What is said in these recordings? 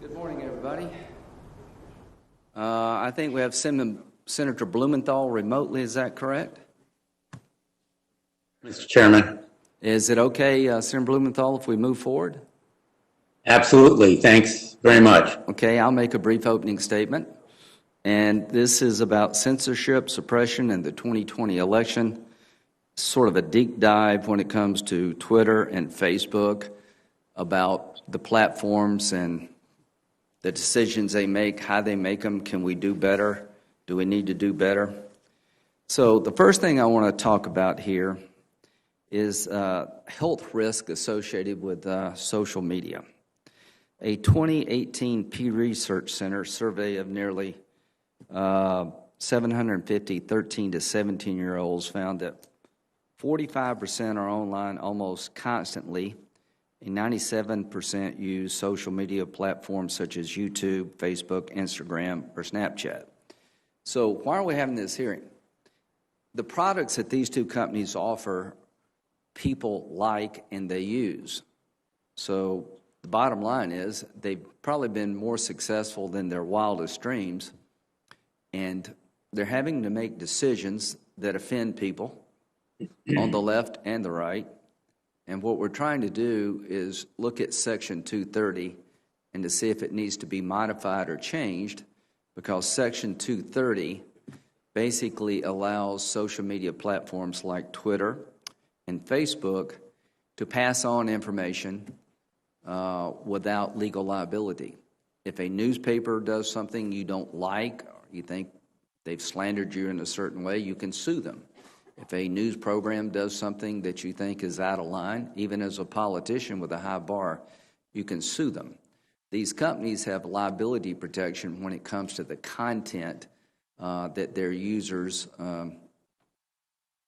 Good morning, everybody. I think we have Senator Blumenthal remotely. Is that correct? Mr. Chairman. Is it okay, Senator Blumenthal, if we move forward? Absolutely. Thanks very much. Okay, I'll make a brief opening statement. And this is about censorship, suppression, and the 2020 election. Sort of a deep dive when it comes to Twitter and Facebook about the platforms and the decisions they make, how they make them. Can we do better? Do we need to do better? So the first thing I want to talk about here is health risk associated with social media. A 2018 Pew Research Center survey of nearly 750 13 to 17-year-olds found that 45% are online almost constantly, and 97% use social media platforms such as YouTube, Facebook, Instagram, or Snapchat. So why are we having this hearing? The products that these two companies offer, people like and they use. So the bottom line is they've probably been more successful than their wildest dreams, and they're having to make decisions that offend people on the left and the right. And what we're trying to do is look at Section 230 and to see if it needs to be modified or changed, because Section 230 basically allows social media platforms like Twitter and Facebook to pass on information without legal liability. If a newspaper does something you don't like, or you think they've slandered you in a certain way, you can sue them. If a news program does something that you think is out of line, even as a politician with a high bar, you can sue them. These companies have liability protection when it comes to the content that their users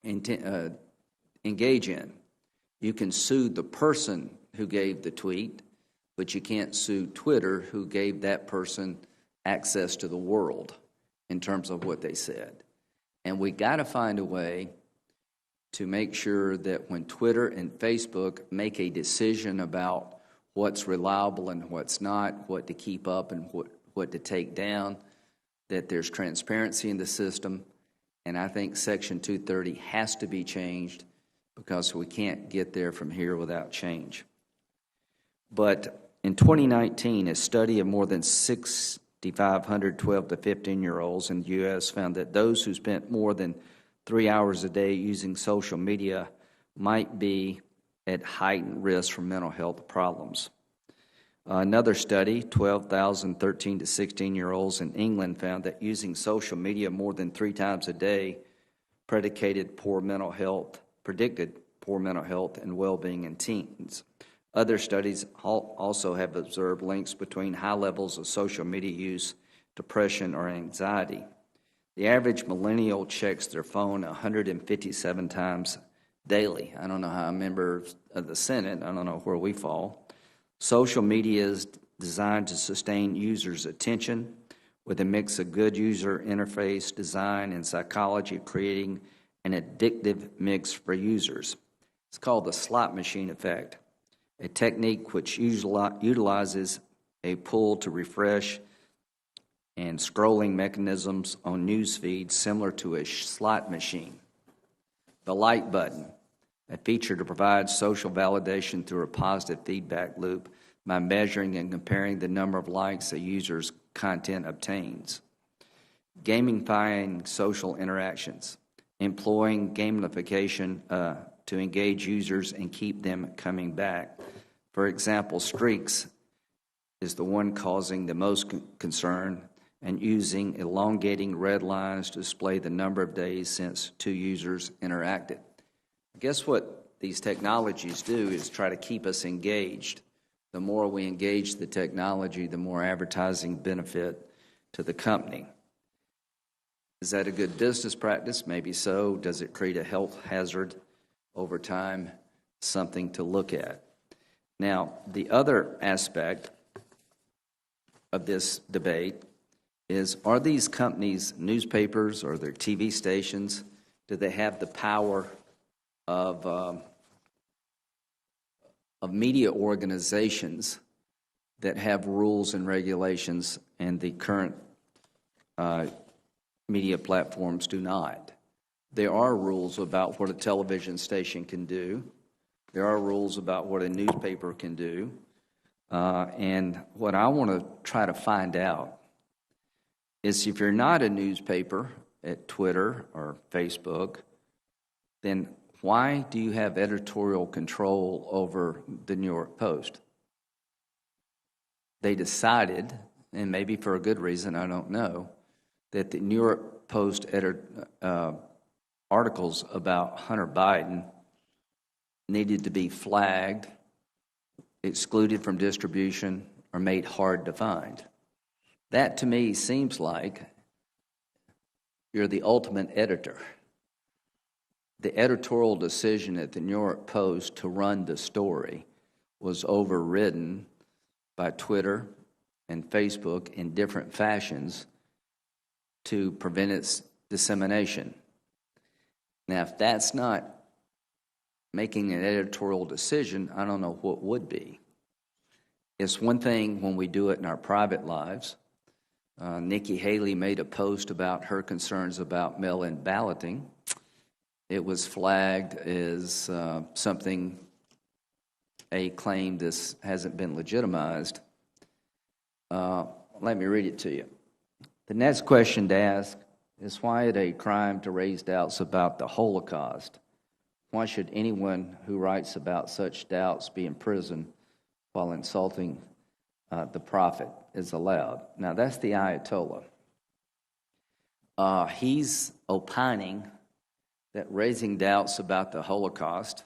engage in. You can sue the person who gave the tweet, but you can't sue Twitter, who gave that person access to the world in terms of what they said. And we got to find a way to make sure that when Twitter and Facebook make a decision about what's reliable and what's not, what to keep up and what to take down, that there's transparency in the system, and I think Section 230 has to be changed because we can't get there from here without change. But in 2019, a study of more than 6,500 12 to 15-year-olds in the U.S. found that those who spent more than 3 hours a day using social media might be at heightened risk for mental health problems. Another study, 12,000 13 to 16-year-olds in England, found that using social media more than 3 times a day predicted poor mental health and well-being in teens. Other studies also have observed links between high levels of social media use, depression, or anxiety. The average millennial checks their phone 157 times daily. I don't know how a member of the Senate, I don't know where we fall. Social media is designed to sustain users' attention with a mix of good user interface design and psychology, creating an addictive mix for users. It's called the slot machine effect, a technique which utilizes a pull to refresh and scrolling mechanisms on news feeds similar to a slot machine. The like button, a feature to provide social validation through a positive feedback loop by measuring and comparing the number of likes a user's content obtains. Gamifying social interactions, employing gamification to engage users and keep them coming back. For example, streaks is the one causing the most concern, and using elongating red lines to display the number of days since 2 users interacted. Guess what these technologies do is try to keep us engaged. The more we engage the technology, the more advertising benefit to the company. Is that a good business practice? Maybe so. Does it create a health hazard over time? Something to look at. Now, the other aspect of this debate is, are these companies newspapers or their TV stations? Do they have the power of media organizations that have rules and regulations, and the current media platforms do not? There are rules about what a television station can do. There are rules about what a newspaper can do. And what I want to try to find out is, if you're not a newspaper at Twitter or Facebook, then why do you have editorial control over the New York Post? They decided, and maybe for a good reason, I don't know, that the New York Post articles about Hunter Biden needed to be flagged, excluded from distribution, or made hard to find. That, to me, seems like you're the ultimate editor. The editorial decision at the New York Post to run the story was overridden by Twitter and Facebook in different fashions to prevent its dissemination. Now, if that's not making an editorial decision, I don't know what would be. It's one thing when we do it in our private lives. Nikki Haley made a post about her concerns about mail-in balloting. It was flagged as something, a claim this hasn't been legitimized. Let me read it to you. The next question to ask is, why is it a crime to raise doubts about the Holocaust? Why should anyone who writes about such doubts be imprisoned while insulting the prophet is allowed? Now, that's the Ayatollah. He's opining that raising doubts about the Holocaust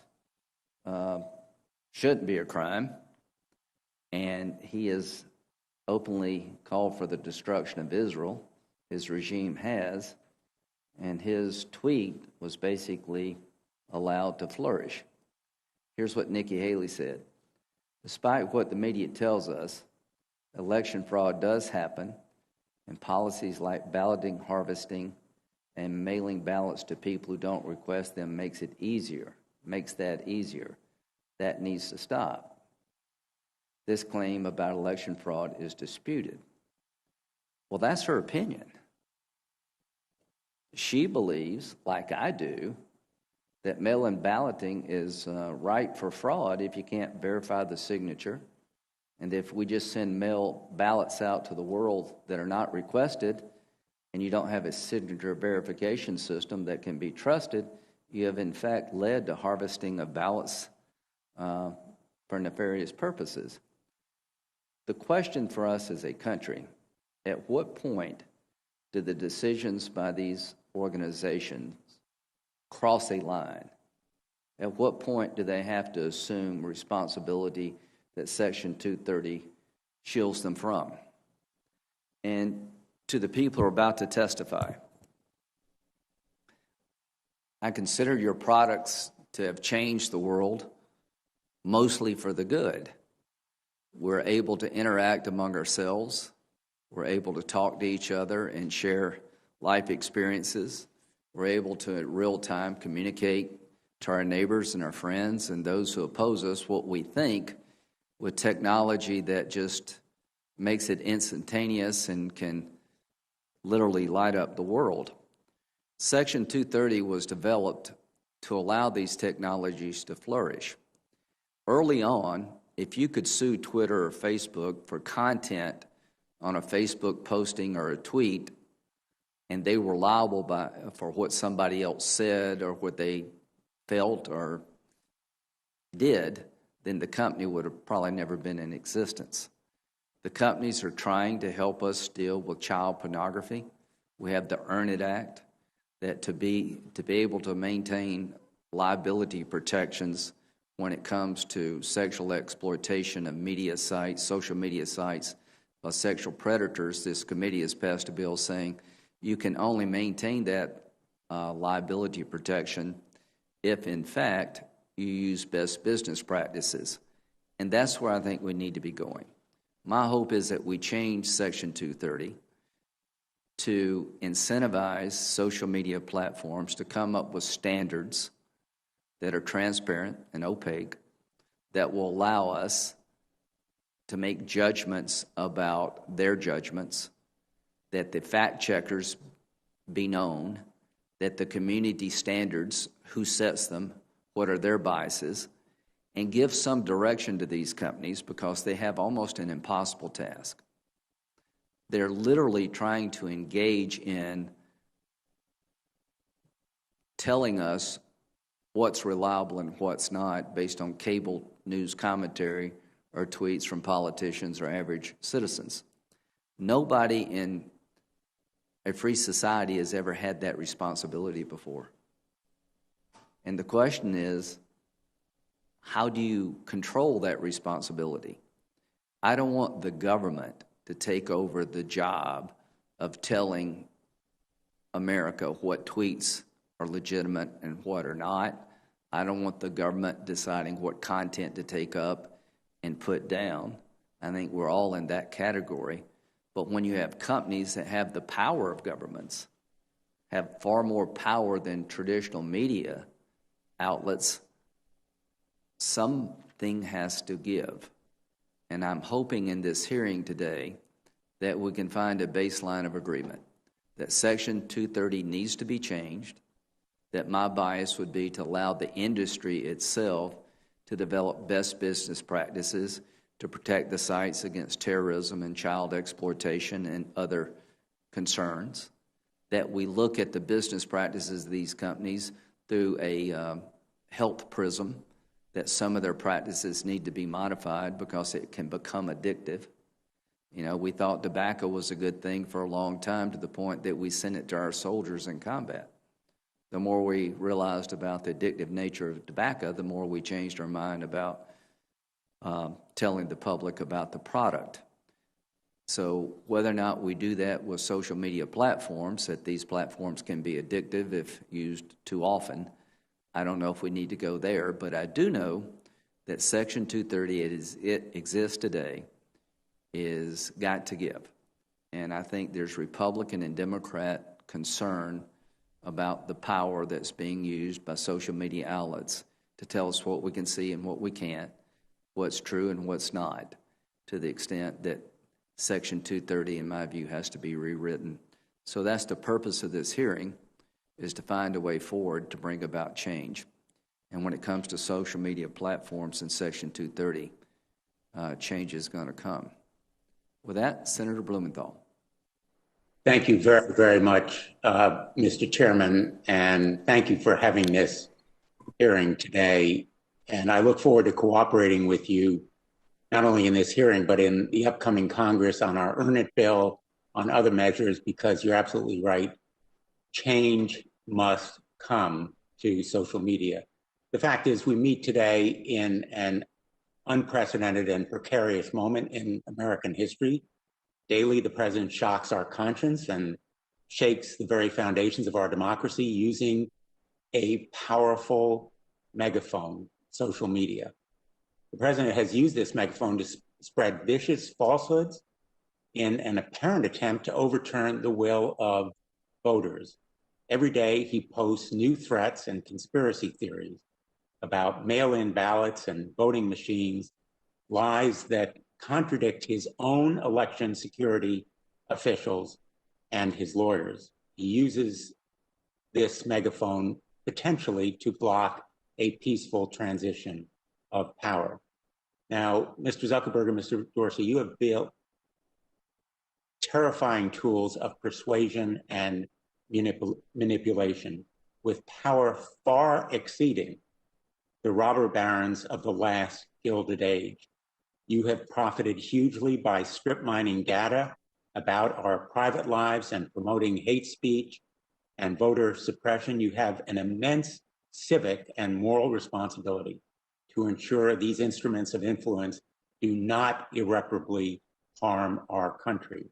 shouldn't be a crime, and he has openly called for the destruction of Israel. His regime has, and his tweet was basically allowed to flourish. Here's what Nikki Haley said. Despite what the media tells us, election fraud does happen, and policies like balloting, harvesting, and mailing ballots to people who don't request them makes that easier. That needs to stop. this claim about election fraud is disputed. Well, that's her opinion. She believes, like I do, that mail-in balloting is ripe for fraud if you can't verify the signature. And if we just send mail ballots out to the world that are not requested, and you don't have a signature verification system that can be trusted, you have in fact led to harvesting of ballots for nefarious purposes. The question for us as a country, at what point do the decisions by these organizations cross a line? At what point do they have to assume responsibility that Section 230 shields them from? And to the people who are about to testify, I consider your products to have changed the world mostly for the good. We're able to interact among ourselves. We're able to talk to each other and share life experiences. We're able to, in real time, communicate to our neighbors and our friends and those who oppose us what we think with technology that just makes it instantaneous and can literally light up the world. Section 230 was developed to allow these technologies to flourish. Early on, if you could sue Twitter or Facebook for content on a Facebook posting or a tweet, and they were liable for what somebody else said or what they felt or did, then the company would have probably never been in existence. The companies are trying to help us deal with child pornography. We have the Earn It Act that to be able to maintain liability protections when it comes to sexual exploitation of media sites, social media sites, by sexual predators. This committee has passed a bill saying you can only maintain that liability protection if, in fact, you use best business practices. And that's where I think we need to be going. My hope is that we change Section 230 to incentivize social media platforms to come up with standards that are transparent and opaque, that will allow us to make judgments about their judgments, that the fact checkers be known, that the community standards, who sets them, what are their biases, and give some direction to these companies because they have almost an impossible task. They're literally trying to engage in telling us what's reliable and what's not based on cable news commentary or tweets from politicians or average citizens. Nobody in a free society has ever had that responsibility before. And the question is, how do you control that responsibility? I don't want the government to take over the job of telling America what tweets are legitimate and what are not. I don't want the government deciding what content to take up and put down. I think we're all in that category. But when you have companies that have the power of governments, have far more power than traditional media outlets, something has to give. And I'm hoping in this hearing today that we can find a baseline of agreement, that Section 230 needs to be changed, that my bias would be to allow the industry itself to develop best business practices to protect the sites against terrorism and child exploitation and other concerns, that we look at the business practices of these companies through a health prism, that some of their practices need to be modified because it can become addictive. You know, we thought tobacco was a good thing for a long time to the point that we sent it to our soldiers in combat. The more we realized about the addictive nature of tobacco, the more we changed our mind about telling the public about the product. So whether or not we do that with social media platforms, that these platforms can be addictive if used too often, I don't know if we need to go there, but I do know that Section 230, it exists today, is got to give. And I think there's Republican and Democrat concern about the power that's being used by social media outlets to tell us what we can see and what we can't, what's true and what's not. to the extent that Section 230, in my view, has to be rewritten. So that's the purpose of this hearing, is to find a way forward to bring about change. And when it comes to social media platforms in Section 230, change is going to come. With that, Senator Blumenthal. Thank you very, very much, Mr. Chairman, and thank you for having this hearing today. And I look forward to cooperating with you, not only in this hearing, but in the upcoming Congress on our Earn It bill, on other measures, because you're absolutely right. Change must come to social media. The fact is, we meet today in an unprecedented and precarious moment in American history. Daily, the president shocks our conscience and shakes the very foundations of our democracy using a powerful megaphone, social media. The president has used this megaphone to spread vicious falsehoods in an apparent attempt to overturn the will of voters. Every day, he posts new threats and conspiracy theories about mail-in ballots and voting machines, lies that contradict his own election security officials and his lawyers. He uses this megaphone potentially to block a peaceful transition of power. Now, Mr. Zuckerberg and Mr. Dorsey, you have built terrifying tools of persuasion and manipulation with power far exceeding the robber barons of the last Gilded Age. You have profited hugely by strip mining data about our private lives and promoting hate speech and voter suppression. You have an immense civic and moral responsibility to ensure these instruments of influence do not irreparably harm our country.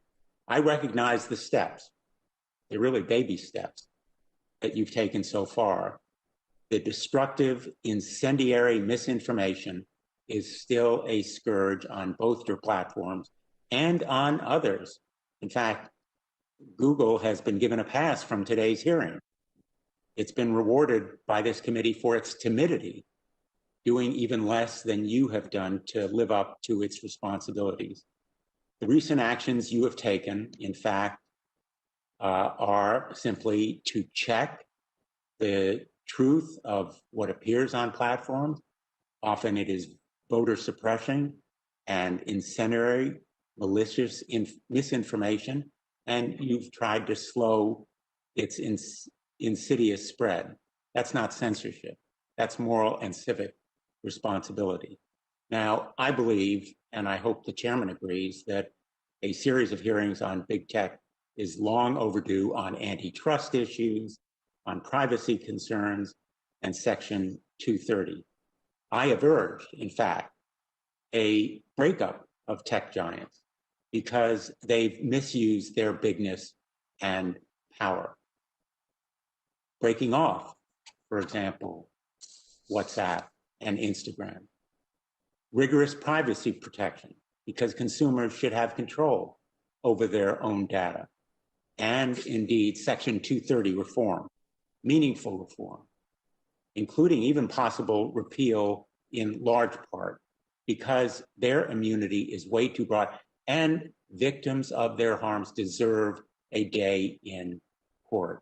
I recognize the steps, they're really baby steps, that you've taken so far. The destructive, incendiary misinformation is still a scourge on both your platforms and on others. In fact, Google has been given a pass from today's hearing. It's been rewarded by this committee for its timidity, doing even less than you have done to live up to its responsibilities. The recent actions you have taken, in fact, are simply to check the truth of what appears on platforms. Often it is voter suppression and incendiary, malicious misinformation, and you've tried to slow its insidious spread. That's not censorship. That's moral and civic responsibility. Now, I believe, and I hope the chairman agrees, that a series of hearings on big tech is long overdue on antitrust issues, on privacy concerns, and Section 230. I have urged, in fact, a breakup of tech giants because they've misused their bigness and power. Breaking off, for example, WhatsApp and Instagram. Rigorous privacy protection because consumers should have control over their own data. And indeed, Section 230 reform, meaningful reform, including even possible repeal in large part, because their immunity is way too broad, and victims of their harms deserve a day in court.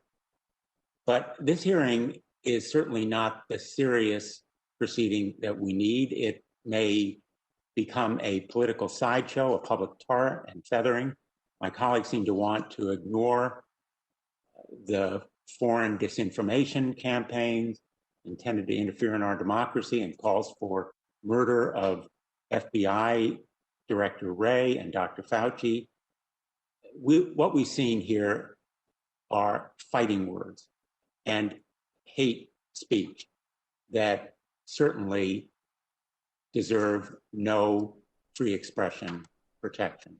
But this hearing is certainly not the serious proceeding that we need. It may become a political sideshow, a public tar and feathering. My colleagues seem to want to ignore the foreign disinformation campaigns intended to interfere in our democracy and calls for murder of FBI Director Wray and Dr. Fauci. What we've seen here are fighting words and hate speech that certainly deserve no free expression protection.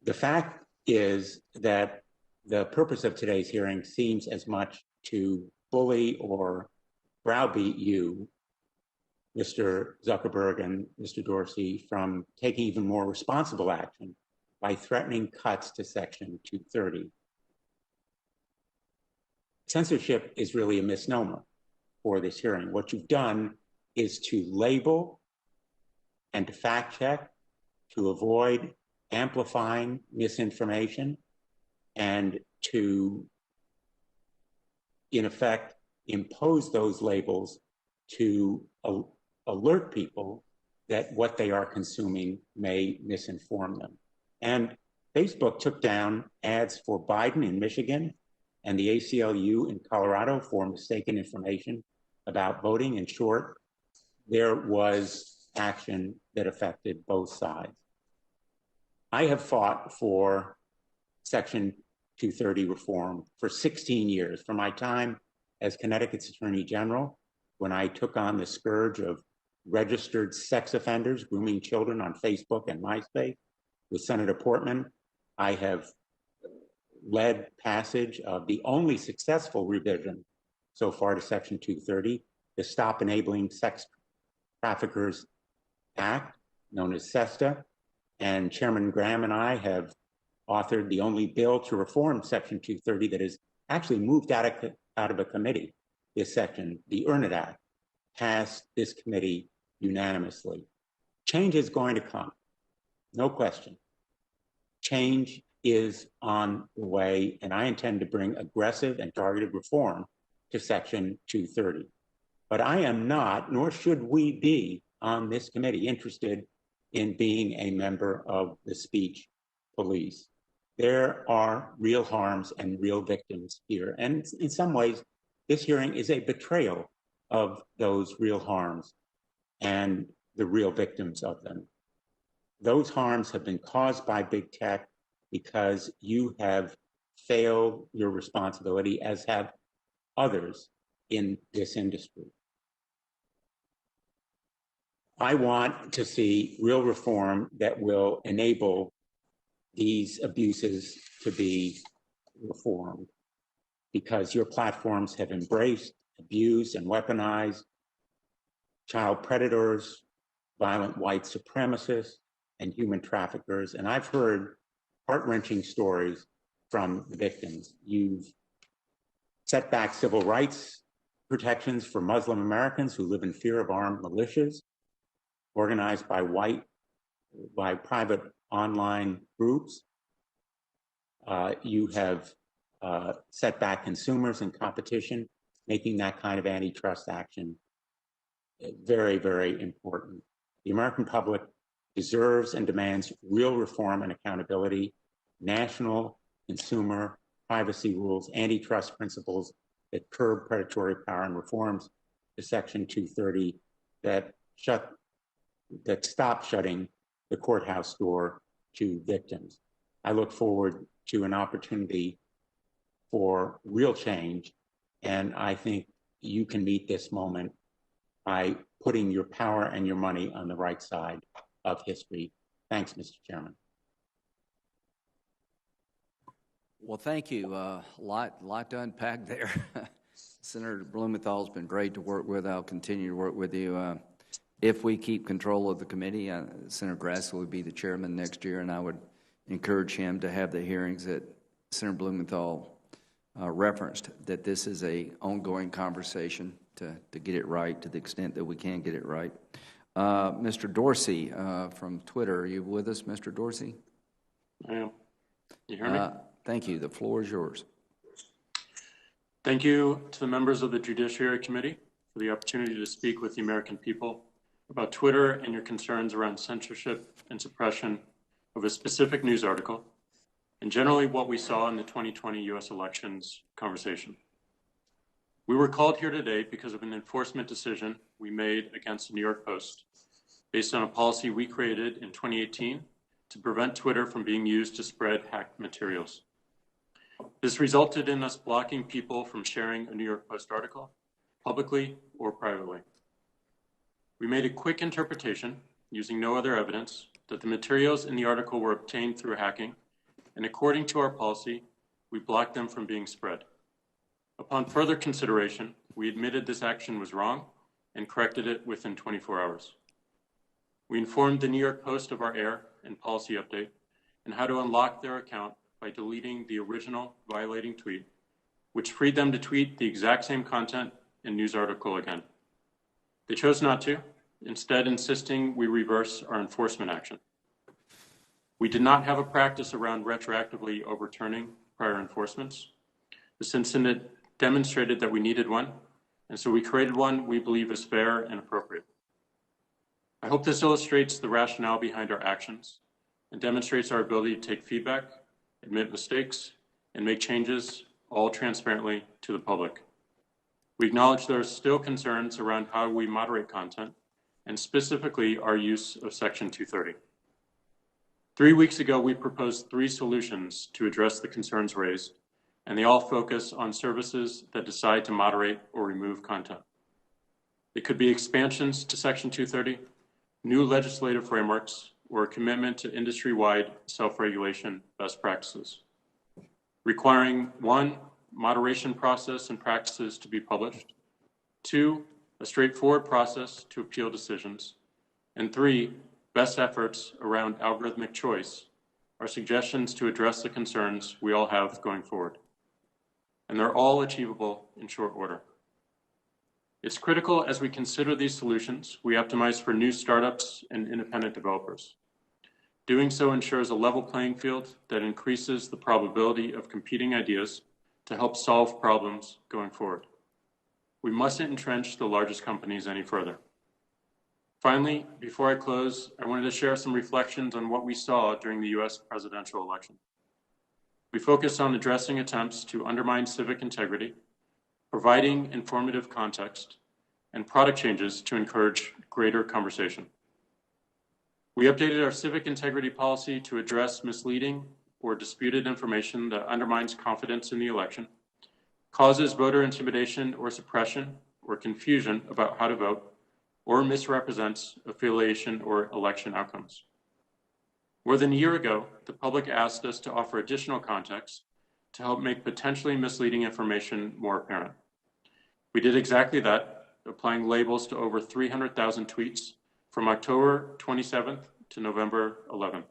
The fact is that the purpose of today's hearing seems as much to bully or browbeat you, Mr. Zuckerberg and Mr. Dorsey, from taking even more responsible action by threatening cuts to Section 230. Censorship is really a misnomer for this hearing. What you've done is to label and to fact check, to avoid amplifying misinformation, and to, in effect, impose those labels to alert people that what they are consuming may misinform them. And Facebook took down ads for Biden in Michigan and the ACLU in Colorado for mistaken information about voting. In short, there was action that affected both sides. I have fought for Section 230 reform for 16 years, from my time as Connecticut's Attorney General, when I took on the scourge of registered sex offenders grooming children on Facebook and MySpace. With Senator Portman, I have led passage of the only successful revision so far to Section 230, the Stop Enabling Sex Traffickers Act, known as SESTA. And Chairman Graham and I have authored the only bill to reform Section 230 that is actually moved out of a committee. This section, the Earn It Act, passed this committee unanimously. Change is going to come, no question. Change is on the way, and I intend to bring aggressive and targeted reform to Section 230. But I am not, nor should we be on this committee, interested in being a member of the speech police. There are real harms and real victims here. And in some ways, this hearing is a betrayal of those real harms and the real victims of them. Those harms have been caused by big tech because you have failed your responsibility, as have others in this industry. I want to see real reform that will enable these abuses to be reformed, because your platforms have embraced, abused, and weaponized child predators, violent white supremacists, and human traffickers. And I've heard heart-wrenching stories from the victims. You've set back civil rights protections for Muslim Americans who live in fear of armed militias organized by private online groups. You have set back consumers and competition, making that kind of antitrust action very, very important. The American public deserves and demands real reform and accountability, national consumer privacy rules, antitrust principles that curb predatory power, and reforms to Section 230 that stop shutting the courthouse door to victims. I look forward to an opportunity for real change, and I think you can meet this moment by putting your power and your money on the right side of history. Thanks, Mr. Chairman. Well, thank you. Lot to unpack there. Senator Blumenthal's been great to work with. I'll continue to work with you. If we keep control of the committee, Senator Grassley would be the chairman next year, and I would encourage him to have the hearings that Senator Blumenthal referenced, that this is an ongoing conversation to get it right to the extent that we can get it right. Mr. Dorsey from Twitter, are you with us, Mr. Dorsey? I am. You hear me? Thank you. The floor is yours. Thank you to the members of the Judiciary Committee for the opportunity to speak with the American people about Twitter and your concerns around censorship and suppression of a specific news article, and generally what we saw in the 2020 U.S. elections conversation. We were called here today because of an enforcement decision we made against the New York Post based on a policy we created in 2018 to prevent Twitter from being used to spread hacked materials. This resulted in us blocking people from sharing a New York Post article, publicly or privately. We made a quick interpretation, using no other evidence, that the materials in the article were obtained through hacking, and according to our policy, we blocked them from being spread. Upon further consideration, we admitted this action was wrong and corrected it within 24 hours. We informed the New York Post of our error and policy update and how to unlock their account by deleting the original violating tweet, which freed them to tweet the exact same content and news article again. They chose not to, instead insisting we reverse our enforcement action. We did not have a practice around retroactively overturning prior enforcements. This incident demonstrated that we needed one, and so we created one we believe is fair and appropriate. I hope this illustrates the rationale behind our actions and demonstrates our ability to take feedback, admit mistakes, and make changes, all transparently to the public. We acknowledge there are still concerns around how we moderate content, and specifically our use of Section 230. 3 weeks ago, we proposed 3 solutions to address the concerns raised, and they all focus on services that decide to moderate or remove content. It could be expansions to Section 230, new legislative frameworks, or a commitment to industry-wide self-regulation best practices, requiring 1, moderation process and practices to be published, 2, a straightforward process to appeal decisions, and 3, best efforts around algorithmic choice are suggestions to address the concerns we all have going forward. And they're all achievable in short order. It's critical as we consider these solutions, we optimize for new startups and independent developers. Doing so ensures a level playing field that increases the probability of competing ideas to help solve problems going forward. We mustn't entrench the largest companies any further. Finally, before I close, I wanted to share some reflections on what we saw during the US presidential election. We focused on addressing attempts to undermine civic integrity, providing informative context, and product changes to encourage greater conversation. We updated our civic integrity policy to address misleading or disputed information that undermines confidence in the election, causes voter intimidation or suppression or confusion about how to vote, or misrepresents affiliation or election outcomes. More than a year ago, the public asked us to offer additional context to help make potentially misleading information more apparent. We did exactly that, applying labels to over 300,000 tweets from October 27th to November 11th,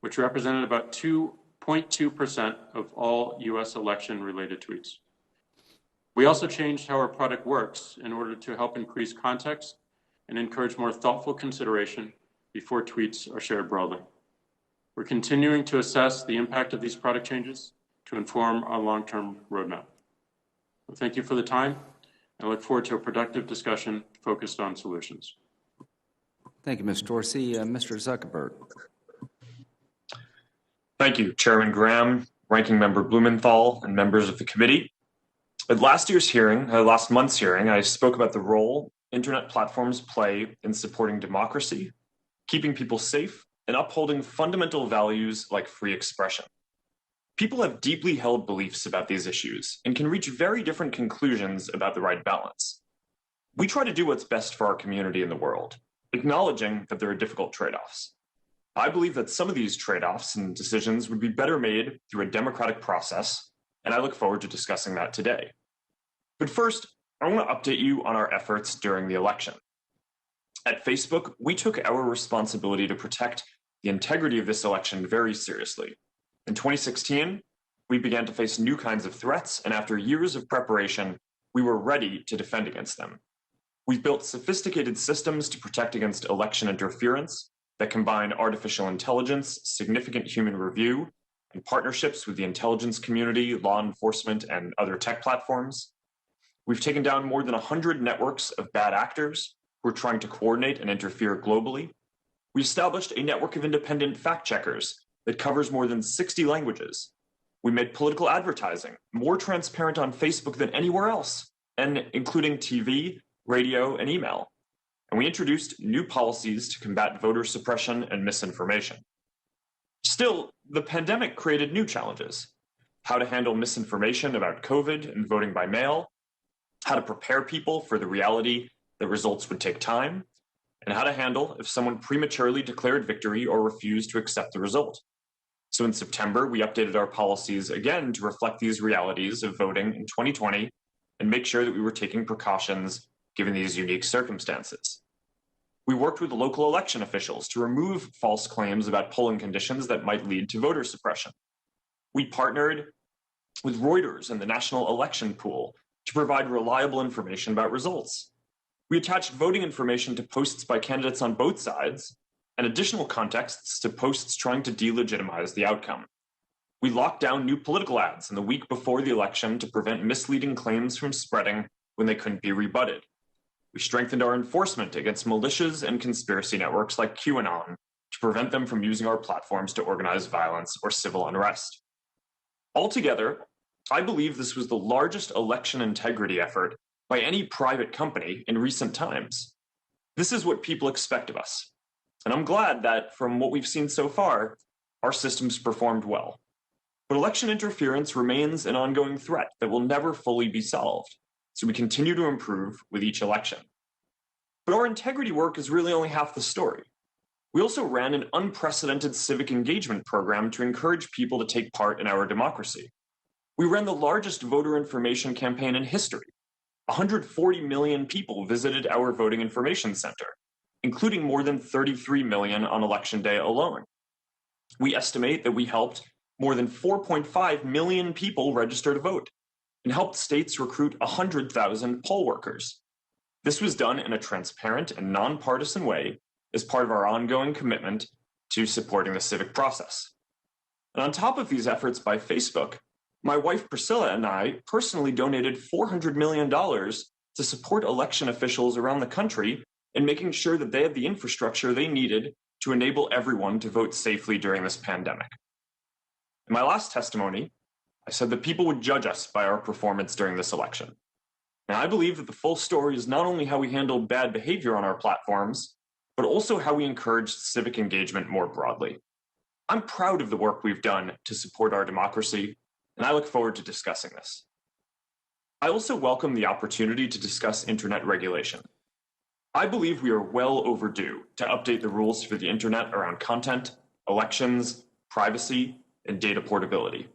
which represented about 2.2% of all US election-related tweets. We also changed how our product works in order to help increase context and encourage more thoughtful consideration before tweets are shared broadly. We're continuing to assess the impact of these product changes to inform our long-term roadmap. Well, thank you for the time, and I look forward to a productive discussion focused on solutions. Thank you, Ms. Dorsey. Mr. Zuckerberg. Thank you, Chairman Graham, Ranking Member Blumenthal, and members of the committee. At last month's hearing, I spoke about the role internet platforms play in supporting democracy, keeping people safe, and upholding fundamental values like free expression. People have deeply held beliefs about these issues and can reach very different conclusions about the right balance. We try to do what's best for our community and the world, acknowledging that there are difficult trade-offs. I believe that some of these trade-offs and decisions would be better made through a democratic process, and I look forward to discussing that today. But first, I want to update you on our efforts during the election. At Facebook, we took our responsibility to protect the integrity of this election very seriously. In 2016, we began to face new kinds of threats, and after years of preparation, we were ready to defend against them. We've built sophisticated systems to protect against election interference that combine artificial intelligence, significant human review, and partnerships with the intelligence community, law enforcement, and other tech platforms. We've taken down more than 100 networks of bad actors who are trying to coordinate and interfere globally. We established a network of independent fact-checkers that covers more than 60 languages. We made political advertising more transparent on Facebook than anywhere else, and including TV, radio, and email. And we introduced new policies to combat voter suppression and misinformation. Still, the pandemic created new challenges: how to handle misinformation about COVID and voting by mail, how to prepare people for the reality that results would take time, and how to handle if someone prematurely declared victory or refused to accept the result. So in September, we updated our policies again to reflect these realities of voting in 2020 and make sure that we were taking precautions given these unique circumstances. We worked with local election officials to remove false claims about polling conditions that might lead to voter suppression. We partnered with Reuters and the National Election Pool to provide reliable information about results. We attached voting information to posts by candidates on both sides, and additional contexts to posts trying to delegitimize the outcome. We locked down new political ads in the week before the election to prevent misleading claims from spreading when they couldn't be rebutted. We strengthened our enforcement against militias and conspiracy networks like QAnon to prevent them from using our platforms to organize violence or civil unrest. Altogether, I believe this was the largest election integrity effort by any private company in recent times. This is what people expect of us. And I'm glad that from what we've seen so far, our systems performed well. But election interference remains an ongoing threat that will never fully be solved, so we continue to improve with each election. But our integrity work is really only half the story. We also ran an unprecedented civic engagement program to encourage people to take part in our democracy. We ran the largest voter information campaign in history. 140 million people visited our voting information center, including more than 33 million on election day alone. We estimate that we helped more than 4.5 million people register to vote and helped states recruit 100,000 poll workers. This was done in a transparent and nonpartisan way as part of our ongoing commitment to supporting the civic process. And on top of these efforts by Facebook, my wife Priscilla and I personally donated $400 million to support election officials around the country in making sure that they had the infrastructure they needed to enable everyone to vote safely during this pandemic. In my last testimony, I said that people would judge us by our performance during this election. And I believe that the full story is not only how we handled bad behavior on our platforms, but also how we encouraged civic engagement more broadly. I'm proud of the work we've done to support our democracy, and I look forward to discussing this. I also welcome the opportunity to discuss internet regulation. I believe we are well overdue to update the rules for the internet around content, elections, privacy, and data portability.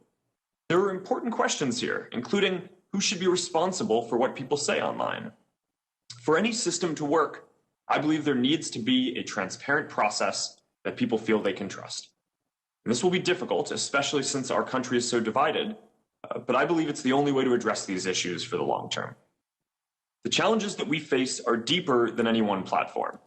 There are important questions here, including who should be responsible for what people say online. For any system to work, I believe there needs to be a transparent process that people feel they can trust. And this will be difficult, especially since our country is so divided, but I believe it's the only way to address these issues for the long term. The challenges that we face are deeper than any one platform.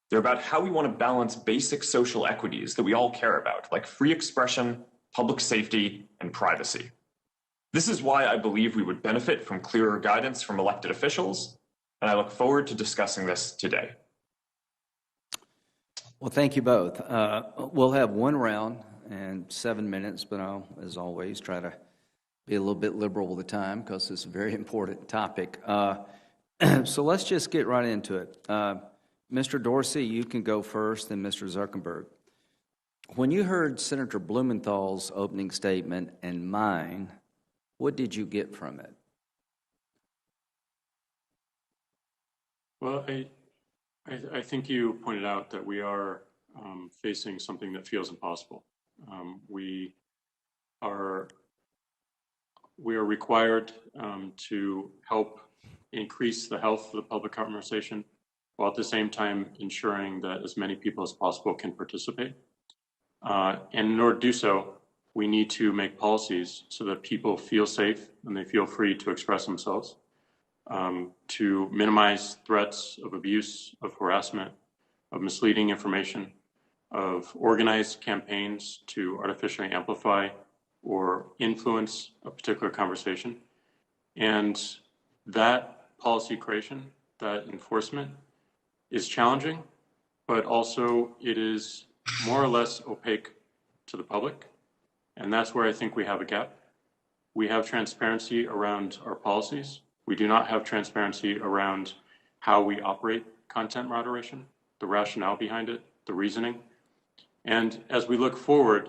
They're about how we want to balance basic social equities that we all care about, like free expression, public safety, and privacy. This is why I believe we would benefit from clearer guidance from elected officials, and I look forward to discussing this today. Well, thank you both. We'll have one round and 7 minutes, but I'll, as always, try to be a little bit liberal with the time because it's a very important topic. So let's just get right into it. Mr. Dorsey, you can go first, then Mr. Zuckerberg. When you heard Senator Blumenthal's opening statement and mine, what did you get from it? Well, I think you pointed out that we are facing something that feels impossible. We are required to help increase the health of the public conversation, while at the same time ensuring that as many people as possible can participate. And in order to do so, we need to make policies so that people feel safe and they feel free to express themselves, to minimize threats of abuse, of harassment, of misleading information, of organized campaigns to artificially amplify or influence a particular conversation. And that policy creation, that enforcement is challenging, but also it is more or less opaque to the public. And that's where I think we have a gap. We have transparency around our policies. We do not have transparency around how we operate content moderation, the rationale behind it, the reasoning. And as we look forward,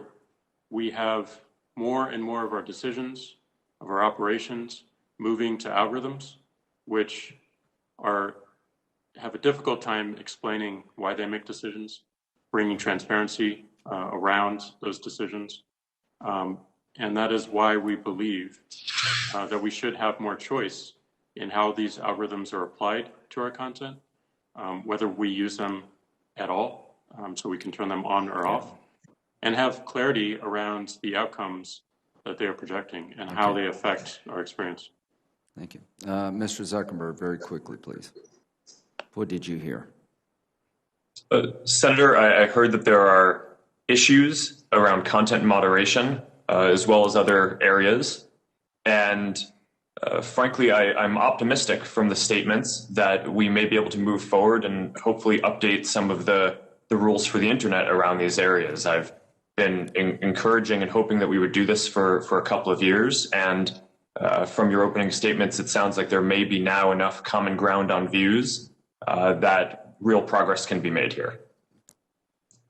we have more and more of our decisions, of our operations, moving to algorithms, which have a difficult time explaining why they make decisions, bringing transparency around those decisions. And that is why we believe that we should have more choice in how these algorithms are applied to our content, whether we use them at all, so we can turn them on or off, and have clarity around the outcomes that they are projecting and how they affect our experience. Thank you. Mr. Zuckerberg, very quickly, please. What did you hear? Senator, I heard that there are issues around content moderation as well as other areas. And frankly, I'm optimistic from the statements that we may be able to move forward and hopefully update some of the rules for the internet around these areas. I've been encouraging and hoping that we would do this for a couple of years. And from your opening statements, it sounds like there may be now enough common ground on views that real progress can be made here.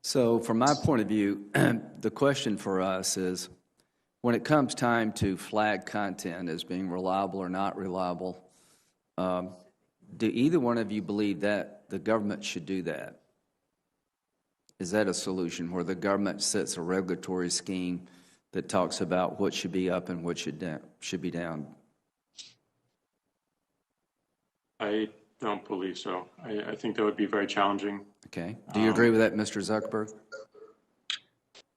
So from my point of view, the question for us is, when it comes time to flag content as being reliable or not reliable, do either one of you believe that the government should do that? Is that a solution where the government sets a regulatory scheme that talks about what should be up and what should be down? I don't believe so. I think that would be very challenging. Okay. Do you agree with that, Mr. Zuckerberg?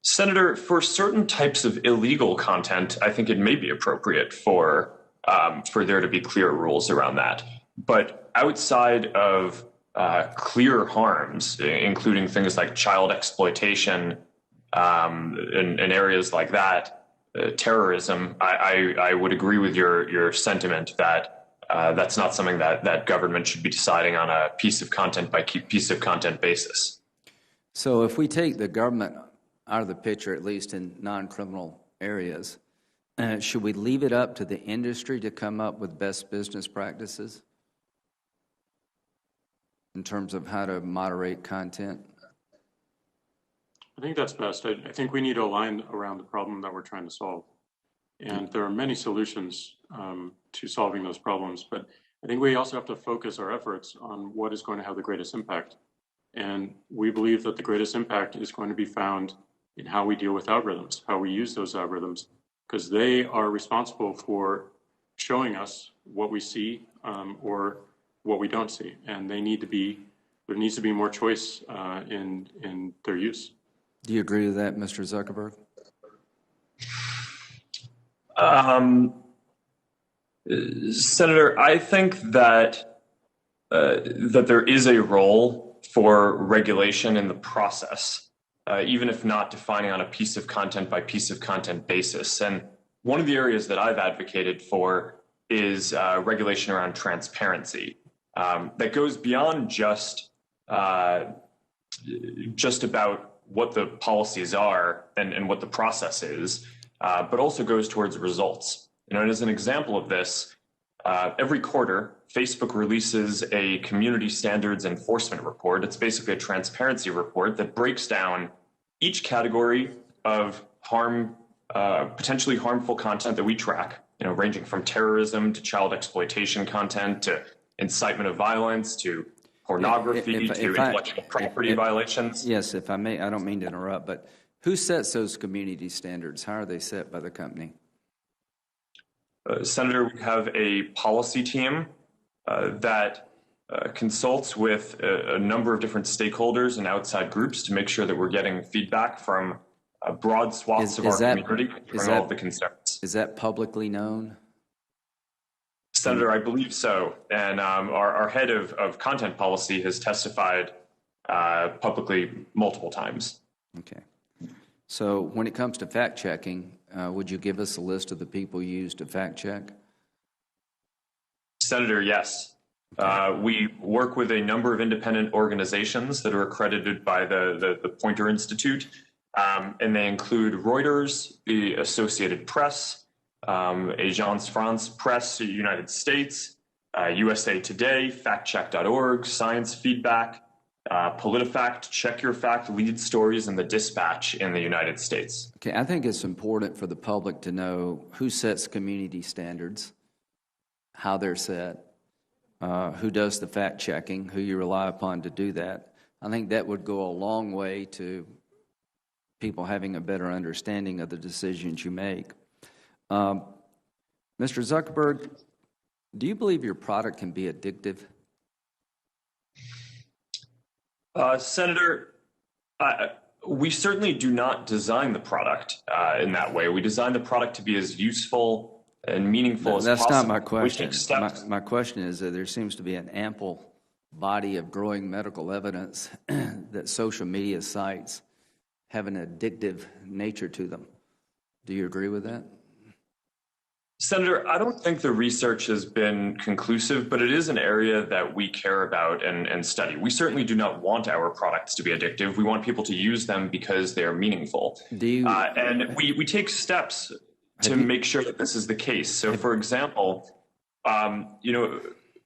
Senator, for certain types of illegal content, I think it may be appropriate for there to be clear rules around that. But outside of clear harms, including things like child exploitation in areas like that, terrorism, I would agree with your sentiment that that's not something that government should be deciding on a piece of content by piece of content basis. So if we take the government out of the picture, at least in non-criminal areas, should we leave it up to the industry to come up with best business practices in terms of how to moderate content? I think that's best. I think we need to align around the problem that we're trying to solve. And there are many solutions to solving those problems, but I think we also have to focus our efforts on what is going to have the greatest impact. And we believe that the greatest impact is going to be found in how we deal with algorithms, how we use those algorithms, because they are responsible for showing us what we see or what we don't see. And there needs to be more choice in their use. Do you agree with that, Mr. Zuckerberg? Senator, I think that there is a role for regulation in the process, even if not defining on a piece of content by piece of content basis. And one of the areas that I've advocated for is regulation around transparency that goes beyond just about what the policies are and what the process is, but also goes towards results. And as an example of this, every quarter, Facebook releases a community standards enforcement report. It's basically a transparency report that breaks down each category of potentially harmful content that we track, ranging from terrorism to child exploitation content to incitement of violence to pornography to intellectual property violations. Yes, if I may, I don't mean to interrupt, but who sets those community standards? How are they set by the company? Senator, we have a policy team that consults with a number of different stakeholders and outside groups to make sure that we're getting feedback from broad swaths of our community on all of the concerns. Is that publicly known? Senator, I believe so. And our head of content policy has testified publicly multiple times. Okay. So when it comes to fact checking, would you give us a list of the people you use to fact check? Senator, yes. Okay. We work with a number of independent organizations that are accredited by the Poynter Institute, and they include Reuters, the Associated Press, Agence France Presse United States, USA Today, factcheck.org, Science Feedback, PolitiFact, Check Your Fact, Lead Stories, and The Dispatch in the United States. Okay, I think it's important for the public to know who sets community standards, how they're set, who does the fact checking, who you rely upon to do that. I think that would go a long way to people having a better understanding of the decisions you make. Mr. Zuckerberg, do you believe your product can be addictive? Senator, we certainly do not design the product in that way. We design the product to be as useful and meaningful as possible. That's not my question. My question is that there seems to be an ample body of growing medical evidence that social media sites have an addictive nature to them. Do you agree with that? Senator, I don't think the research has been conclusive, but it is an area that we care about and study. We certainly do not want our products to be addictive. We want people to use them because they are meaningful. And we take steps to make sure that this is the case. So, for example,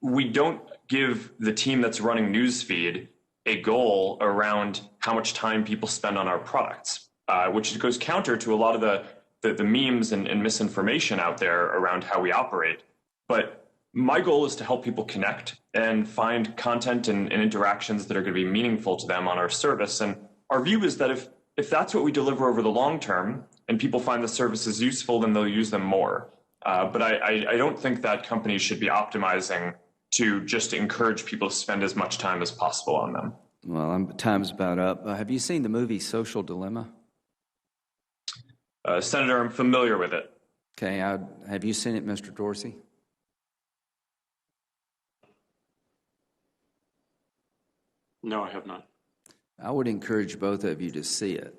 we don't give the team that's running Newsfeed a goal around how much time people spend on our products, which goes counter to a lot of the memes and misinformation out there around how we operate. But my goal is to help people connect and find content and interactions that are going to be meaningful to them on our service. And our view is that if that's what we deliver over the long term and people find the services useful, then they'll use them more. But I don't think that companies should be optimizing to just encourage people to spend as much time as possible on them. Well, time's about up. Have you seen the movie Social Dilemma? Senator, I'm familiar with it. Okay, have you seen it, Mr. Dorsey? No, I have not. I would encourage both of you to see it.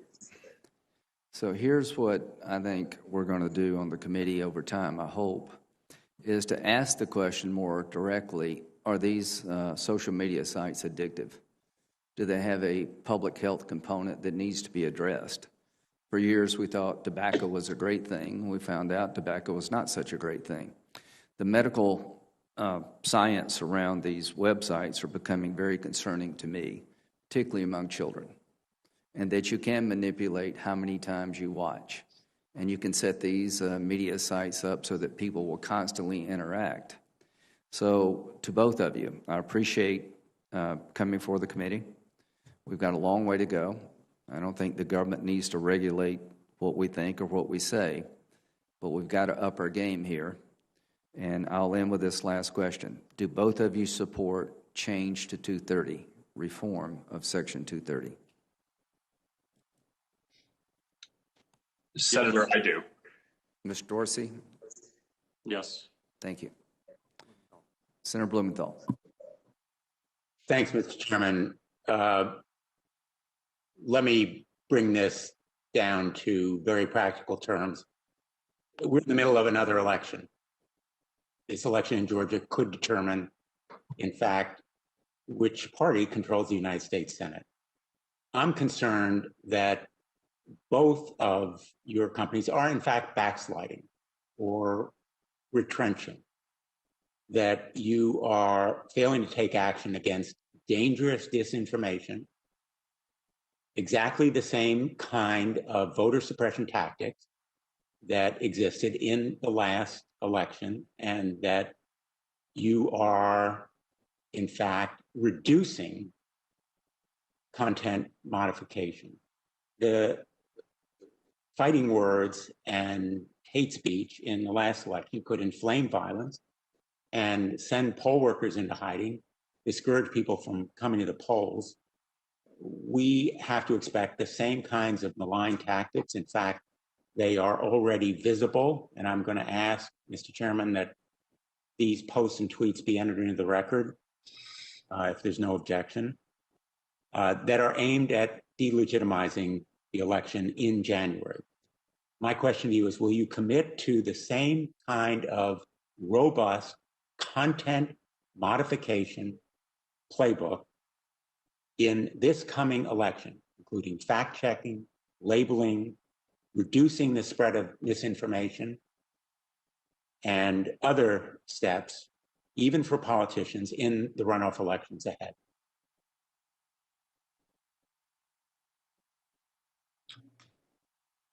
So here's what I think we're going to do on the committee over time, I hope, is to ask the question more directly, are these social media sites addictive? Do they have a public health component that needs to be addressed? For years, we thought tobacco was a great thing. We found out tobacco was not such a great thing. The medical science around these websites are becoming very concerning to me, particularly among children, and that you can manipulate how many times you watch. And you can set these media sites up so that people will constantly interact. So to both of you, I appreciate coming before the committee. We've got a long way to go. I don't think the government needs to regulate what we think or what we say, but we've got to up our game here. And I'll end with this last question. Do both of you support change to 230, reform of Section 230? Senator, I do. Mr. Dorsey? Yes. Thank you. Senator Blumenthal. Thanks, Mr. Chairman. Let me bring this down to very practical terms. We're in the middle of another election. This election in Georgia could determine, in fact, which party controls the United States Senate. I'm concerned that both of your companies are, in fact, backsliding or retrenching, that you are failing to take action against dangerous disinformation, exactly the same kind of voter suppression tactics that existed in the last election, and that you are, in fact, reducing content modification. The fighting words and hate speech in the last election could inflame violence and send poll workers into hiding, discourage people from coming to the polls. We have to expect the same kinds of malign tactics. In fact, they are already visible, and I'm going to ask, Mr. Chairman, that these posts and tweets be entered into the record, if there's no objection, that are aimed at delegitimizing the election in January. My question to you is, will you commit to the same kind of robust content modification playbook in this coming election, including fact-checking, labeling, reducing the spread of misinformation, and other steps, even for politicians, in the runoff elections ahead?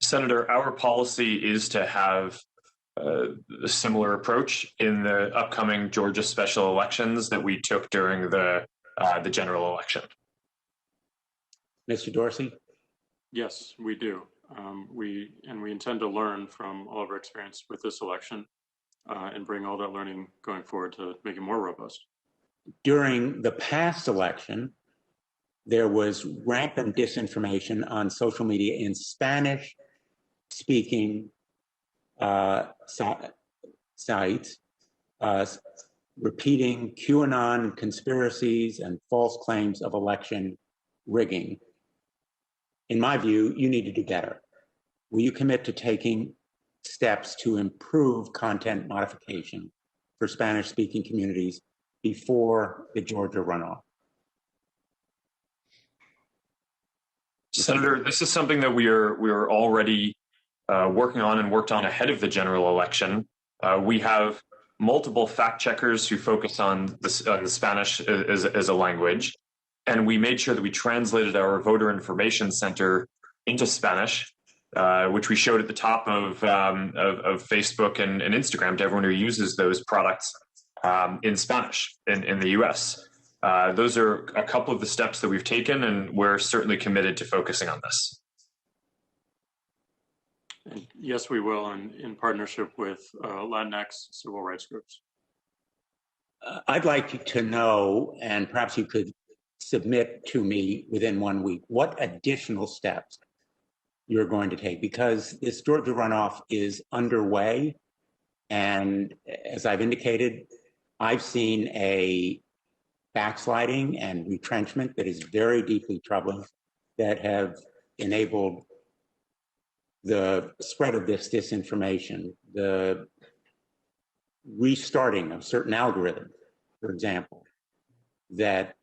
Senator, our policy is to have a similar approach in the upcoming Georgia special elections that we took during the general election. Mr. Dorsey? Yes, we do. We intend to learn from all of our experience with this election and bring all that learning going forward to make it more robust. During the past election, there was rampant disinformation on social media in Spanish-speaking sites repeating QAnon conspiracies and false claims of election rigging. In my view, you need to do better. Will you commit to taking steps to improve content modification for Spanish-speaking communities before the Georgia runoff? Senator, this is something that we are already working on and worked on ahead of the general election. We have multiple fact checkers who focus on the Spanish as a language, and we made sure that we translated our voter information center into Spanish, which we showed at the top of Facebook and Instagram to everyone who uses those products in Spanish in the U.S. Those are a couple of the steps that we've taken, and we're certainly committed to focusing on this. And yes, we will, in partnership with Latinx civil rights groups. I'd like to know, and perhaps you could submit to me within 1 week, what additional steps you're going to take, because this Georgia runoff is underway. And as I've indicated, I've seen a backsliding and retrenchment that is very deeply troubling, that have enabled the spread of this disinformation, the restarting of certain algorithms, for example, that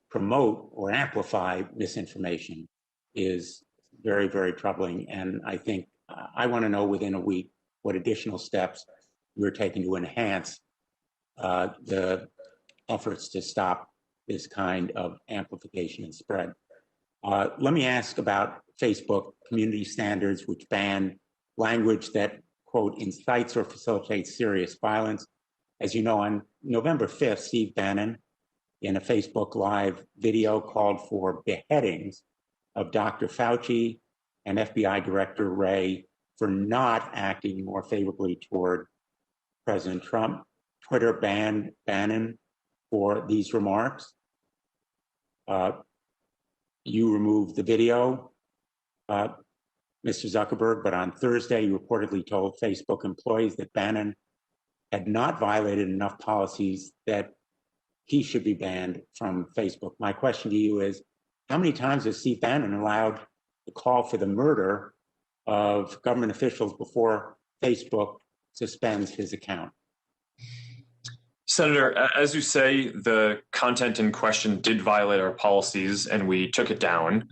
promote or amplify misinformation is very, very troubling. And I think I want to know within a week what additional steps you're taking to enhance the efforts to stop this kind of amplification and spread. Let me ask about Facebook community standards, which ban language that, quote, incites or facilitates serious violence. As you know, on November 5th, Steve Bannon, in a Facebook Live video, called for beheadings of Dr. Fauci and FBI Director Wray for not acting more favorably toward President Trump. Twitter banned Bannon for these remarks. You removed the video, Mr. Zuckerberg, but on Thursday, you reportedly told Facebook employees that Bannon had not violated enough policies that he should be banned from Facebook. My question to you is, how many times has Steve Bannon allowed the call for the murder of government officials before Facebook suspends his account? Senator, as you say, the content in question did violate our policies, and we took it down.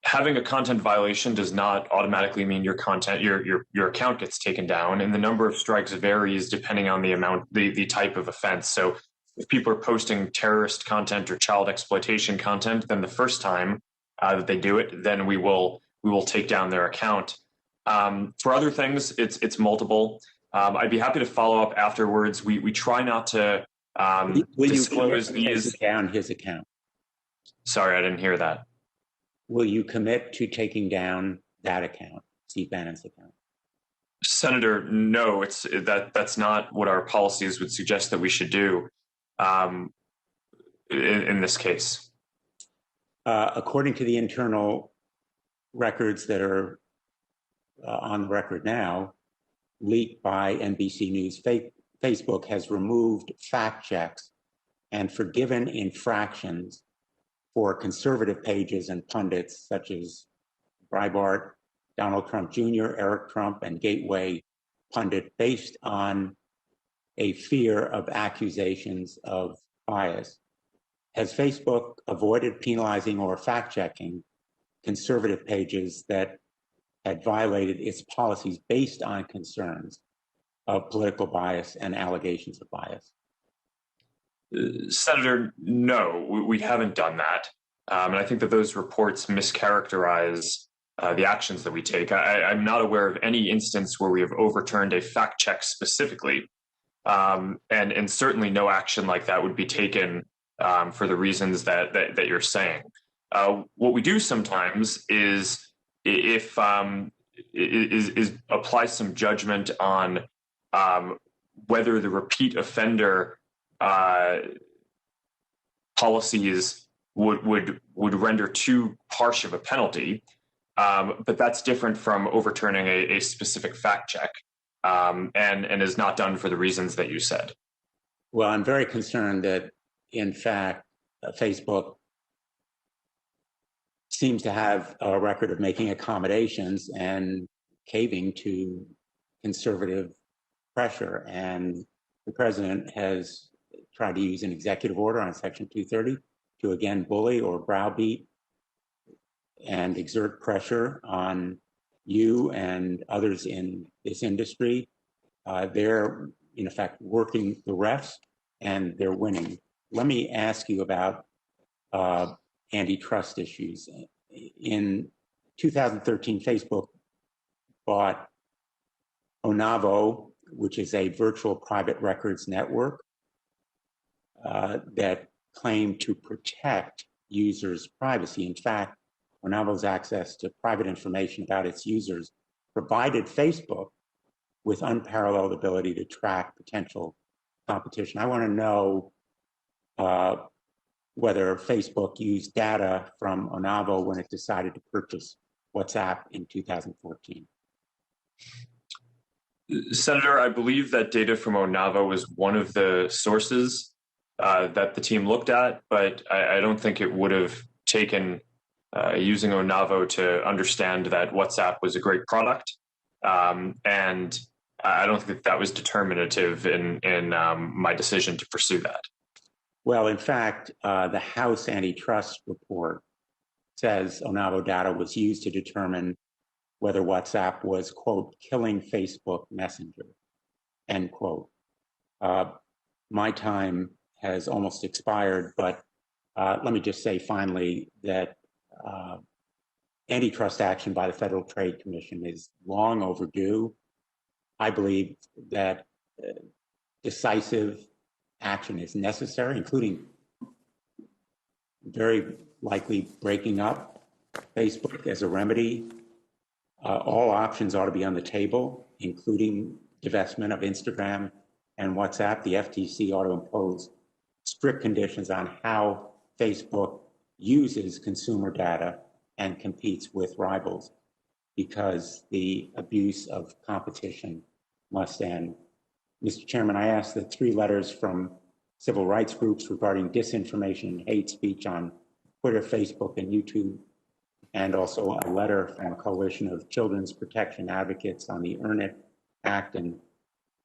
Having a content violation does not automatically mean your account gets taken down, and the number of strikes varies depending on the type of offense. So if people are posting terrorist content or child exploitation content, then the first time that they do it, then we will take down their account. For other things, it's multiple. I'd be happy to follow up afterwards. We try not to disclose these. Down his account? Sorry, I didn't hear that. Will you commit to taking down that account, Steve Bannon's account? Senator, no, that's not what our policies would suggest that we should do in this case. According to the internal records that are on the record now, leaked by NBC News, Facebook has removed fact checks and forgiven infractions for conservative pages and pundits such as Breitbart, Donald Trump Jr., Eric Trump, and Gateway Pundit, based on a fear of accusations of bias. Has Facebook avoided penalizing or fact-checking conservative pages that had violated its policies based on concerns of political bias and allegations of bias? Senator, no, we haven't done that. And I think that those reports mischaracterize the actions that we take. I'm not aware of any instance where we have overturned a fact check specifically. And certainly no action like that would be taken for the reasons that you're saying. What we do sometimes is apply some judgment on whether the repeat offender policies would render too harsh of a penalty, but that's different from overturning a specific fact check. and is not done for the reasons that you said. Well, I'm very concerned that, in fact, Facebook seems to have a record of making accommodations and caving to conservative pressure. And the president has tried to use an executive order on Section 230 to again bully or browbeat and exert pressure on you and others in this industry. They're, in effect, working the refs, and they're winning. Let me ask you about antitrust issues. In 2013, Facebook bought Onavo, which is a virtual private records network that claimed to protect users' privacy. In fact, Onavo's access to private information about its users provided Facebook with unparalleled ability to track potential competition. I want to know whether Facebook used data from Onavo when it decided to purchase WhatsApp in 2014. Senator, I believe that data from Onavo was one of the sources that the team looked at, but I don't think it would have taken using Onavo to understand that WhatsApp was a great product. And I don't think that was determinative in my decision to pursue that. Well, in fact, the House antitrust report says Onavo data was used to determine whether WhatsApp was, quote, killing Facebook Messenger, end quote. My time has almost expired, but let me just say finally that antitrust action by the Federal Trade Commission is long overdue. I believe that decisive action is necessary, including very likely breaking up Facebook as a remedy. All options ought to be on the table, including divestment of Instagram and WhatsApp. The FTC ought to impose strict conditions on how Facebook uses consumer data and competes with rivals, because the abuse of competition must end. Mr. Chairman, I ask that 3 letters from civil rights groups regarding disinformation and hate speech on Twitter, Facebook, and YouTube, and also a letter from a coalition of children's protection advocates on the Earn It Act and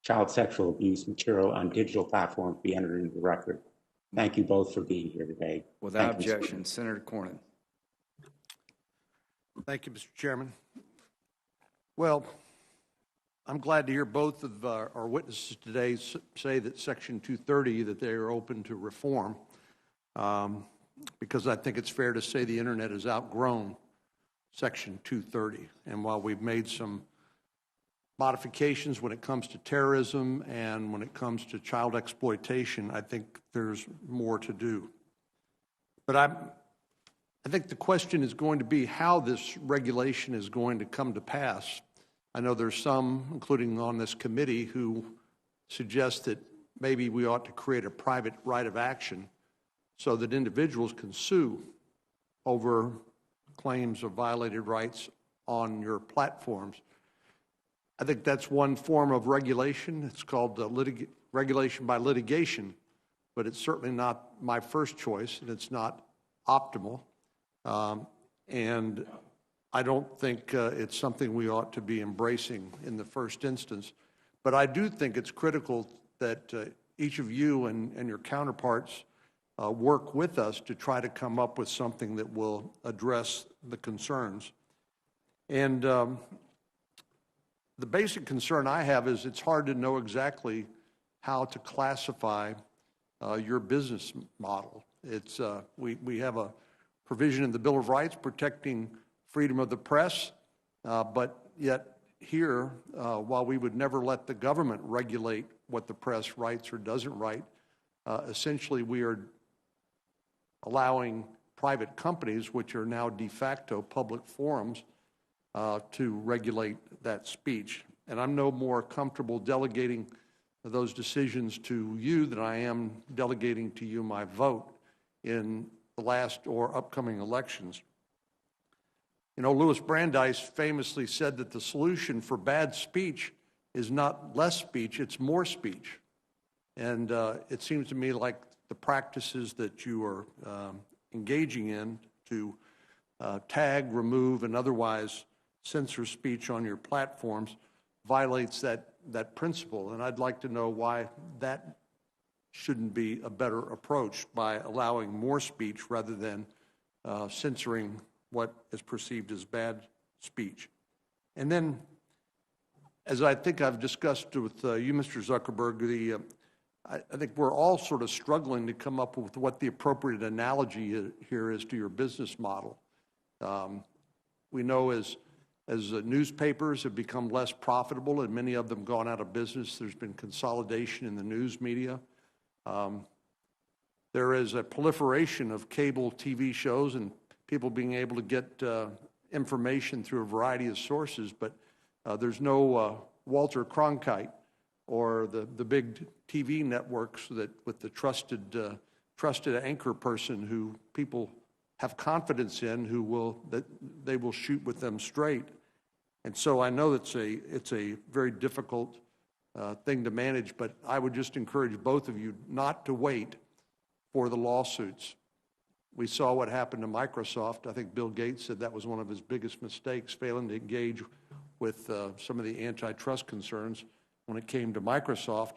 child sexual abuse material on digital platforms be entered into the record. Thank you both for being here today. Without objection, Senator Cornyn. Thank you, Mr. Chairman. Well, I'm glad to hear both of our witnesses today say that Section 230, that they are open to reform, because I think it's fair to say the internet has outgrown Section 230. And while we've made some modifications when it comes to terrorism and when it comes to child exploitation, I think there's more to do. But I think the question is going to be how this regulation is going to come to pass. I know there's some, including on this committee, who suggest that maybe we ought to create a private right of action so that individuals can sue over claims of violated rights on your platforms. I think that's one form of regulation. It's called regulation by litigation, but it's certainly not my first choice, and it's not optimal. And I don't think it's something we ought to be embracing in the first instance. But I do think it's critical that each of you and your counterparts work with us to try to come up with something that will address the concerns. And the basic concern I have is it's hard to know exactly how to classify your business model. It's we have a provision in the Bill of Rights protecting freedom of the press, but yet here, while we would never let the government regulate what the press writes or doesn't write, essentially we are allowing private companies, which are now de facto public forums, to regulate that speech. And I'm no more comfortable delegating those decisions to you than I am delegating to you my vote in the last or upcoming elections. You know, Louis Brandeis famously said that the solution for bad speech is not less speech, it's more speech. And it seems to me like the practices that you are engaging in to tag, remove, and otherwise censor speech on your platforms violates that principle. And I'd like to know why that shouldn't be a better approach by allowing more speech rather than censoring what is perceived as bad speech. And then, as I think I've discussed with you, Mr. Zuckerberg, I think we're all sort of struggling to come up with what the appropriate analogy here is to your business model. We know as newspapers have become less profitable and many of them gone out of business, there's been consolidation in the news media. There is a proliferation of cable TV shows and people being able to get information through a variety of sources, but there's no Walter Cronkite or the big TV networks that with the trusted anchor person who people have confidence in, that they will shoot with them straight. And so I know it's a very difficult thing to manage, but I would just encourage both of you not to wait for the lawsuits. We saw what happened to Microsoft. I think Bill Gates said that was one of his biggest mistakes, failing to engage with some of the antitrust concerns when it came to Microsoft,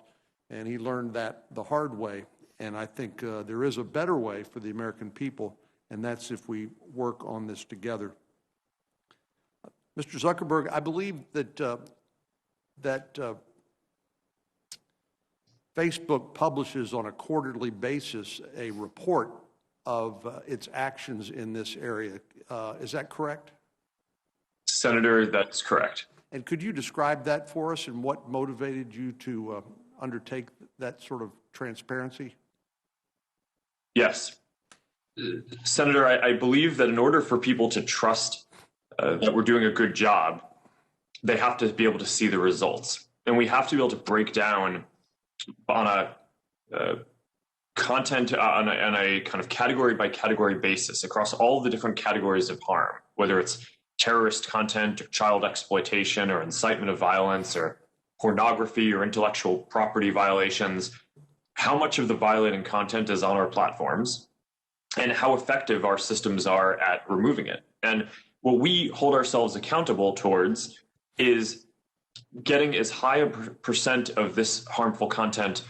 and he learned that the hard way. And I think there is a better way for the American people, and that's if we work on this together. Mr. Zuckerberg, I believe that Facebook publishes on a quarterly basis a report of its actions in this area. Is that correct? Senator, that's correct. And could you describe that for us and what motivated you to undertake that sort of transparency? Yes. Senator, I believe that in order for people to trust that we're doing a good job, they have to be able to see the results. And we have to be able to break down on a content on a kind of category by category basis across all the different categories of harm, whether it's terrorist content or child exploitation or incitement of violence or pornography or intellectual property violations, how much of the violating content is on our platforms and how effective our systems are at removing it. And what we hold ourselves accountable towards is getting as high a percent of this harmful content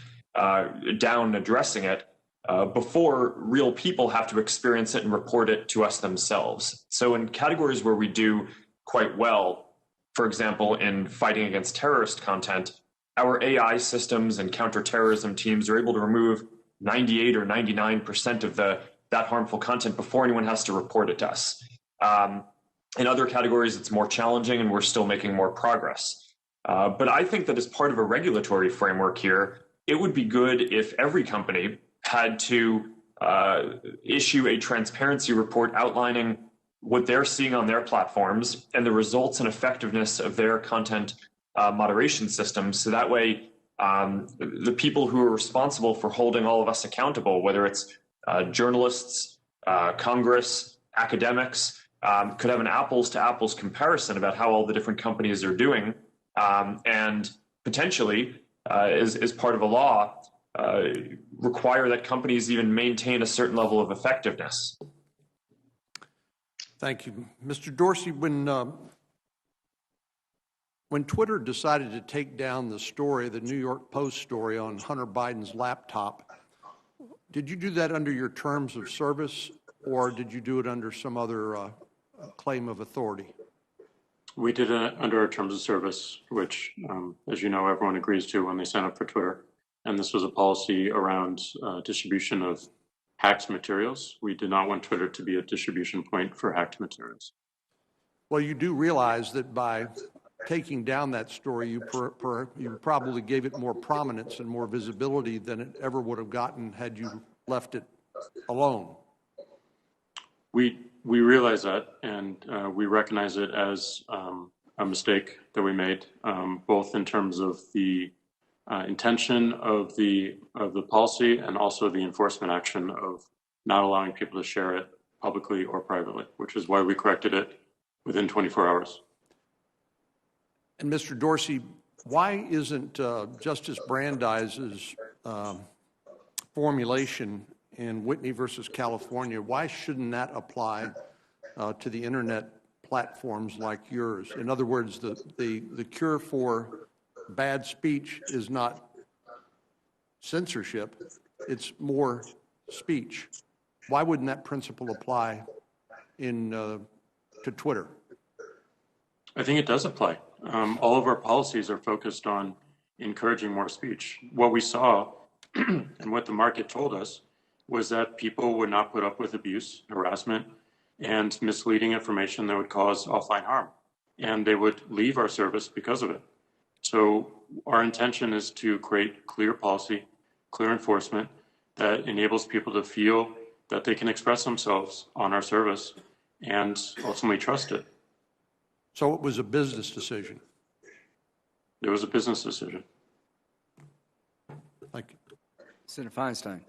down, addressing it, before real people have to experience it and report it to us themselves. So in categories where we do quite well, for example, in fighting against terrorist content, our AI systems and counterterrorism teams are able to remove 98 or 99% of that harmful content before anyone has to report it to us. In other categories, it's more challenging and we're still making more progress. But I think that as part of a regulatory framework here, it would be good if every company had to issue a transparency report outlining what they're seeing on their platforms and the results and effectiveness of their content moderation systems. So that way, the people who are responsible for holding all of us accountable, whether it's journalists, Congress, academics, could have an apples to apples comparison about how all the different companies are doing, and potentially, as part of a law, require that companies even maintain a certain level of effectiveness. Thank you. Mr. Dorsey, when Twitter decided to take down the story, the New York Post story on Hunter Biden's laptop, did you do that under your terms of service, or did you do it under some other claim of authority? We did it under our terms of service, which, as you know, everyone agrees to when they sign up for Twitter. And this was a policy around distribution of hacked materials. We did not want Twitter to be a distribution point for hacked materials. Well, you do realize that by taking down that story, you probably gave it more prominence and more visibility than it ever would have gotten had you left it alone. We realize that, and we recognize it as a mistake that we made, both in terms of the intention of the policy and also the enforcement action of not allowing people to share it publicly or privately, which is why we corrected it within 24 hours. And Mr. Dorsey, Why isn't Justice Brandeis's formulation in Whitney versus California, why shouldn't that apply to the internet platforms like yours? In other words, the cure for bad speech is not censorship, it's more speech. Why wouldn't that principle apply to Twitter? I think it does apply. All of our policies are focused on encouraging more speech. What we saw and what the market told us was that people would not put up with abuse, harassment, and misleading information that would cause offline harm. And they would leave our service because of it. So our intention is to create clear policy, clear enforcement that enables people to feel that they can express themselves on our service and ultimately trust it. So it was a business decision. It was a business decision. Thank you. Senator Feinstein.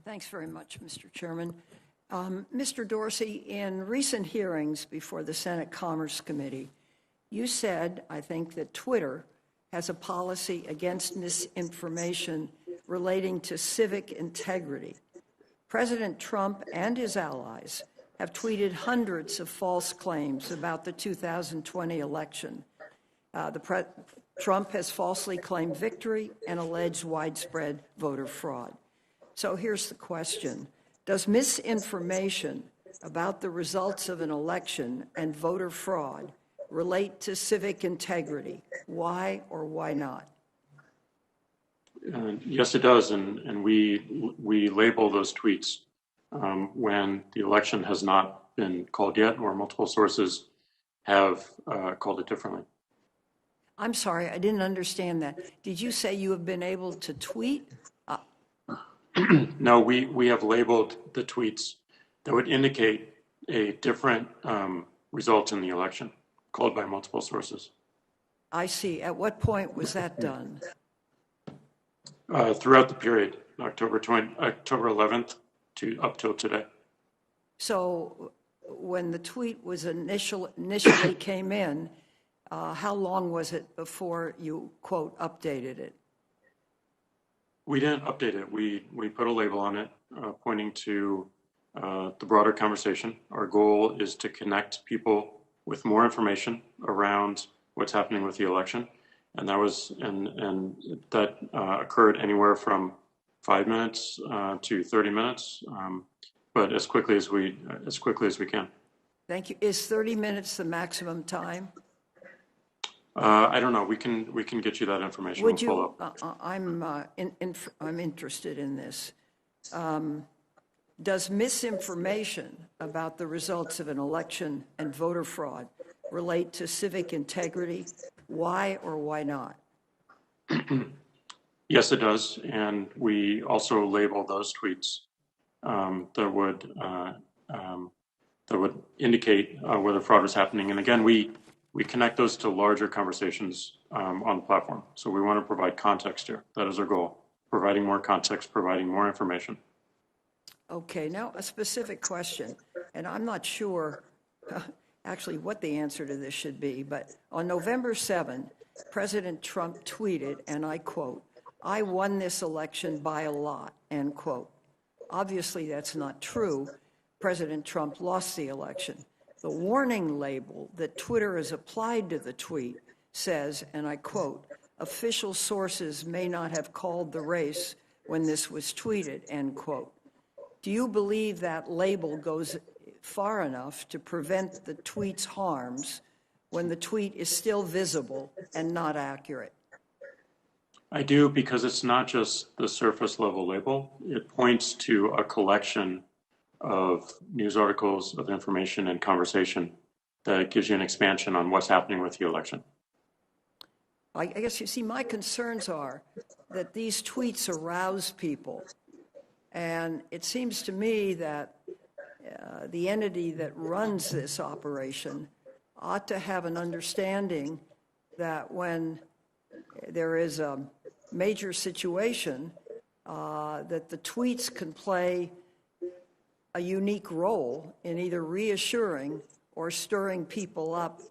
Thanks very much, Mr. Chairman. Mr. Dorsey, in recent hearings before the Senate Commerce Committee, you said, I think, that Twitter has a policy against misinformation relating to civic integrity. President Trump and his allies have tweeted hundreds of false claims about the 2020 election. Trump has falsely claimed victory and alleged widespread voter fraud. So here's the question. Does misinformation about the results of an election and voter fraud relate to civic integrity? Why or why not? Yes, it does, and we label those tweets when the election has not been called yet, or multiple sources have called it differently. I'm sorry, I didn't understand that. Did you say you have been able to tweet? No, we have labeled the tweets that would indicate a different result in the election, called by multiple sources. I see. At what point was that done? Throughout the period, October 11th to up till today. So when the tweet was initially came in, how long was it before you, quote, updated it? We didn't update it. We put a label on it pointing to the broader conversation. Our goal is to connect people with more information around what's happening with the election. And that was, and that occurred anywhere from 5 minutes to 30 minutes, but as quickly as we can. Thank you. Is 30 minutes the maximum time? I don't know. We can get you that information. Would we'll you? follow up. I'm interested in this. Does misinformation about the results of an election and voter fraud relate to civic integrity? Why or why not? Yes, it does, and we also label those tweets that would indicate whether fraud was happening. And again, we connect those to larger conversations on the platform. So we want to provide context here. That is our goal: providing more context, providing more information. Okay, now a specific question, and I'm not sure actually what the answer to this should be, but on November 7, President Trump tweeted, and I quote, "I won this election by a lot," end quote. Obviously, that's not true. President Trump lost the election. The warning label that Twitter has applied to the tweet says, and I quote, "Official sources may not have called the race when this was tweeted," end quote. Do you believe that label goes far enough to prevent the tweet's harms when the tweet is still visible and not accurate? I do, because it's not just the surface level label. It points to a collection of news articles, of information and conversation that gives you an expansion on what's happening with the election. I guess you see, my concerns are that these tweets arouse people. And it seems to me that the entity that runs this operation ought to have an understanding that when there is a major situation, that the tweets can play a unique role in either reassuring or stirring people up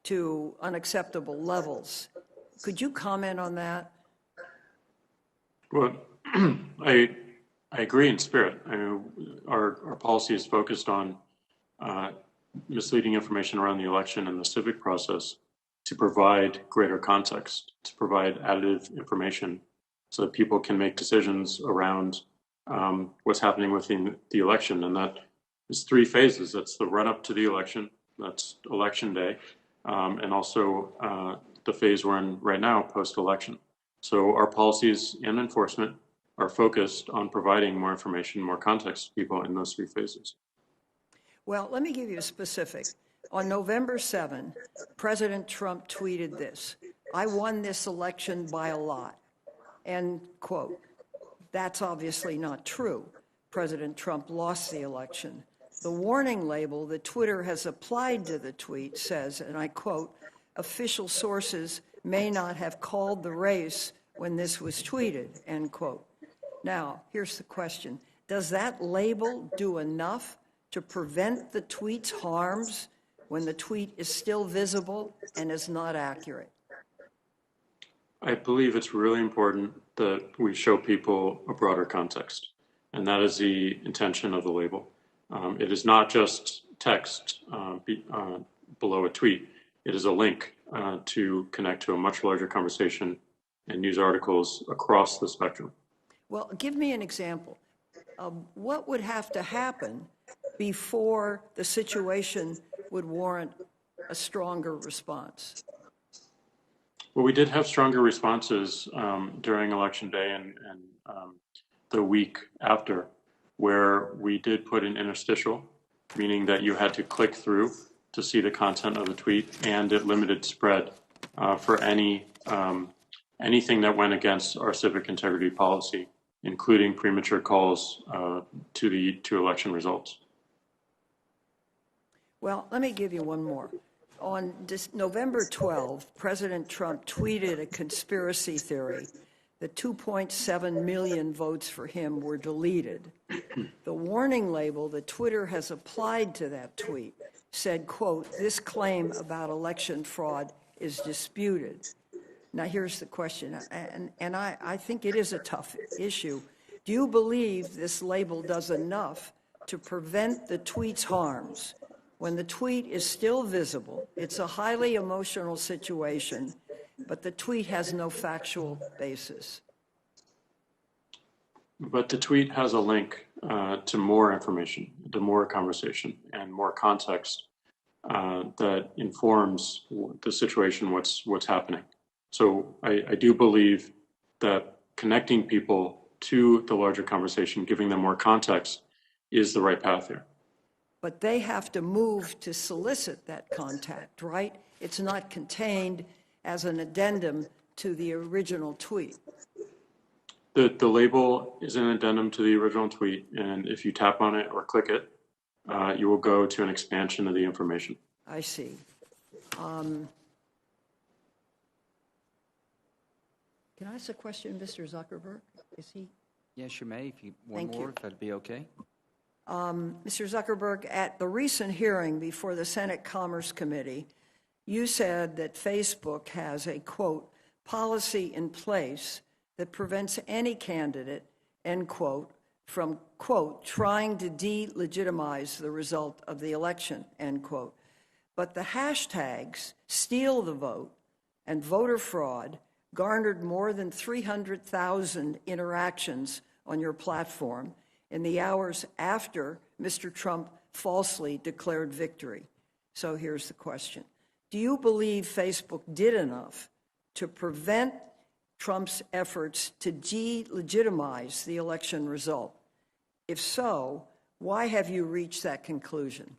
to unacceptable levels. Could you comment on that? Well, I agree in spirit. I mean, our policy is focused on misleading information around the election and the civic process to provide greater context, to provide additive information so that people can make decisions around what's happening within the election. And that is three phases. That's the run up to the election, that's election day, and also the phase we're in right now, post-election. So our policies and enforcement are focused on providing more information, more context to people in those three phases. Well, let me give you a specific. On November 7, President Trump tweeted this: "I won this election by a lot." End quote. That's obviously not true. President Trump lost the election. The warning label that Twitter has applied to the tweet says, and I quote, "Official sources may not have called the race when this was tweeted," end quote. Now, here's the question. Does that label do enough to prevent the tweet's harms when the tweet is still visible and is not accurate? I believe it's really important that we show people a broader context, and that is the intention of the label. It is not just text below a tweet. It is a link to connect to a much larger conversation and news articles across the spectrum. Well, give me an example. What would have to happen before the situation would warrant a stronger response? Well, we did have stronger responses during Election Day and the week after, where we did put an interstitial, meaning that you had to click through to see the content of the tweet, and it limited spread for anything that went against our civic integrity policy, including premature calls to election results. Well, let me give you one more. On November 12, President Trump tweeted a conspiracy theory that 2.7 million votes for him were deleted. The warning label that Twitter has applied to that tweet said, quote, "This claim about election fraud is disputed." Now, here's the question, and I think it is a tough issue. Do you believe this label does enough to prevent the tweet's harms? When the tweet is still visible, it's a highly emotional situation, but the tweet has no factual basis. But the tweet has a link to more information, to more conversation, and more context that informs the situation, what's happening. So I do believe that connecting people to the larger conversation, giving them more context, is the right path here. But they have to move to solicit that contact, right? It's not contained as an addendum to the original tweet. The label is an addendum to the original tweet, and if you tap on it or click it, you will go to an expansion of the information. I see. Can I ask a question, Mr. Zuckerberg? Is he? Yes, you may. If you one Thank more, you. if that'd be okay. Mr. Zuckerberg, at the recent hearing before the Senate Commerce Committee, you said that Facebook has a, quote, policy in place that prevents any candidate, end quote, from, quote, trying to delegitimize the result of the election, end quote. But the hashtags steal the vote and voter fraud garnered more than 300,000 interactions on your platform in the hours after Mr. Trump falsely declared victory. So here's the question. Do you believe Facebook did enough to prevent Trump's efforts to delegitimize the election result? If so, why have you reached that conclusion?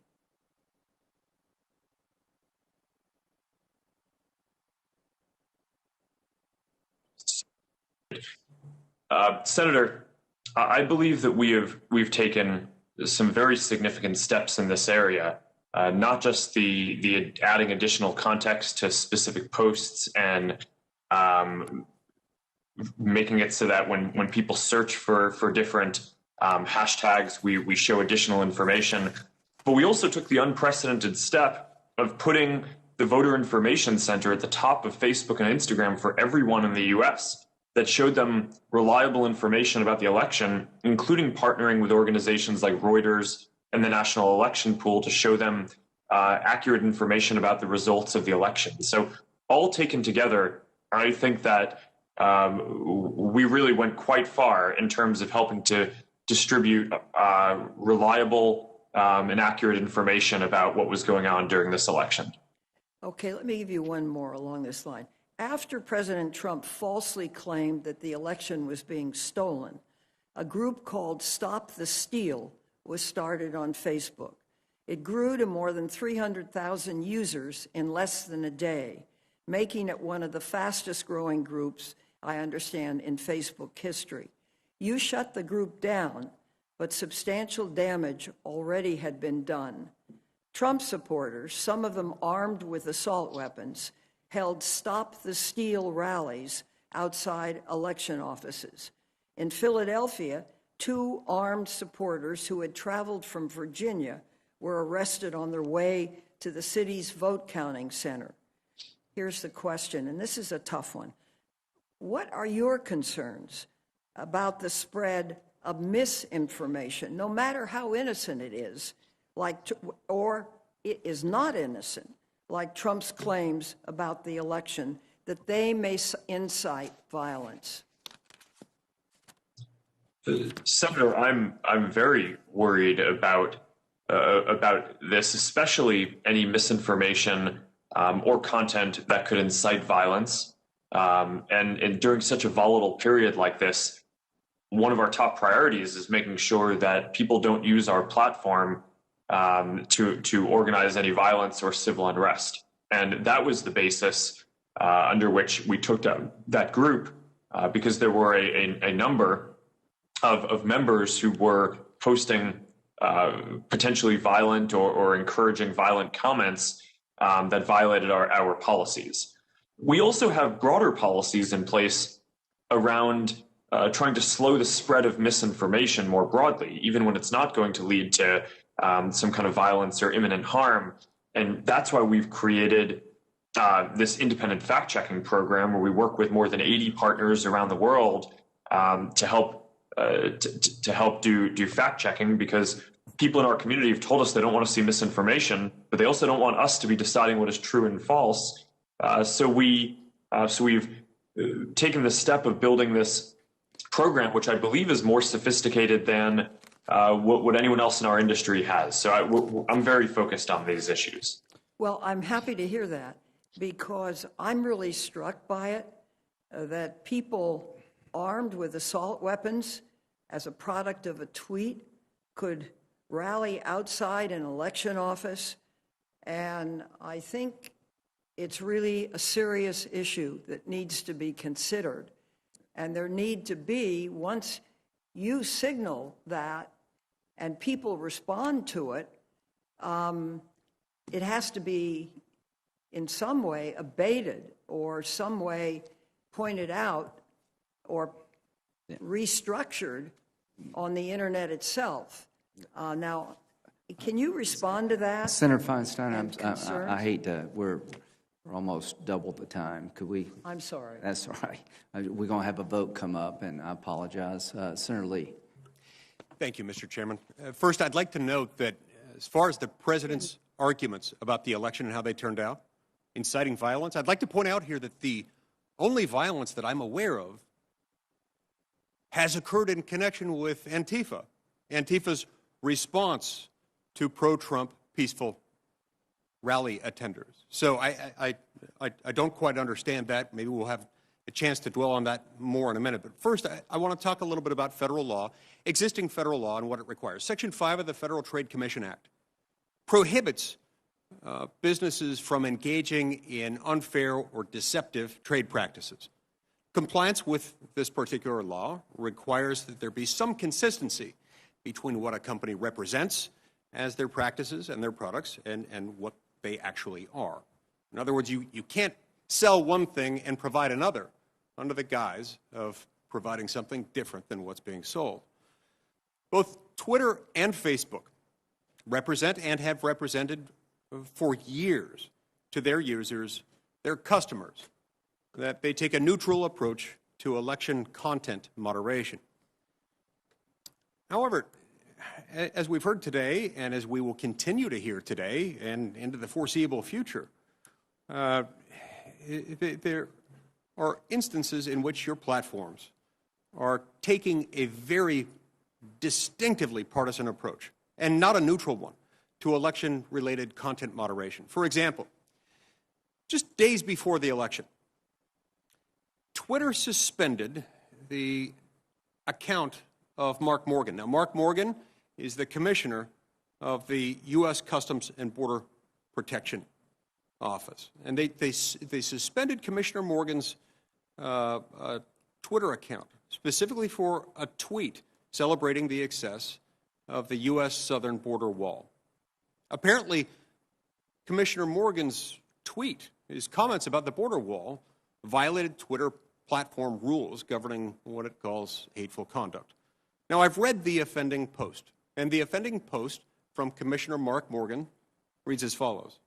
Senator, I believe that we've taken some very significant steps in this area. Not just the adding additional context to specific posts and making it so that when people search for different hashtags, we show additional information, But we also took the unprecedented step of putting the Voter Information Center at the top of Facebook and Instagram for everyone in the US that showed them reliable information about the election, including partnering with organizations like Reuters and the National Election Pool to show them accurate information about the results of the election. So all taken together, I think that we really went quite far in terms of helping to distribute reliable and accurate information about what was going on during this election. Okay, let me give you one more along this line. After President Trump falsely claimed that the election was being stolen, a group called Stop the Steal was started on Facebook. It grew to more than 300,000 users in less than a day, making it one of the fastest growing groups, I understand, in Facebook history. You shut the group down, but substantial damage already had been done. Trump supporters, some of them armed with assault weapons, held Stop the Steal rallies outside election offices. In Philadelphia, 2 armed supporters who had traveled from Virginia were arrested on their way to the city's vote counting center. Here's the question, and this is a tough one. What are your concerns about the spread of misinformation, no matter how innocent it is, or it is not innocent, like Trump's claims about the election, that they may incite violence? Senator, I'm very worried about this, especially any misinformation or content that could incite violence. And during such a volatile period like this, one of our top priorities is making sure that people don't use our platform to organize any violence or civil unrest. And that was the basis under which we took that group, because there were a number of members who were posting potentially violent or encouraging violent comments that violated our policies. We also have broader policies in place around trying to slow the spread of misinformation more broadly, even when it's not going to lead to some kind of violence or imminent harm. And that's why we've created this independent fact-checking program where we work with more than 80 partners around the world to help do fact-checking, because people in our community have told us they don't want to see misinformation, but they also don't want us to be deciding what is true and false. So we've taken the step of building this program, which I believe is more sophisticated than what anyone else in our industry has. So I'm very focused on these issues. Well, I'm happy to hear that, because I'm really struck by it, that people armed with assault weapons as a product of a tweet could rally outside an election office. And I think it's really a serious issue that needs to be considered. And there need to be, once you signal that and people respond to it, it has to be in some way abated or some way pointed out or restructured on the internet itself. Now, can you respond to that? Senator Feinstein, I hate to, we're almost double the time. Could we? I'm sorry. That's all right. We're going to have a vote come up, and I apologize. Senator Lee. Thank you, Mr. Chairman. First, I'd like to note that as far as the President's arguments about the election and how they turned out, inciting violence, I'd like to point out here that the only violence that I'm aware of has occurred in connection with Antifa. Antifa's response to pro-Trump peaceful rally attenders. So I don't quite understand that. Maybe we'll have a chance to dwell on that more in a minute. But first, I want to talk a little bit about federal law, existing federal law, and what it requires. Section 5 of the Federal Trade Commission Act prohibits businesses from engaging in unfair or deceptive trade practices. Compliance with this particular law requires that there be some consistency between what a company represents as their practices and their products and what they actually are. In other words, you can't sell one thing and provide another under the guise of providing something different than what's being sold. Both Twitter and Facebook represent and have represented for years to their users, their customers, that they take a neutral approach to election content moderation. However, as we've heard today, and as we will continue to hear today and into the foreseeable future, there are instances in which your platforms are taking a very distinctively partisan approach, and not a neutral one, to election-related content moderation. For example, just days before the election, Twitter suspended the account of Mark Morgan. Now, Mark Morgan is the commissioner of the U.S. Customs and Border Protection Office. And they suspended Commissioner Morgan's Twitter account, specifically for a tweet celebrating the success of the U.S. southern border wall. Apparently, Commissioner Morgan's tweet, his comments about the border wall, violated Twitter platform rules governing what it calls hateful conduct. Now, I've read the offending post, and the offending post from Commissioner Mark Morgan reads as follows.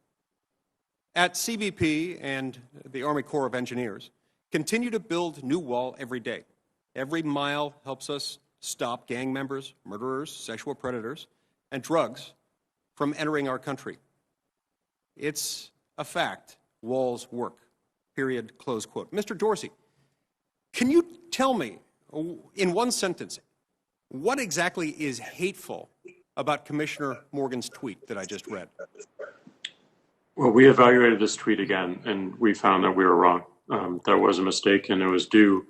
At CBP and the Army Corps of Engineers, continue to build new wall every day. Every mile helps us stop gang members, murderers, sexual predators, and drugs from entering our country. It's a fact. Walls work. Period. Close quote. Mr. Dorsey, can you tell me, in one sentence, what exactly is hateful about Commissioner Morgan's tweet that I just read? Well, we evaluated this tweet again, and we found that we were wrong. That was a mistake, and it was due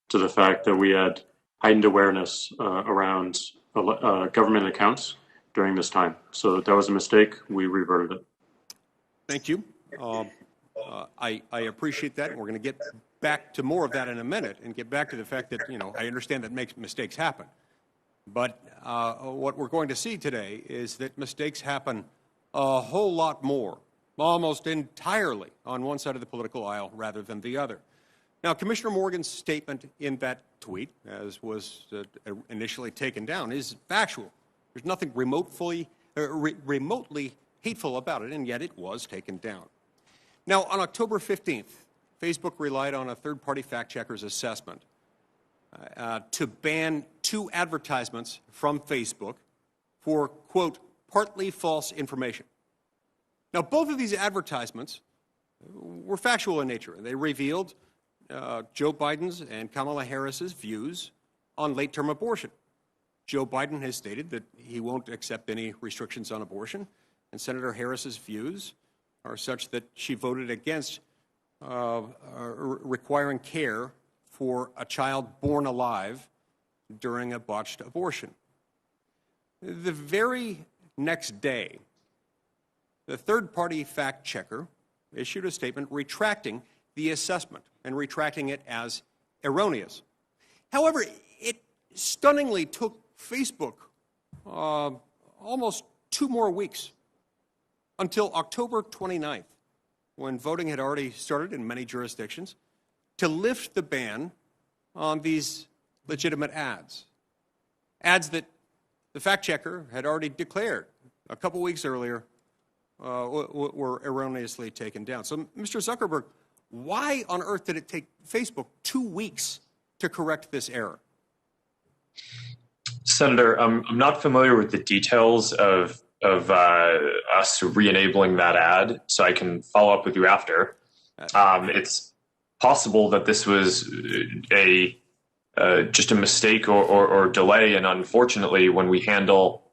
to the fact that we had heightened awareness around government accounts during this time. So that was a mistake. We reverted it. Thank you. I appreciate that, and we're going to get back to more of that in a minute and get back to the fact that, I understand that mistakes happen. But what we're going to see today is that mistakes happen a whole lot more, almost entirely on one side of the political aisle rather than the other. Now, Commissioner Morgan's statement in that tweet, as was initially taken down, is factual. There's nothing remotely hateful about it, and yet it was taken down. Now, on October 15th, Facebook relied on a third-party fact-checker's assessment to ban 2 advertisements from Facebook for, quote, partly false information. Now, both of these advertisements were factual in nature, and they revealed Joe Biden's and Kamala Harris's views on late-term abortion. Joe Biden has stated that he won't accept any restrictions on abortion, and Senator Harris's views are such that she voted against requiring care for a child born alive during a botched abortion. The very next day, the third-party fact-checker issued a statement retracting the assessment and retracting it as erroneous. However, it stunningly took Facebook almost 2 more weeks until October 29th, when voting had already started in many jurisdictions, to lift the ban on these legitimate ads. Ads that the fact-checker had already declared a couple weeks earlier were erroneously taken down. So, Mr. Zuckerberg, why on earth did it take Facebook 2 weeks to correct this error? Senator, I'm not familiar with the details of us re-enabling that ad, so I can follow up with you after. It's possible that this was just a mistake or delay, and unfortunately, when we handle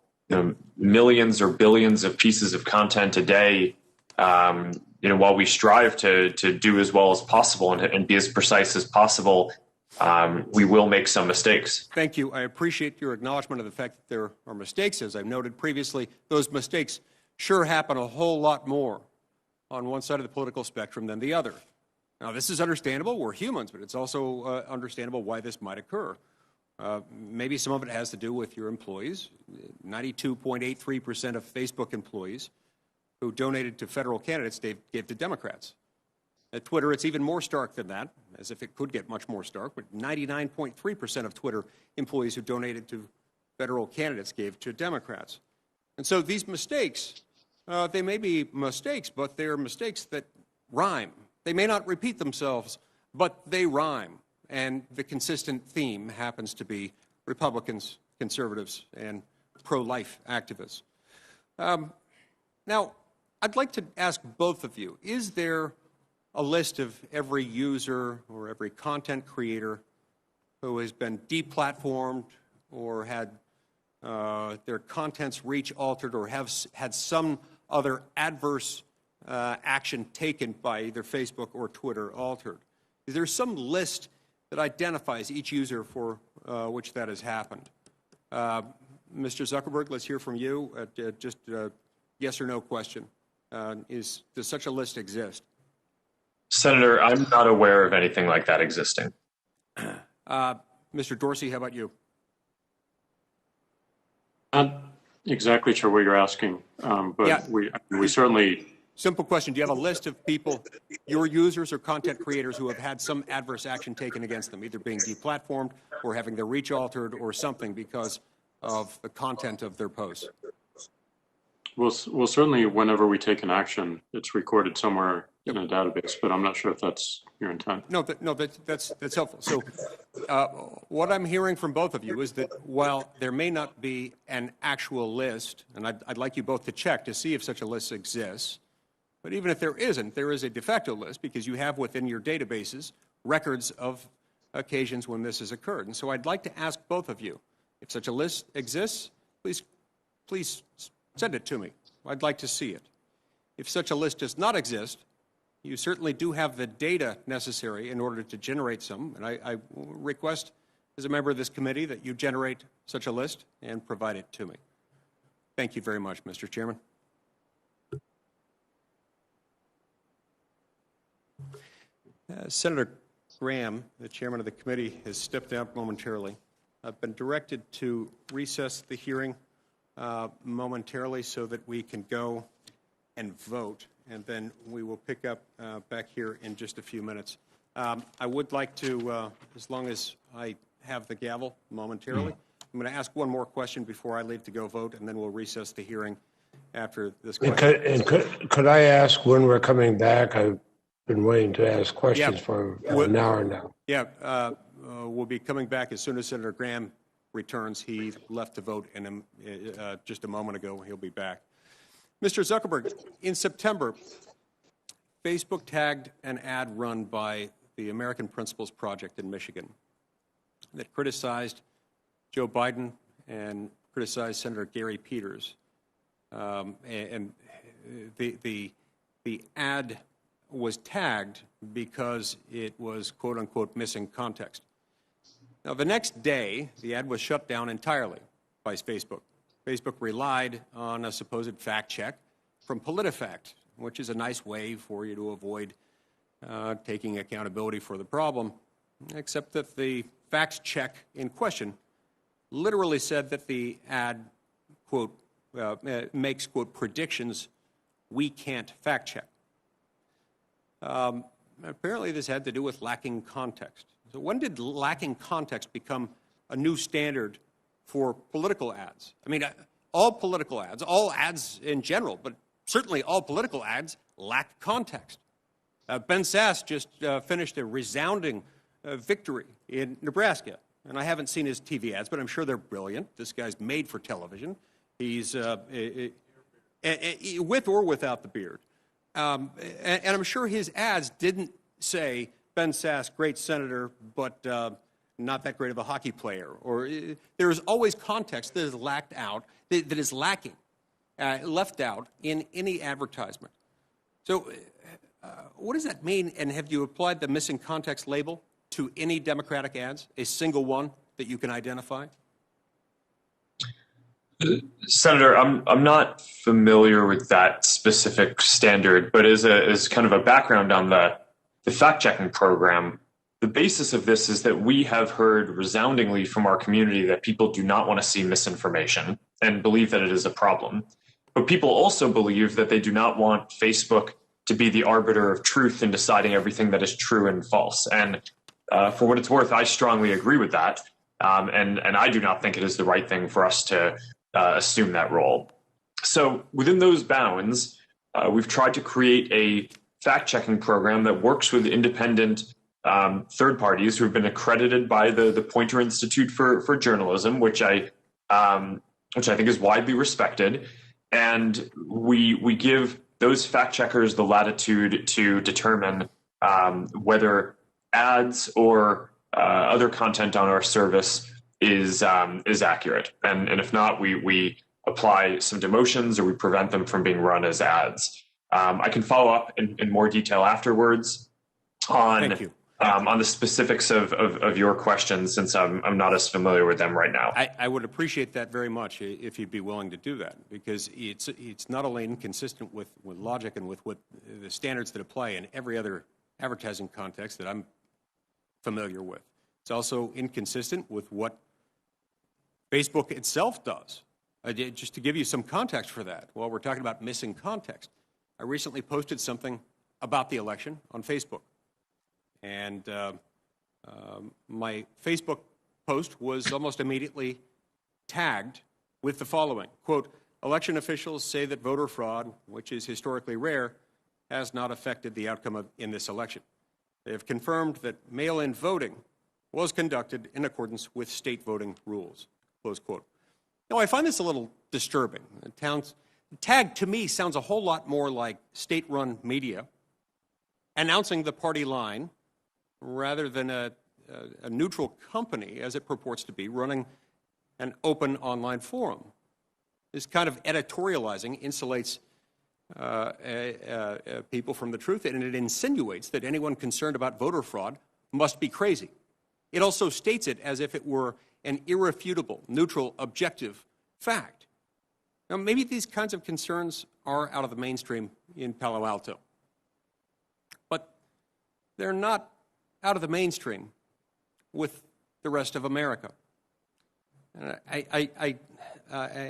millions or billions of pieces of content a day, while we strive to do as well as possible and be as precise as possible, we will make some mistakes. Thank you. I appreciate your acknowledgement of the fact that there are mistakes. As I've noted previously, those mistakes sure happen a whole lot more on one side of the political spectrum than the other. Now, this is understandable. We're humans, but it's also understandable why this might occur. Maybe some of it has to do with your employees. 92.83% of Facebook employees who donated to federal candidates gave to Democrats. At Twitter, it's even more stark than that, as if it could get much more stark, but 99.3% of Twitter employees who donated to federal candidates gave to Democrats. And so these mistakes, they may be mistakes, but they're mistakes that rhyme. They may not repeat themselves, but they rhyme. And the consistent theme happens to be Republicans, conservatives, and pro-life activists. Now, I'd like to ask both of you, is there a list of every user or every content creator who has been deplatformed or had their content's reach altered or have had some other adverse action taken by either Facebook or Twitter altered? Is there some list that identifies each user for which that has happened? Mr. Zuckerberg, let's hear from you. Just a yes or no question. Does such a list exist? Senator, I'm not aware of anything like that existing. Mr. Dorsey, how about you? Not exactly sure what you're asking, but Yeah. we certainly. Simple question. Do you have a list of people, your users or content creators, who have had some adverse action taken against them, either being deplatformed or having their reach altered or something because of the content of their posts? Well, certainly whenever we take an action, it's recorded somewhere in a database, but I'm not sure if that's your intent. No, that's helpful. So what I'm hearing from both of you is that while there may not be an actual list, and I'd like you both to check to see if such a list exists, but even if there isn't, there is a de facto list because you have within your databases records of occasions when this has occurred. And so I'd like to ask both of you, if such a list exists, please send it to me. I'd like to see it. If such a list does not exist, you certainly do have the data necessary in order to generate some, and I request as a member of this committee that you generate such a list and provide it to me. Thank you very much, Mr. Chairman. Senator Graham, the chairman of the committee, has stepped out momentarily. I've been directed to recess the hearing momentarily so that we can go and vote, and then we will pick up back here in just a few minutes. I would like to, as long as I have the gavel momentarily, I'm going to ask one more question before I leave to go vote, and then we'll recess the hearing after this question. Could I ask when we're coming back? I've been waiting to ask questions for an hour now. Yeah, we'll be coming back as soon as Senator Graham returns. He left to vote in just a moment ago. He'll be back. Mr. Zuckerberg, in September, Facebook tagged an ad run by the American Principles Project in Michigan that criticized Joe Biden and criticized Senator Gary Peters. And the ad was tagged because it was, quote unquote, missing context. Now, the next day, the ad was shut down entirely by Facebook. Facebook relied on a supposed fact check from PolitiFact, which is a nice way for you to avoid taking accountability for the problem, except that the fact check in question literally said that the ad, quote, makes, quote, predictions we can't fact check. Apparently, this had to do with lacking context. So when did lacking context become a new standard for political ads? I mean, all political ads, all ads in general, but certainly all political ads lack context. Ben Sasse just finished a resounding victory in Nebraska. And I haven't seen his TV ads, but I'm sure they're brilliant. This guy's made for television. He's with or without the beard. And I'm sure his ads didn't say, Ben Sasse, great senator, but not that great of a hockey player. Or there is always context that is lacked out, that is lacking, left out in any advertisement. So what does that mean? And have you applied the missing context label to any Democratic ads, a single one that you can identify? Senator, I'm not familiar with that specific standard, but as kind of a background on the fact-checking program, the basis of this is that we have heard resoundingly from our community that people do not want to see misinformation and believe that it is a problem. But people also believe that they do not want Facebook to be the arbiter of truth in deciding everything that is true and false. And for what it's worth, I strongly agree with that. And I do not think it is the right thing for us to assume that role. So within those bounds, we've tried to create a fact-checking program that works with independent third parties who have been accredited by the Poynter Institute for Journalism, which I think is widely respected, and we give those fact checkers the latitude to determine whether ads or other content on our service is accurate, and if not, we apply some demotions or we prevent them from being run as ads. I can follow up in more detail afterwards on the specifics of your questions, since I'm not as familiar with them right now. I would appreciate that very much if you'd be willing to do that, because it's not only inconsistent with logic and with what the standards that apply in every other advertising context that I'm familiar with. It's also inconsistent with what Facebook itself does. Just to give you some context for that, while we're talking about missing context, I recently posted something about the election on Facebook. And my Facebook post was almost immediately tagged with the following, quote, "Election officials say that voter fraud, which is historically rare, has not affected the outcome in this election. They have confirmed that mail-in voting was conducted in accordance with state voting rules," close quote. Now, I find this a little disturbing. The tag, to me, sounds a whole lot more like state-run media announcing the party line rather than a neutral company, as it purports to be, running an open online forum. This kind of editorializing insulates people from the truth, and it insinuates that anyone concerned about voter fraud must be crazy. It also states it as if it were an irrefutable, neutral, objective fact. Now, maybe these kinds of concerns are out of the mainstream in Palo Alto, but they're not out of the mainstream with the rest of America. And I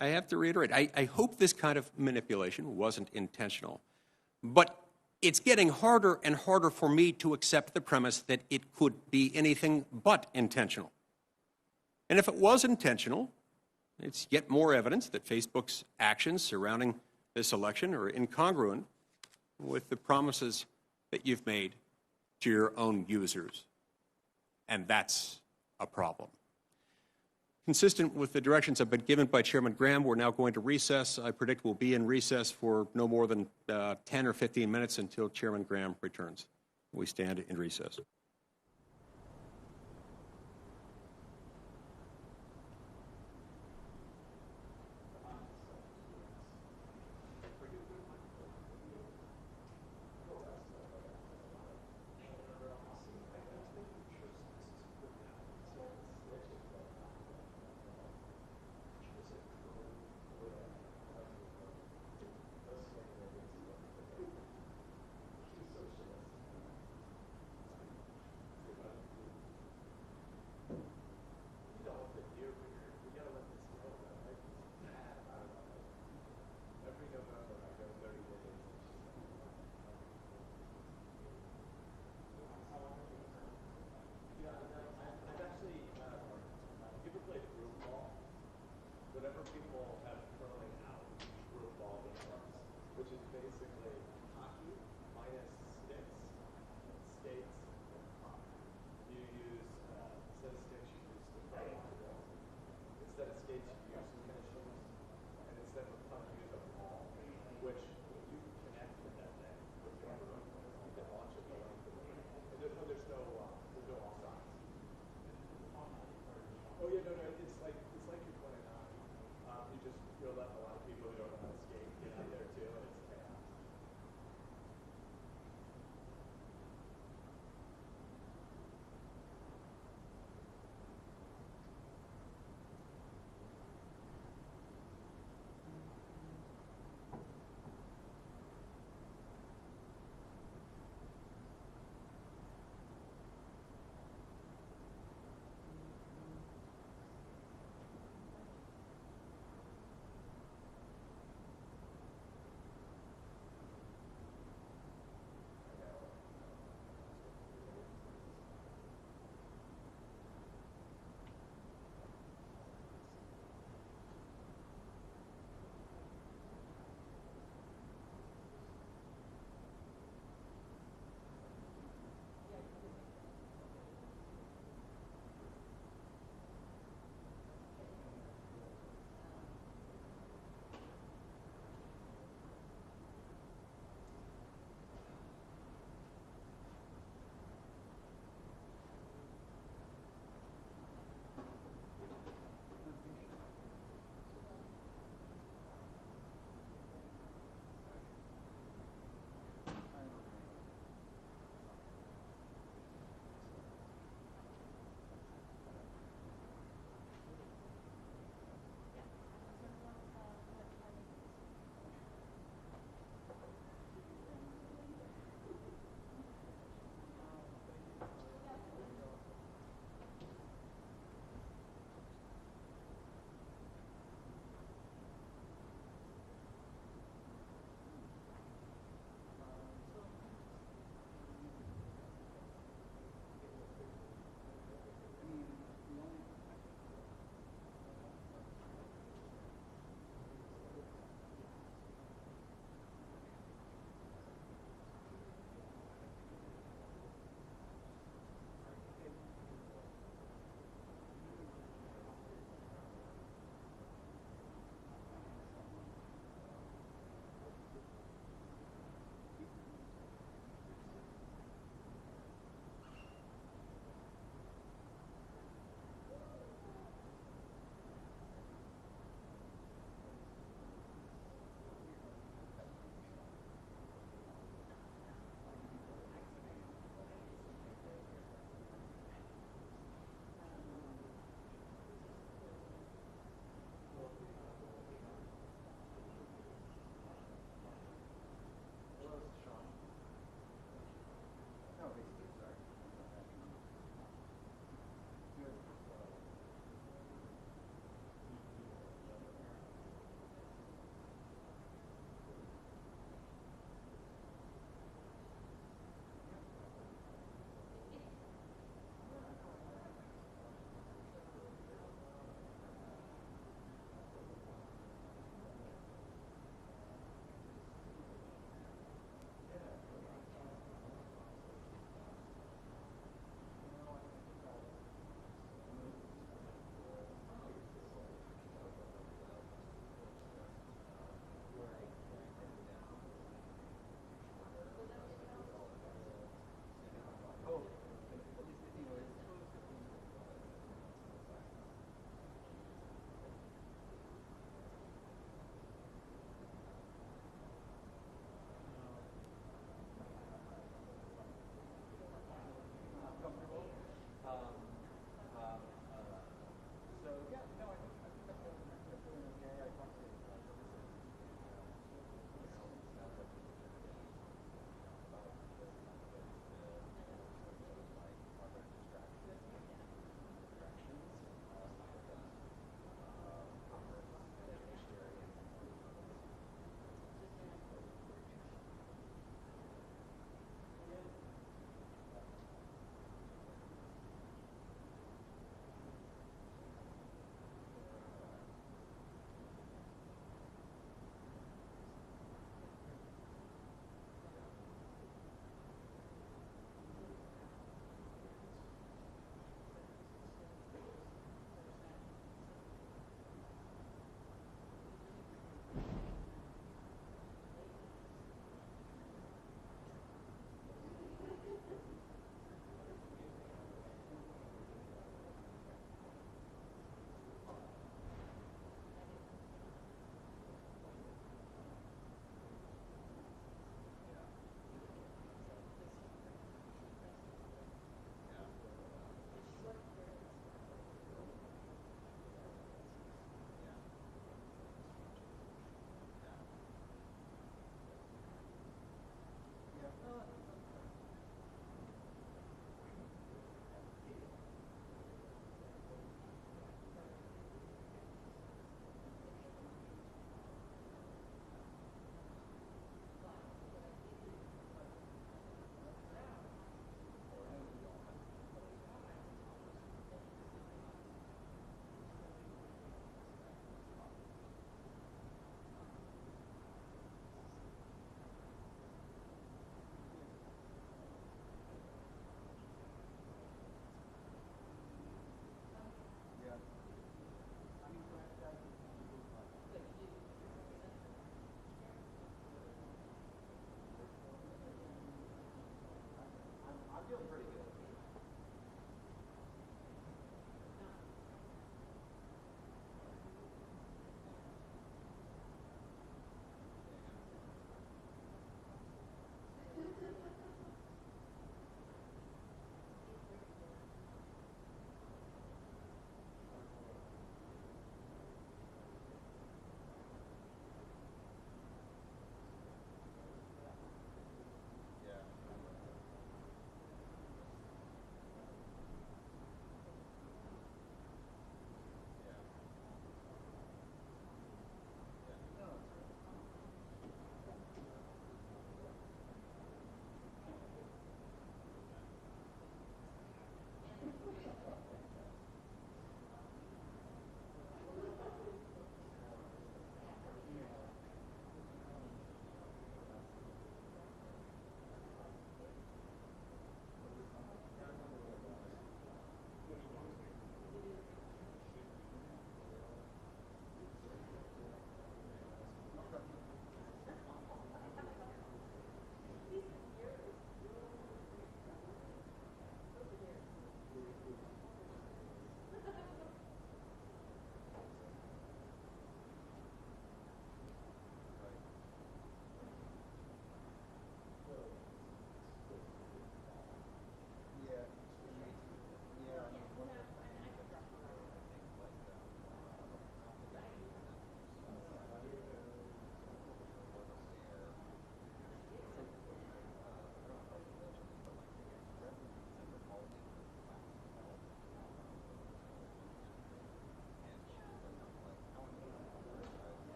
have to reiterate, I hope this kind of manipulation wasn't intentional, but it's getting harder and harder for me to accept the premise that it could be anything but intentional. And if it was intentional, it's yet more evidence that Facebook's actions surrounding this election are incongruent with the promises that you've made to your own users. And that's a problem. Consistent with the directions I've been given by Chairman Graham, we're now going to recess. I predict we'll be in recess for no more than 10 or 15 minutes until Chairman Graham returns. We stand in recess.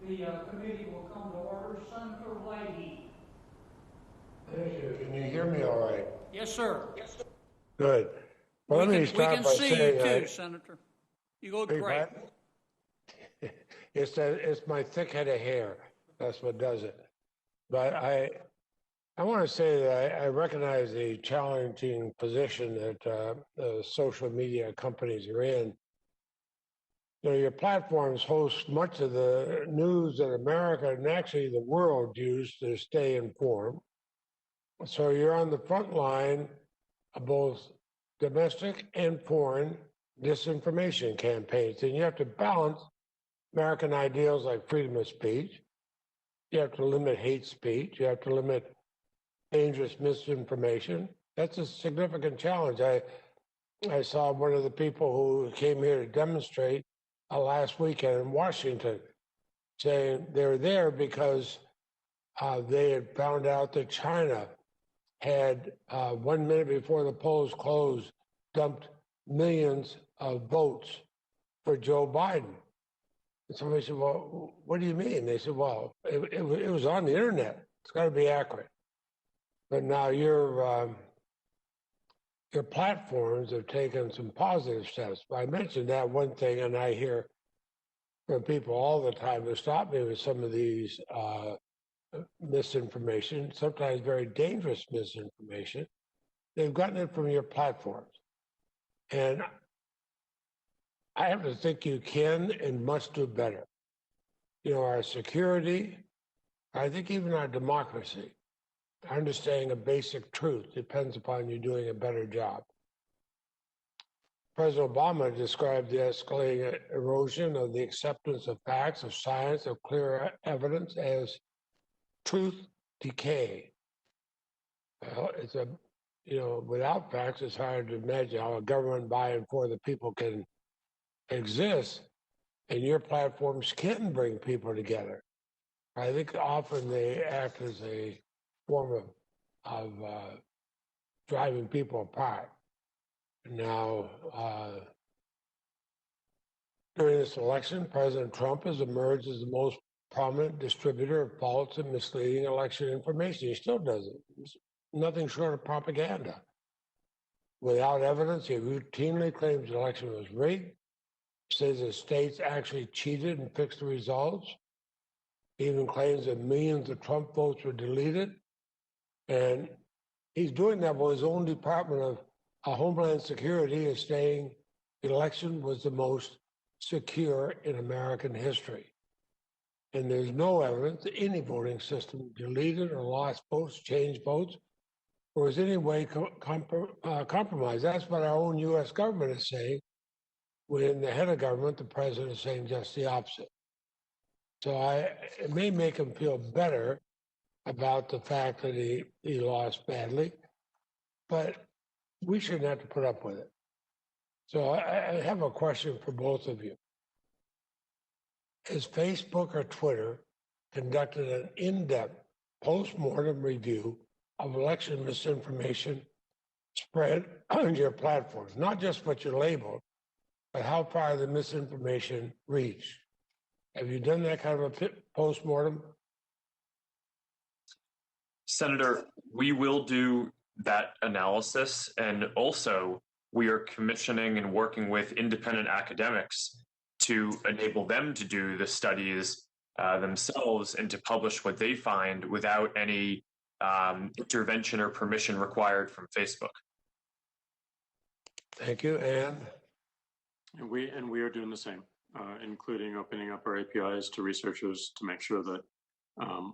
The committee will come to order. Senator Leahy. Thank you. Can you hear me all right? Yes, sir. Good. Well, let me We start can by see you saying too, Senator. You look Beg your great. pardon? It's my thick head of hair. That's what does it. But I want to say that I recognize the challenging position that the social media companies are in. You know, your platforms host much of the news that America and actually the world use to stay informed. So you're on the front line of both domestic and foreign disinformation campaigns, and you have to balance American ideals like freedom of speech. You have to limit hate speech. You have to limit dangerous misinformation. That's a significant challenge. I saw one of the people who came here to demonstrate last weekend in Washington saying they were there because they had found out that China had 1 minute before the polls closed dumped millions of votes for Joe Biden. And somebody said, well, what do you mean? They said, well, it was on the internet. It's got to be accurate. But now your platforms have taken some positive steps. I mentioned that one thing, and I hear from people all the time who stop me with some of these misinformation, sometimes very dangerous misinformation. They've gotten it from your platforms. And I have to think you can and must do better. You know, our security, I think even our democracy, understanding a basic truth depends upon you doing a better job. President Obama described the escalating erosion of the acceptance of facts, of science, of clear evidence as truth decay. Well, without facts, it's hard to imagine how a government by and for the people can exist, and your platforms can bring people together. I think often they act as a form of driving people apart. Now, during this election, President Trump has emerged as the most prominent distributor of false and misleading election information. He still does it. It's nothing short of propaganda. Without evidence, he routinely claims the election was rigged, says that states actually cheated and fixed the results. He even claims that millions of Trump votes were deleted. And he's doing that while his own Department of Homeland Security is saying the election was the most secure in American history. And there's no evidence that any voting system deleted or lost votes, changed votes, or was any way compromised. That's what our own U.S. government is saying, when the head of government, the president, is saying just the opposite. So it may make him feel better about the fact that he lost badly, but we shouldn't have to put up with it. So I have a question for both of you. Has Facebook or Twitter conducted an in-depth post-mortem review of election misinformation spread on your platforms? Not just what you labeled, but how far the misinformation reached. Have you done that kind of a post-mortem? Senator, we will do that analysis, and also we are commissioning and working with independent academics to enable them to do the studies themselves and to publish what they find without any intervention or permission required from Facebook. Thank you, Anne. And we are doing the same, including opening up our APIs to researchers to make sure that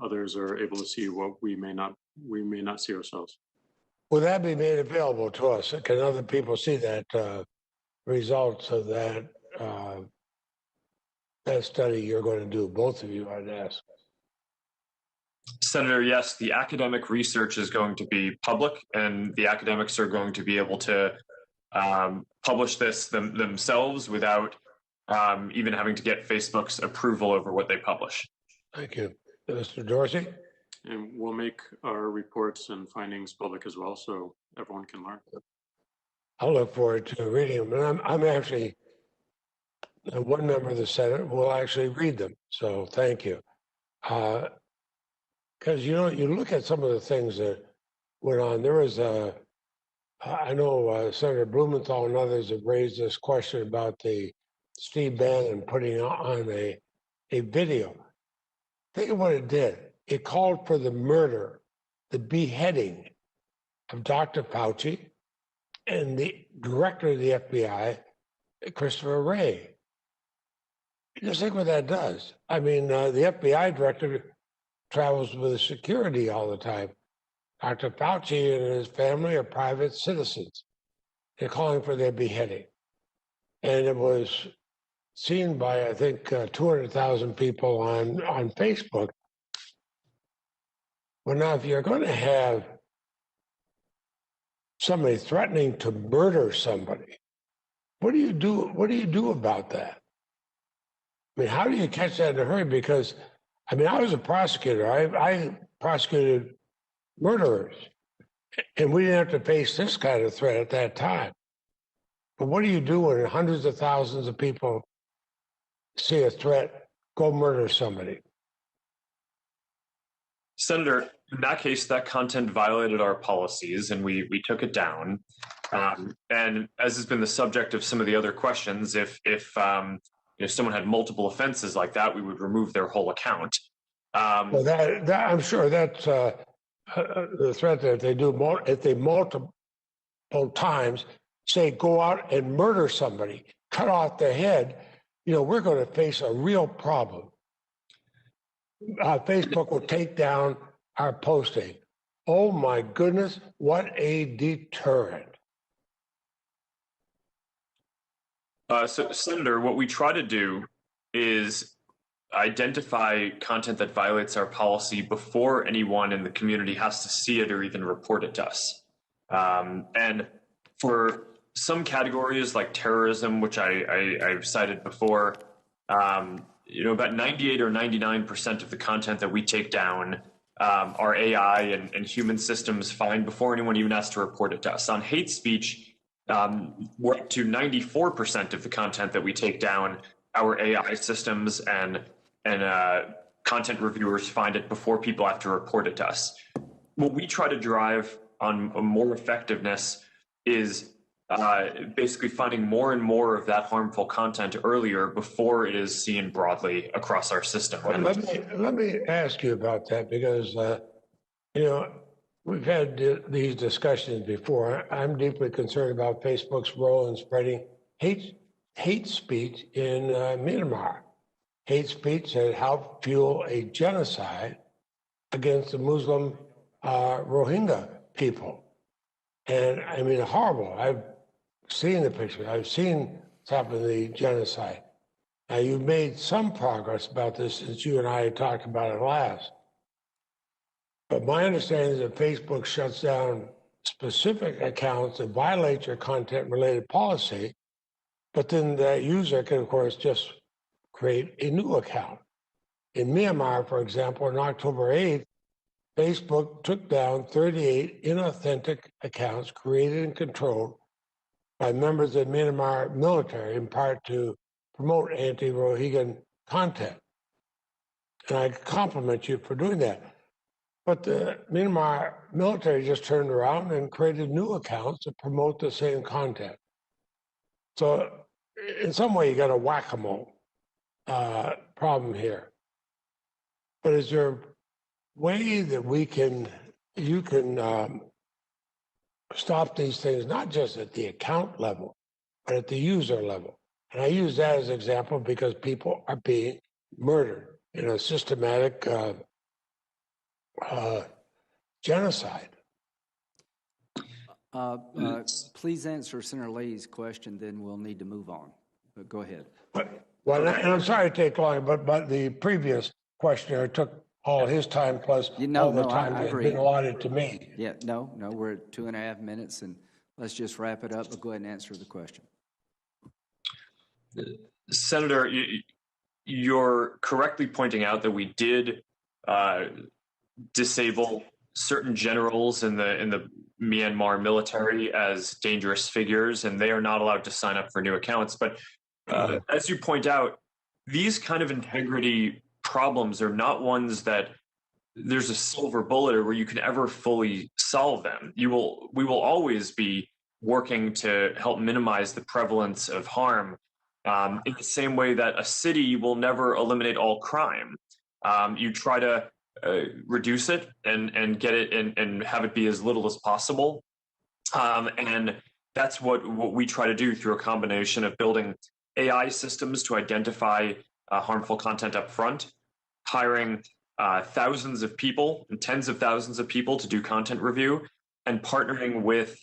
others are able to see what we may not see ourselves. Will that be made available to us? Can other people see that results of that that study you're going to do? Both of you, I'd ask. Senator, yes, the academic research is going to be public, and the academics are going to be able to publish this themselves without even having to get Facebook's approval over what they publish. Thank you. Mr. Dorsey? And we'll make our reports and findings public as well, so everyone can learn. I'll look forward to reading them. And I'm actually and one member of the Senate will actually read them. So thank you. Because, you look at some of the things that went on. There was I know Senator Blumenthal and others have raised this question about the Steve Bannon putting on a video. Think of what it did. It called for the murder, the beheading of Dr. Fauci and the director of the FBI, Christopher Wray. Just think what that does. I mean, the FBI director travels with security all the time. Dr. Fauci and his family are private citizens. They're calling for their beheading. And it was seen by, I think, 200,000 people on Facebook. Well, now, if you're going to have somebody threatening to murder somebody, what do you do? What do you do about that? I mean, how do you catch that in a hurry? Because, I mean, I was a prosecutor. I prosecuted murderers, and we didn't have to face this kind of threat at that time. But what do you do when hundreds of thousands of people see a threat, go murder somebody? Senator, in that case, that content violated our policies and we took it down. And as has been the subject of some of the other questions, if someone had multiple offenses like that, we would remove their whole account. Well, that I'm sure that's the threat that if they multiple times say go out and murder somebody, cut off their head, we're going to face a real problem. Facebook will take down our posting. Oh my goodness, what a deterrent. So, Senator, what we try to do is identify content that violates our policy before anyone in the community has to see it or even report it to us. And for some categories like terrorism, which I've cited before, about 98 or 99% of the content that we take down our AI and human systems find before anyone even has to report it to us. On hate speech, we're up to 94% of the content that we take down. Our AI systems and content reviewers find it before people have to report it to us. What we try to drive on more effectiveness is basically finding more and more of that harmful content earlier before it is seen broadly across our system. Well, let me ask you about that because we've had these discussions before. I'm deeply concerned about Facebook's role in spreading hate speech in Myanmar. Hate speech that helped fuel a genocide against the Muslim Rohingya people. And I mean, horrible. I've seen the pictures. I've seen what's happened to the genocide. Now, you've made some progress about this since you and I talked about it last. But my understanding is that Facebook shuts down specific accounts that violate your content-related policy, but then that user can, of course, just create a new account. In Myanmar, for example, on October 8th, Facebook took down 38 inauthentic accounts created and controlled by members of the Myanmar military, in part to promote anti-Rohingya content. And I compliment you for doing that. But the Myanmar military just turned around and created new accounts to promote the same content. So in some way, you got a whack-a-mole problem here. But is there a way that you can stop these things, not just at the account level, but at the user level? And I use that as an example because people are being murdered in a systematic genocide. Please answer Senator Leahy's question, then we'll need to move on. But go ahead. Well, and I'm sorry to take long, but the previous questioner took all his time plus all the time that had been allotted to me. Yeah, no, we're at 2.5 minutes, and let's just wrap it up, but go ahead and answer the question. Senator, you're correctly pointing out that we did disable certain generals in the Myanmar military as dangerous figures, and they are not allowed to sign up for new accounts. But as you point out, these kind of integrity problems are not ones that there's a silver bullet or where you can ever fully solve them. We will always be working to help minimize the prevalence of harm, in the same way that a city will never eliminate all crime. You try to reduce it and get it and have it be as little as possible. And that's what we try to do through a combination of building AI systems to identify harmful content up front, hiring thousands of people and tens of thousands of people to do content review, and partnering with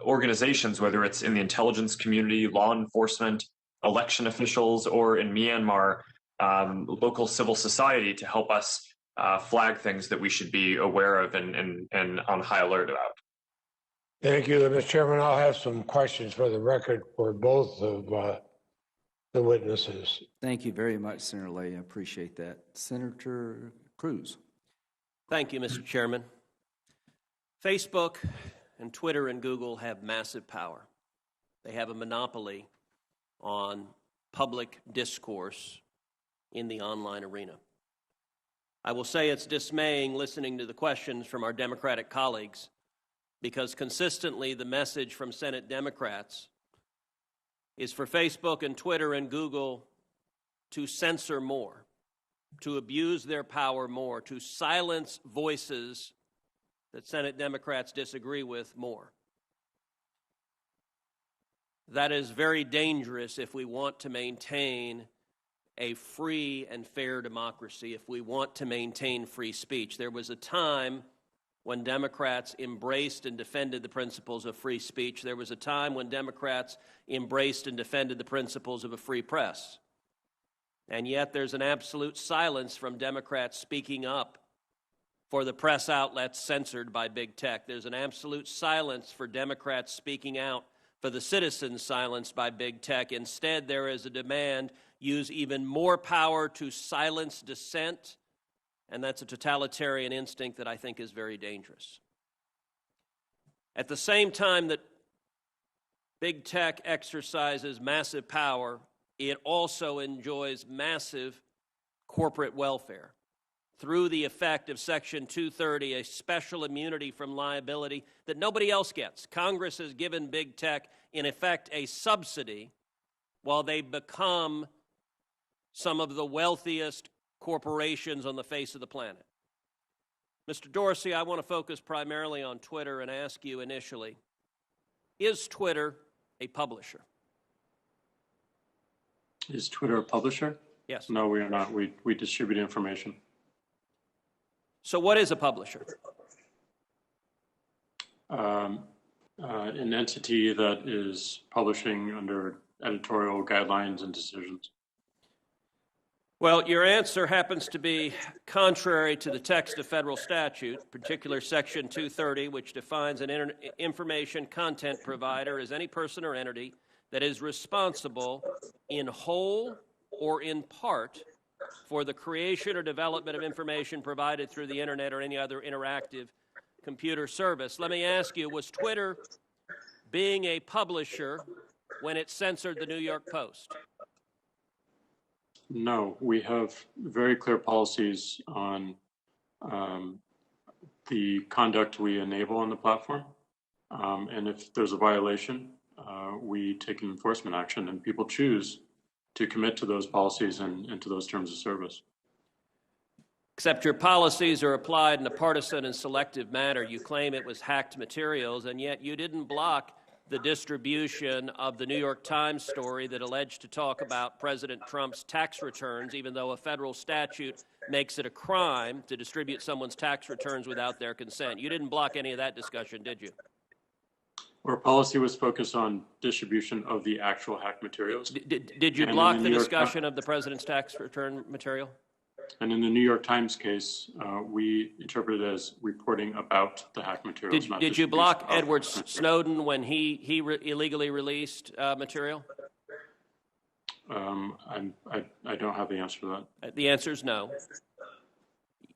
organizations, whether it's in the intelligence community, law enforcement, election officials, or in Myanmar, local civil society, to help us flag things that we should be aware of and on high alert about. Thank you, Mr. Chairman. I'll have some questions for the record for both of the witnesses. Thank you very much, Senator Lay. I appreciate that. Senator Cruz. Thank you, Mr. Chairman. Facebook and Twitter and Google have massive power. They have a monopoly on public discourse in the online arena. I will say it's dismaying listening to the questions from our Democratic colleagues, because consistently the message from Senate Democrats is for Facebook and Twitter and Google to censor more, to abuse their power more, to silence voices that Senate Democrats disagree with more. That is very dangerous if we want to maintain a free and fair democracy, if we want to maintain free speech. There was a time when Democrats embraced and defended the principles of free speech. There was a time when Democrats embraced and defended the principles of a free press. And yet there's an absolute silence from Democrats speaking up for the press outlets censored by big tech. There's an absolute silence for Democrats speaking out for the citizens silenced by big tech. Instead, there is a demand: use even more power to silence dissent. And that's a totalitarian instinct that I think is very dangerous. At the same time that big tech exercises massive power, it also enjoys massive corporate welfare through the effect of Section 230, a special immunity from liability that nobody else gets. Congress has given big tech, in effect, a subsidy while they become some of the wealthiest corporations on the face of the planet. Mr. Dorsey, I want to focus primarily on Twitter and ask you initially, is Twitter a publisher? Is Twitter a publisher? Yes. No, we are not. We distribute information. So what is a publisher? An entity that is publishing under editorial guidelines and decisions. Well, your answer happens to be contrary to the text of federal statute, particular Section 230, which defines an information content provider as any person or entity that is responsible in whole or in part for the creation or development of information provided through the internet or any other interactive computer service. Let me ask you, was Twitter being a publisher when it censored the New York Post? No, we have very clear policies on the conduct we enable on the platform. And if there's a violation, we take an enforcement action, and people choose to commit to those policies and to those terms of service. Except your policies are applied in a partisan and selective manner. You claim it was hacked materials, and yet you didn't block the distribution of the New York Times story that alleged to talk about President Trump's tax returns, even though a federal statute makes it a crime to distribute someone's tax returns without their consent. You didn't block any of that discussion, did you? Our policy was focused on distribution of the actual hacked materials. Did you block the discussion of the president's tax return material? And in the New York Times case, we interpret it as reporting about the hacked materials. Did you block Edward Snowden when he illegally released material? I don't have the answer to that. The answer is no.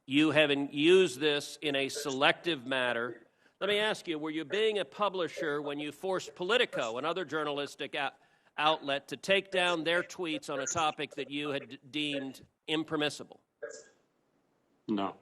You haven't used this in a selective manner. Let me ask you, were you being a publisher when you forced Politico and other journalistic outlet to take down their tweets on a topic that you had deemed impermissible? No.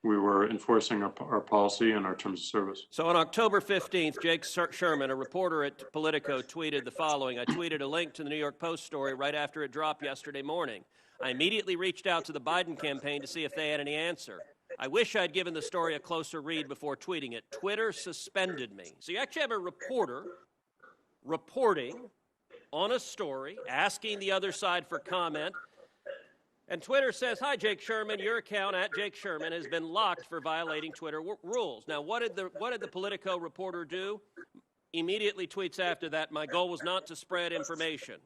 We were enforcing our policy and our terms of service. So on October 15th, Jake Sherman, a reporter at Politico, tweeted the following. I tweeted a link to the New York Post story right after it dropped yesterday morning. I immediately reached out to the Biden campaign to see if they had any answer. I wish I'd given the story a closer read before tweeting it. Twitter suspended me. So you actually have a reporter reporting on a story, asking the other side for comment, and Twitter says, hi, Jake Sherman, your account at Jake Sherman has been locked for violating Twitter rules. Now, what did the Politico reporter do? Immediately tweets after that, my goal was not to spread information.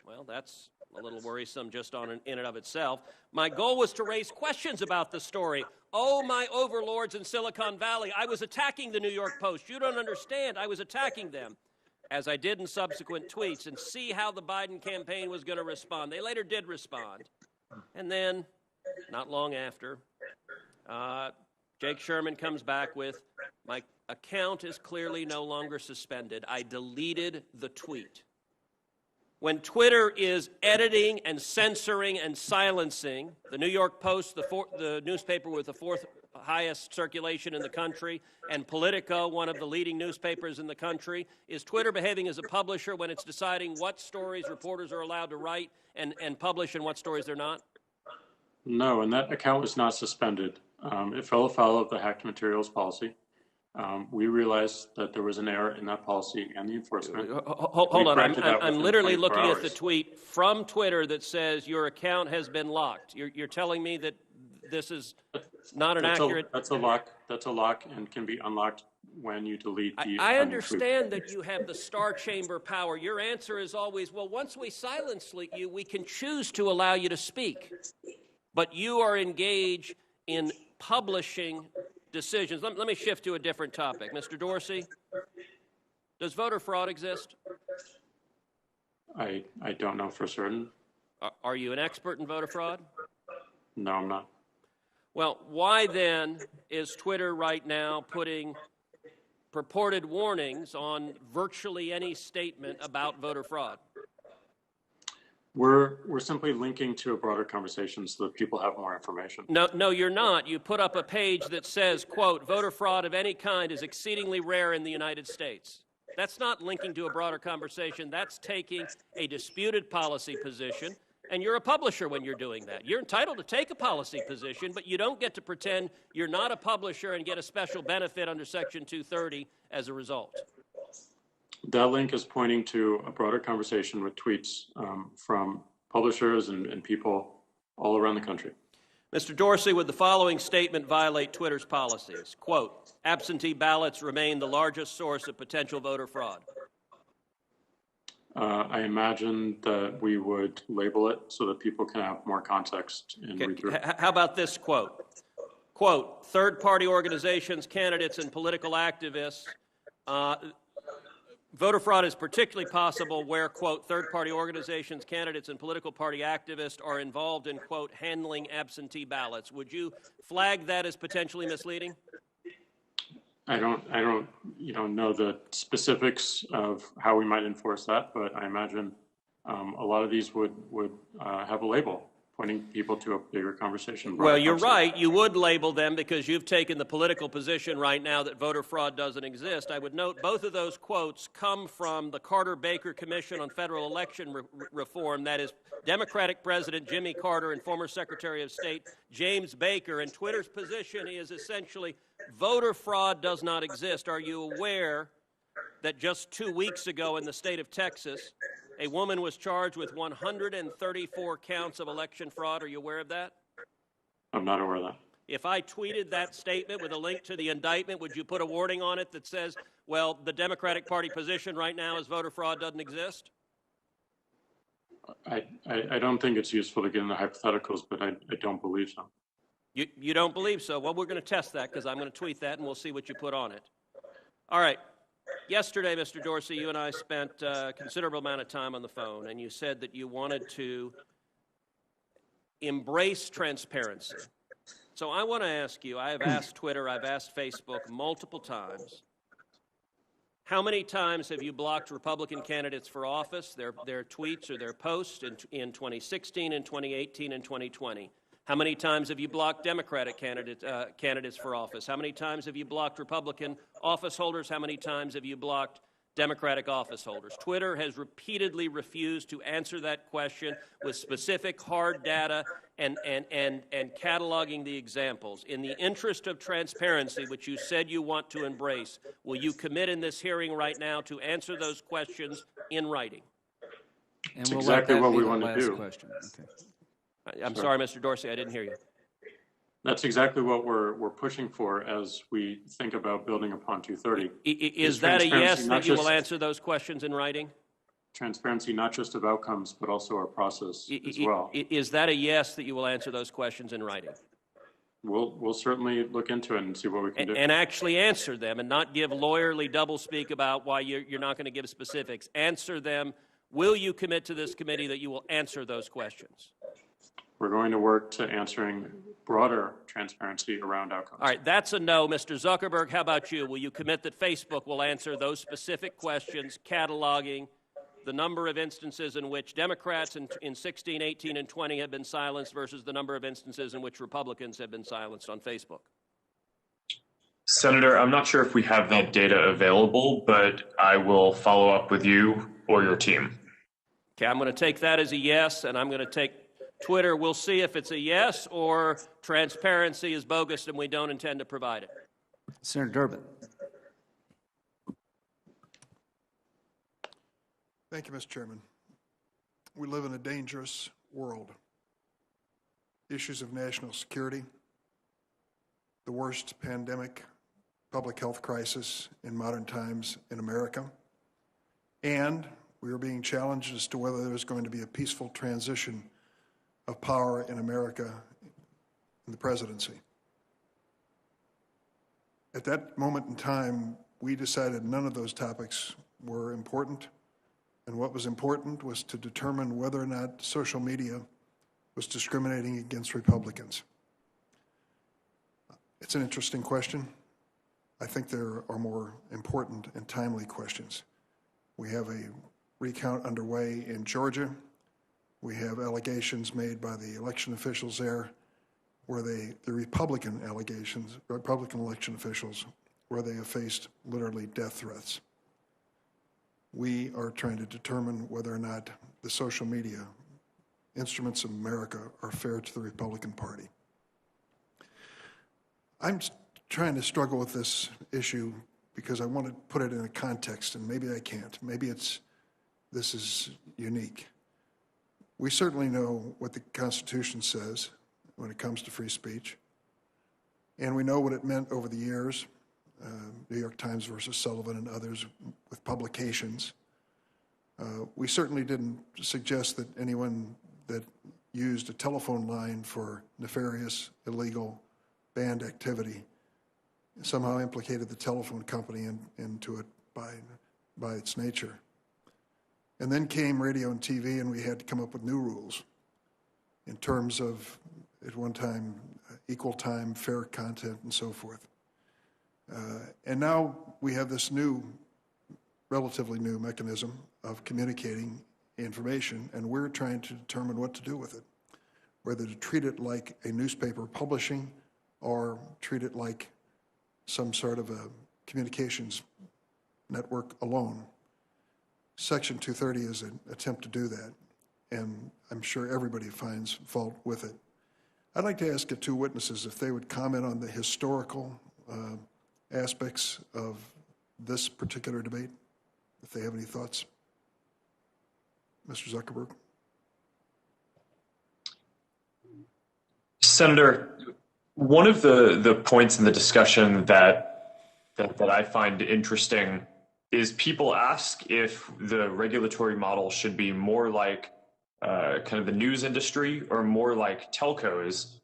Well, that's a little worrisome just in and of itself. My goal was to raise questions about the story. Oh, my overlords in Silicon Valley, I was attacking the New York Post. You don't understand. I was attacking them, as I did in subsequent tweets, and see how the Biden campaign was going to respond. They later did respond. And then, not long after, Jake Sherman comes back with, my account is clearly no longer suspended. I deleted the tweet. When Twitter is editing and censoring and silencing, the New York Post, the newspaper with the fourth highest circulation in the country, and Politico, one of the leading newspapers in the country, is Twitter behaving as a publisher when it's deciding what stories reporters are allowed to write and publish and what stories they're not? No, and that account was not suspended. It fell afoul of the hacked materials policy. We realized that there was an error in that policy and the enforcement. Hold on, I'm literally looking at the tweet from Twitter that says your account has been locked. You're telling me that this is not an accurate... That's a lock and can be unlocked when you delete the... I understand that you have the star chamber power. Your answer is always, well, once we silence you, we can choose to allow you to speak. But you are engaged in publishing decisions. Let me shift to a different topic. Mr. Dorsey, does voter fraud exist? I don't know for certain. Are you an expert in voter fraud? No, I'm not. Well, why then is Twitter right now putting purported warnings on virtually any statement about voter fraud? We're simply linking to a broader conversation so that people have more information. No, you're not. You put up a page that says, quote, voter fraud of any kind is exceedingly rare in the United States. That's not linking to a broader conversation. That's taking a disputed policy position, and you're a publisher when you're doing that. You're entitled to take a policy position, but you don't get to pretend you're not a publisher and get a special benefit under Section 230 as a result. That link is pointing to a broader conversation with tweets from publishers and people all around the country. Mr. Dorsey, would the following statement violate Twitter's policies? Quote, absentee ballots remain the largest source of potential voter fraud. I imagine that we would label it so that people can have more context and read through. How about this quote? Quote, third-party organizations, candidates, and political activists voter fraud is particularly possible where, quote, third-party organizations, candidates, and political party activists are involved in, quote, handling absentee ballots. Would you flag that as potentially misleading? I don't know the specifics of how we might enforce that, but I imagine a lot of these would have a label pointing people to a bigger conversation. Well, you're right. You would label them because you've taken the political position right now that voter fraud doesn't exist. I would note both of those quotes come from the Carter-Baker Commission on Federal Election Reform. That is Democratic President Jimmy Carter and former Secretary of State James Baker. And Twitter's position is essentially voter fraud does not exist. Are you aware that just 2 weeks ago in the state of Texas, a woman was charged with 134 counts of election fraud? Are you aware of that? I'm not aware of that. If I tweeted that statement with a link to the indictment, would you put a warning on it that says, well, the Democratic Party position right now is voter fraud doesn't exist? I don't think it's useful to get into hypotheticals, but I don't believe so. You don't believe so? Well, we're going to test that because I'm going to tweet that and we'll see what you put on it. All right. Yesterday, Mr. Dorsey, you and I spent a considerable amount of time on the phone, and you said that you wanted to embrace transparency. So I want to ask you, I have asked Twitter, I've asked Facebook multiple times, How many times have you blocked Republican candidates for office, their tweets or their posts in 2016 and 2018 and 2020? How many times have you blocked Democratic candidates for office? How many times have you blocked Republican office holders? How many times have you blocked Democratic office holders? Twitter has repeatedly refused to answer that question with specific hard data and cataloging the examples. In the interest of transparency, which you said you want to embrace, will you commit in this hearing right now to answer those questions in writing? And That's we'll exactly let that what be we the want to last do. question. Okay. I'm sorry, Mr. Dorsey, I didn't hear you. That's exactly what we're pushing for as we think about building upon 230. Is that a yes that you will answer those questions in writing? Transparency, not just of outcomes, but also our process as well. Is that a yes that you will answer those questions in writing? We'll certainly look into it and see what we can do. And actually answer them and not give lawyerly doublespeak about why you're not going to give specifics. Answer them. Will you commit to this committee that you will answer those questions? We're going to work to answering broader transparency around outcomes. All right, that's a no. Mr. Zuckerberg, how about you? Will you commit that Facebook will answer those specific questions, cataloging the number of instances in which Democrats in 16, 18, and 20 have been silenced versus the number of instances in which Republicans have been silenced on Facebook? Senator, I'm not sure if we have that data available, but I will follow up with you or your team. Okay, I'm going to take that as a yes, and I'm going to take Twitter. We'll see if it's a yes or transparency is bogus and we don't intend to provide it. Senator Durbin. Thank you, Mr. Chairman. We live in a dangerous world. Issues of national security, the worst pandemic, public health crisis in modern times in America, and we are being challenged as to whether there's going to be a peaceful transition of power in America in the presidency. At that moment in time, we decided none of those topics were important, and what was important was to determine whether or not social media was discriminating against Republicans. It's an interesting question. I think there are more important and timely questions. We have a recount underway in Georgia. We have allegations made by the election officials there, where the Republican election officials, where they have faced literally death threats. We are trying to determine whether or not the social media instruments of America are fair to the Republican Party. I'm trying to struggle with this issue because I want to put it in a context, and maybe I can't. Maybe this is unique. We certainly know what the Constitution says when it comes to free speech, and we know what it meant over the years, New York Times versus Sullivan and others with publications. We certainly didn't suggest that anyone that used a telephone line for nefarious, illegal, banned activity somehow implicated the telephone company into it by its nature. And then came radio and TV, and we had to come up with new rules in terms of, at one time, equal time, fair content, and so forth. And now we have this new, relatively new mechanism of communicating information, and we're trying to determine what to do with it, whether to treat it like a newspaper publishing or treat it like some sort of a communications network alone. Section 230 is an attempt to do that, and I'm sure everybody finds fault with it. I'd like to ask the two witnesses if they would comment on the historical aspects of this particular debate, if they have any thoughts. Mr. Zuckerberg. Senator, one of the points in the discussion that I find interesting is people ask if the regulatory model should be more like kind of the news industry or more like telcos.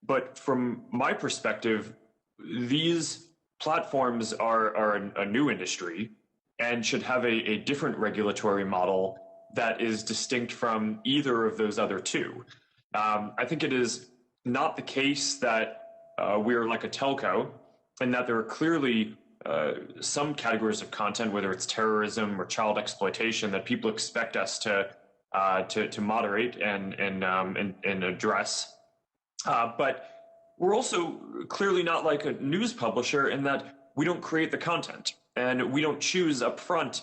But from my perspective, these platforms are a new industry and should have a different regulatory model that is distinct from either of those other two. I think it is not the case that we are like a telco and that there are clearly some categories of content, whether it's terrorism or child exploitation, that people expect us to moderate and address. But we're also clearly not like a news publisher in that we don't create the content and we don't choose up front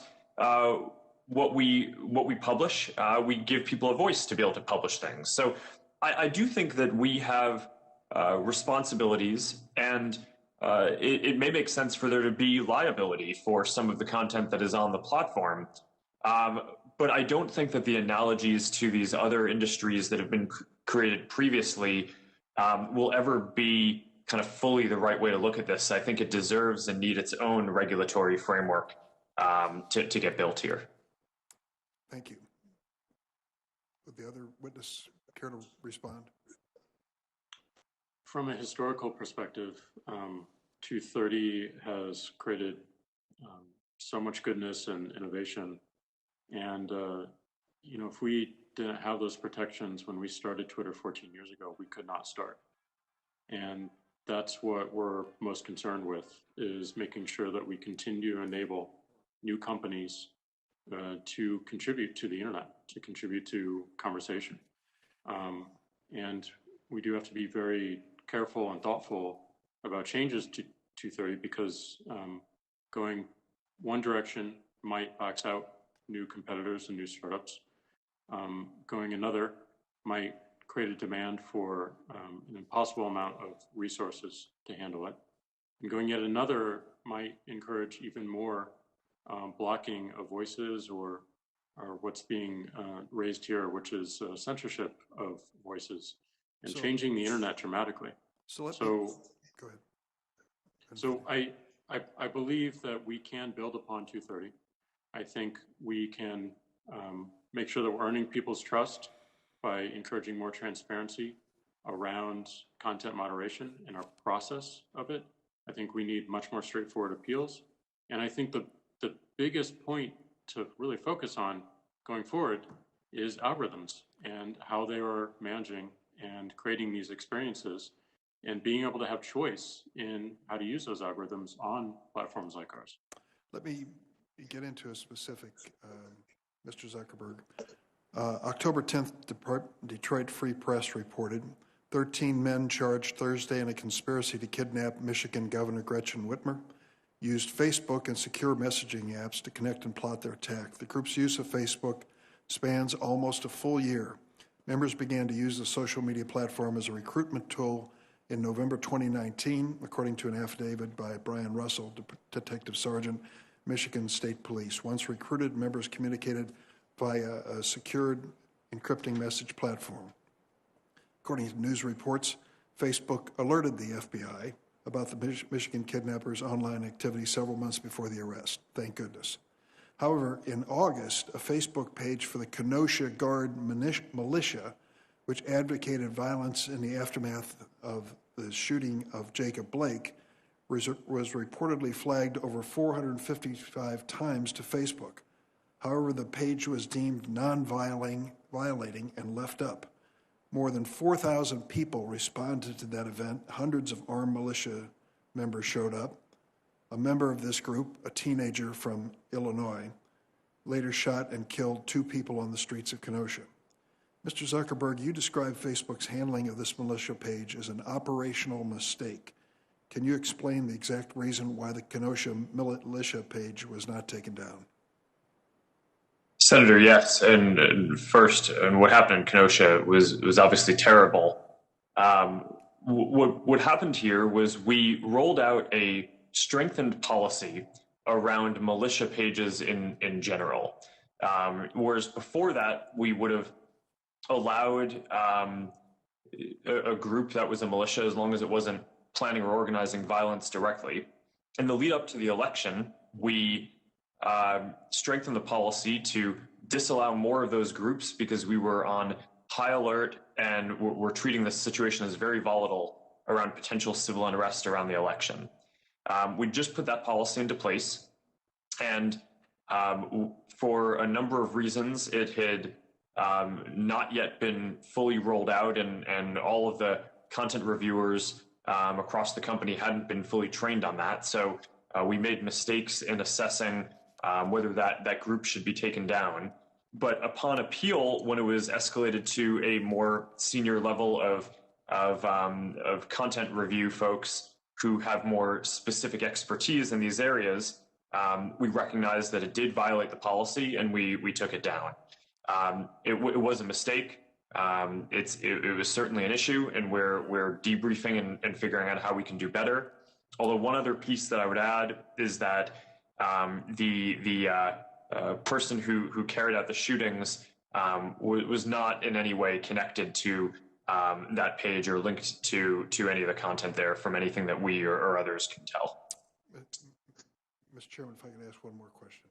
what we publish. We give people a voice to be able to publish things. So I do think that we have responsibilities, and it may make sense for there to be liability for some of the content that is on the platform. But I don't think that the analogies to these other industries that have been created previously will ever be kind of fully the right way to look at this. I think it deserves and needs its own regulatory framework to get built here. Thank you. Would the other witness care to respond? From a historical perspective, 230 has created so much goodness and innovation. And, you know, if we didn't have those protections when we started Twitter 14 years ago, we could not start. And that's what we're most concerned with, is making sure that we continue to enable new companies to contribute to the internet, to contribute to conversation. And we do have to be very careful and thoughtful about changes to 230, because going one direction might box out new competitors and new startups. Going another might create a demand for an impossible amount of resources to handle it. And going yet another might encourage even more blocking of voices, or what's being raised here, which is censorship of voices, and changing the internet dramatically. Go ahead. So I believe that we can build upon 230. I think we can make sure that we're earning people's trust by encouraging more transparency around content moderation and our process of it. I think we need much more straightforward appeals. And I think the biggest point to really focus on going forward is algorithms and how they are managing and creating these experiences, and being able to have choice in how to use those algorithms on platforms like ours. Let me get into a specific, Mr. Zuckerberg. October 10th, Detroit Free Press reported 13 men charged Thursday in a conspiracy to kidnap Michigan Governor Gretchen Whitmer used Facebook and secure messaging apps to connect and plot their attack. The group's use of Facebook spans almost a full year. Members began to use the social media platform as a recruitment tool in November 2019, according to an affidavit by Brian Russell, Detective Sergeant, Michigan State Police. Once recruited, members communicated via a secured encrypting message platform. According to news reports, Facebook alerted the FBI about the Michigan kidnappers' online activity several months before the arrest. Thank goodness. However, in August, a Facebook page for the Kenosha Guard militia, which advocated violence in the aftermath of the shooting of Jacob Blake, was reportedly flagged over 455 times to Facebook. However, the page was deemed non-violating and left up. More than 4,000 people responded to that event. Hundreds of armed militia members showed up. A member of this group, a teenager from Illinois, later shot and killed 2 people on the streets of Kenosha. Mr. Zuckerberg, you described Facebook's handling of this militia page as an operational mistake. Can you explain the exact reason why the Kenosha militia page was not taken down? Senator, yes. And first, and what happened in Kenosha was obviously terrible. What happened here was we rolled out a strengthened policy around militia pages in general. Whereas before that, we would have allowed a group that was a militia as long as it wasn't planning or organizing violence directly. In the lead up to the election, we strengthened the policy to disallow more of those groups because we were on high alert and we're treating this situation as very volatile around potential civil unrest around the election. We just put that policy into place, and for a number of reasons, it had not yet been fully rolled out, and all of the content reviewers across the company hadn't been fully trained on that. So we made mistakes in assessing whether that group should be taken down. But upon appeal, when it was escalated to a more senior level of content review folks who have more specific expertise in these areas, we recognized that it did violate the policy, and we took it down. It was a mistake. It was certainly an issue, and we're debriefing and figuring out how we can do better. Although one other piece that I would add is that the person who carried out the shootings was not in any way connected to that page or linked to any of the content there from anything that we or others can tell. Mr. Chairman, if I can ask one more question.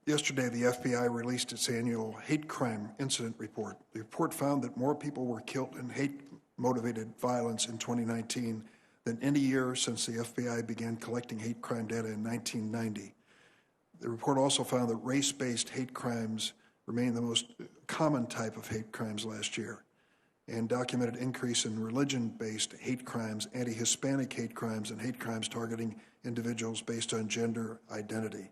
Yesterday, the FBI released its annual hate crime incident report. The report found that more people were killed in hate-motivated violence in 2019 than any year since the FBI began collecting hate crime data in 1990. The report also found that race-based hate crimes remain the most common type of hate crimes last year, and documented increase in religion-based hate crimes, anti-Hispanic hate crimes, and hate crimes targeting individuals based on gender identity.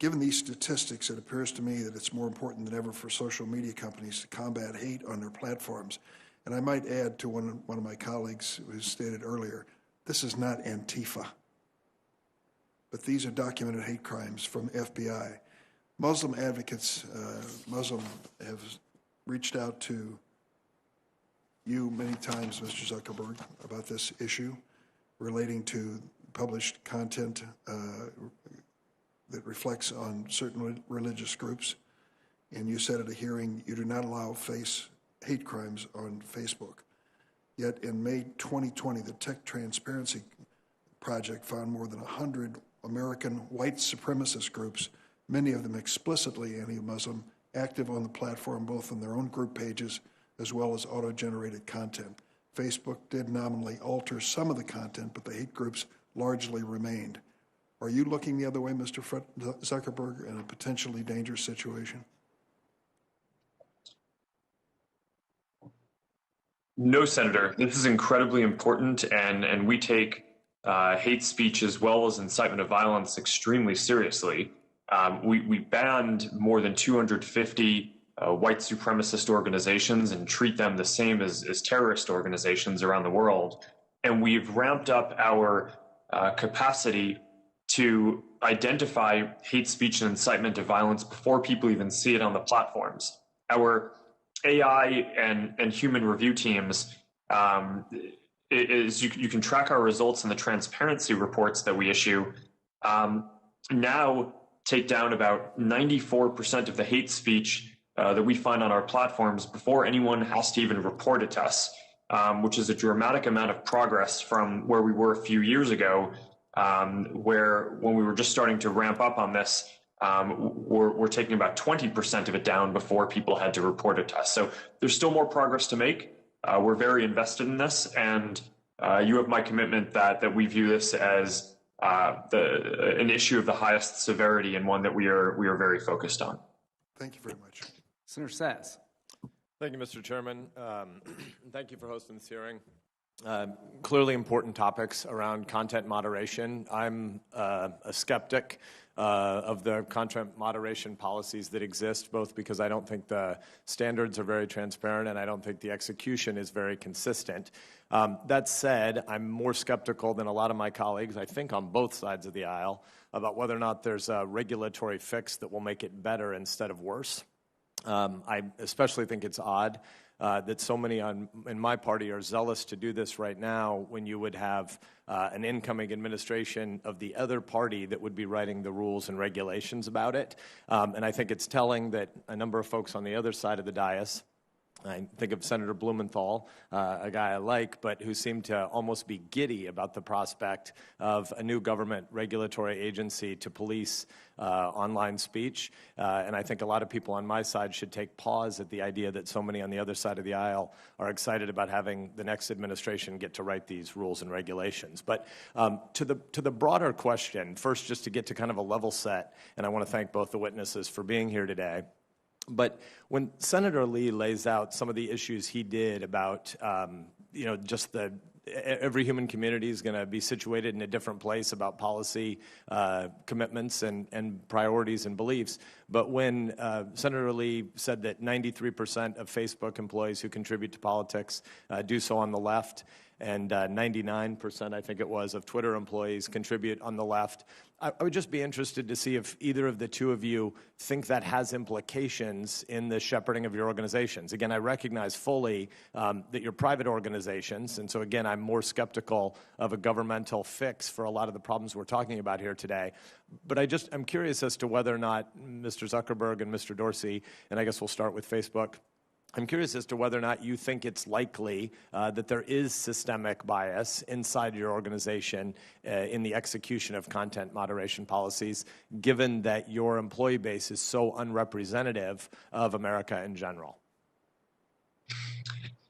Given these statistics, it appears to me that it's more important than ever for social media companies to combat hate on their platforms. And I might add to one of my colleagues who stated earlier, this is not Antifa, but these are documented hate crimes from FBI. Muslim advocates, Muslim have reached out to you many times, Mr. Zuckerberg, about this issue relating to published content that reflects on certain religious groups. And you said at a hearing you do not allow hate crimes on Facebook. Yet in May 2020, the Tech Transparency Project found more than 100 American white supremacist groups, many of them explicitly anti-Muslim, active on the platform both on their own group pages as well as auto-generated content. Facebook did nominally alter some of the content, but the hate groups largely remained. Are you looking the other way, Mr. Zuckerberg, in a potentially dangerous situation? No, Senator. This is incredibly important, and we take hate speech as well as incitement of violence extremely seriously. We banned more than 250 white supremacist organizations and treat them the same as terrorist organizations around the world. And we've ramped up our capacity to identify hate speech and incitement of violence before people even see it on the platforms. Our AI and human review teams, you can track our results in the transparency reports that we issue, now take down about 94% of the hate speech that we find on our platforms before anyone has to even report it to us, which is a dramatic amount of progress from where we were a few years ago, where when we were just starting to ramp up on this, we're taking about 20% of it down before people had to report it to us. So there's still more progress to make. We're very invested in this, and you have my commitment that we view this as an issue of the highest severity and one that we are very focused on. Thank you very much. Senator Sass. Thank you, Mr. Chairman. Thank you for hosting this hearing. Clearly important topics around content moderation. I'm a skeptic of the content moderation policies that exist, both because I don't think the standards are very transparent and I don't think the execution is very consistent. That said, I'm more skeptical than a lot of my colleagues, I think on both sides of the aisle, about whether or not there's a regulatory fix that will make it better instead of worse. I especially think it's odd that so many in my party are zealous to do this right now when you would have an incoming administration of the other party that would be writing the rules and regulations about it. And I think it's telling that a number of folks on the other side of the dais, I think of Senator Blumenthal, a guy I like, but who seemed to almost be giddy about the prospect of a new government regulatory agency to police online speech. And I think a lot of people on my side should take pause at the idea that so many on the other side of the aisle are excited about having the next administration get to write these rules and regulations. But to the broader question, first just to get to kind of a level set, and I want to thank both the witnesses for being here today. But when Senator Lee lays out some of the issues he did about, just the every human community is going to be situated in a different place about policy commitments and priorities and beliefs. But when Senator Lee said that 93% of Facebook employees who contribute to politics do so on the left, and 99%, I think it was, of Twitter employees contribute on the left, I would just be interested to see if either of the two of you think that has implications in the shepherding of your organizations. Again, I recognize fully that you're private organizations, and so again, I'm more skeptical of a governmental fix for a lot of the problems we're talking about here today. But I'm curious as to whether or not Mr. Zuckerberg and Mr. Dorsey, and I guess we'll start with Facebook, I'm curious as to whether or not you think it's likely that there is systemic bias inside your organization in the execution of content moderation policies, given that your employee base is so unrepresentative of America in general.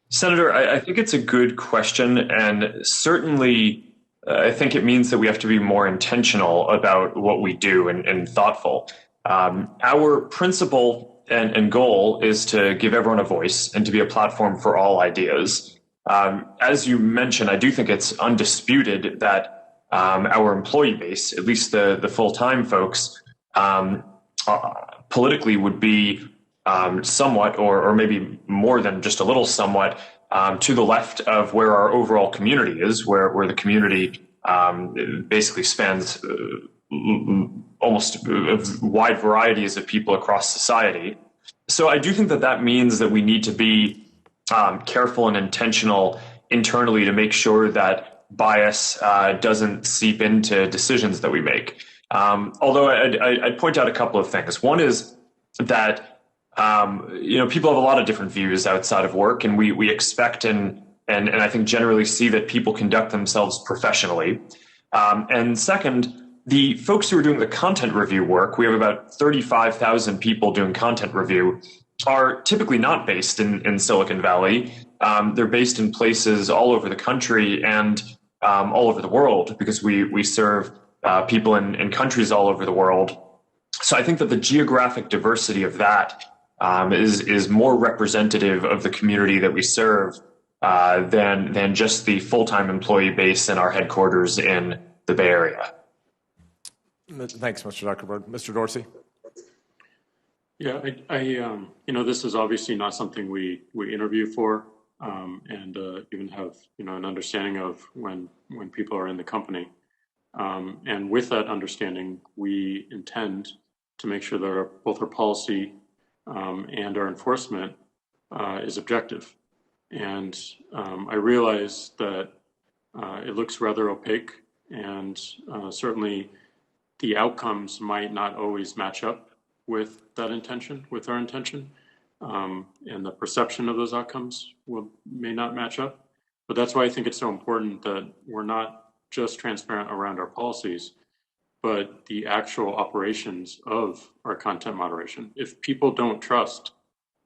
Senator, I think it's a good question, and certainly I think it means that we have to be more intentional about what we do and thoughtful. Our principle and goal is to give everyone a voice and to be a platform for all ideas. As you mentioned, I do think it's undisputed that our employee base, at least the full-time folks, politically would be somewhat, or maybe more than just a little somewhat, to the left of where our overall community is, where the community basically spans almost wide varieties of people across society. So I do think that means that we need to be careful and intentional internally to make sure that bias doesn't seep into decisions that we make. Although I'd point out a couple of things. One is that people have a lot of different views outside of work, and we expect and I think generally see that people conduct themselves professionally. And second, the folks who are doing the content review work, we have about 35,000 people doing content review, are typically not based in Silicon Valley. They're based in places all over the country and all over the world, because we serve people in countries all over the world. So I think that the geographic diversity of that is more representative of the community that we serve than just the full-time employee base in our headquarters in the Bay Area. Thanks, Mr. Zuckerberg. Mr. Dorsey? Yeah, this is obviously not something we interview for, and even have, an understanding of when people are in the company. And with that understanding, we intend to make sure that both our policy and our enforcement is objective. And I realize that it looks rather opaque, and certainly the outcomes might not always match up with that intention, with our intention, and the perception of those outcomes may not match up. But that's why I think it's so important that we're not just transparent around our policies, but the actual operations of our content moderation. If people don't trust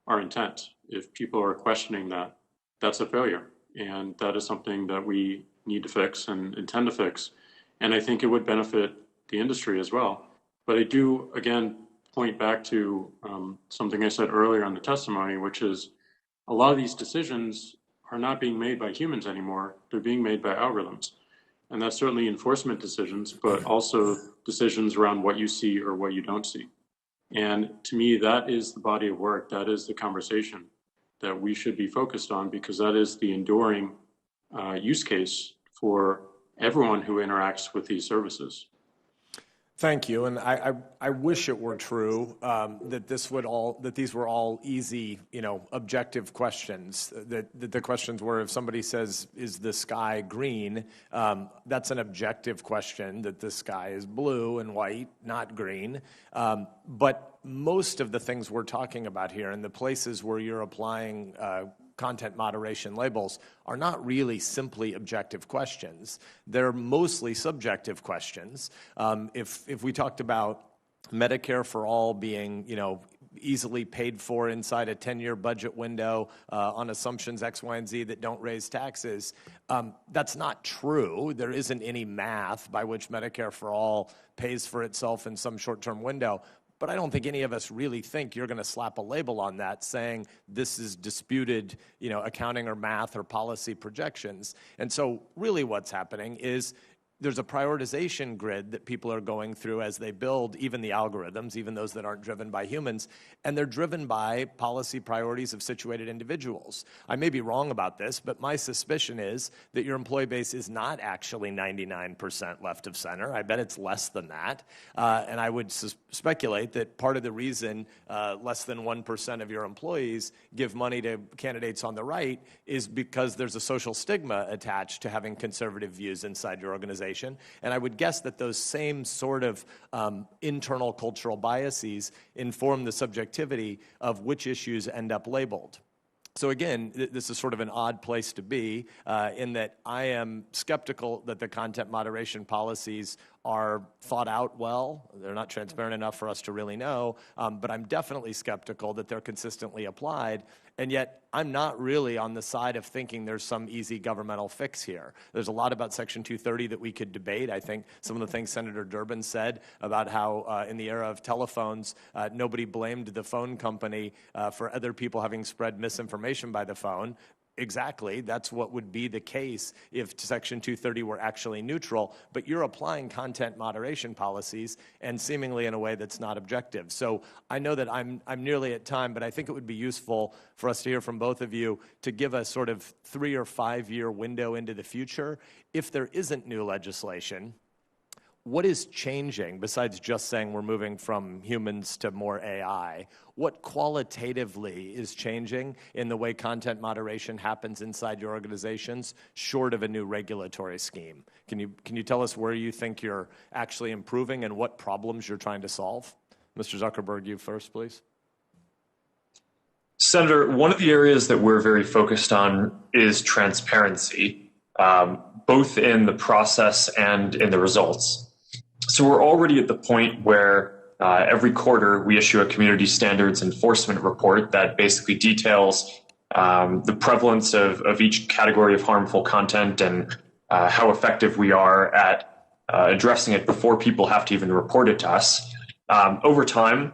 our intent, if people are questioning that, that's a failure. And that is something that we need to fix and intend to fix. And I think it would benefit the industry as well. But I do, again, point back to something I said earlier on the testimony, which is a lot of these decisions are not being made by humans anymore. They're being made by algorithms. And that's certainly enforcement decisions, but also decisions around what you see or what you don't see. And to me, that is the body of work. That is the conversation that we should be focused on, because that is the enduring use case for everyone who interacts with these services. Thank you, and I wish it were true that these were all easy, objective questions. That the questions were, if somebody says, "Is the sky green?" That's an objective question. That the sky is blue and white, not green. But most of the things we're talking about here, and the places where you're applying content moderation labels, are not really simply objective questions. They're mostly subjective questions. If we talked about Medicare for all being, easily paid for inside a 10-year budget window on assumptions X, Y, and Z that don't raise taxes, that's not true. There isn't any math by which Medicare for all pays for itself in some short-term window. but I don't think any of us really think you're going to slap a label on that saying this is disputed, accounting or math or policy projections. And so really what's happening is there's a prioritization grid that people are going through as they build even the algorithms, even those that aren't driven by humans, and they're driven by policy priorities of situated individuals. I may be wrong about this, but my suspicion is that your employee base is not actually 99% left of center. I bet it's less than that. And I would speculate that part of the reason less than 1% of your employees give money to candidates on the right is because there's a social stigma attached to having conservative views inside your organization. And I would guess that those same sort of internal cultural biases inform the subjectivity of which issues end up labeled. So again, this is sort of an odd place to be in that I am skeptical that the content moderation policies are thought out well. They're not transparent enough for us to really know, but I'm definitely skeptical that they're consistently applied. And yet, I'm not really on the side of thinking there's some easy governmental fix here. There's a lot about Section 230 that we could debate. I think some of the things Senator Durbin said about how in the era of telephones, nobody blamed the phone company for other people having spread misinformation by the phone. Exactly, that's what would be the case if Section 230 were actually neutral, but you're applying content moderation policies and seemingly in a way that's not objective. So I know that I'm nearly at time, but I think it would be useful for us to hear from both of you to give a sort of 3 or 5 year window into the future. If there isn't new legislation, what is changing besides just saying we're moving from humans to more AI? What qualitatively is changing in the way content moderation happens inside your organizations, short of a new regulatory scheme? Can you tell us where you think you're actually improving and what problems you're trying to solve? Mr. Zuckerberg, you first, please. Senator, one of the areas that we're very focused on is transparency, both in the process and in the results. So we're already at the point where every quarter we issue a community standards enforcement report that basically details the prevalence of each category of harmful content and how effective we are at addressing it before people have to even report it to us. Over time,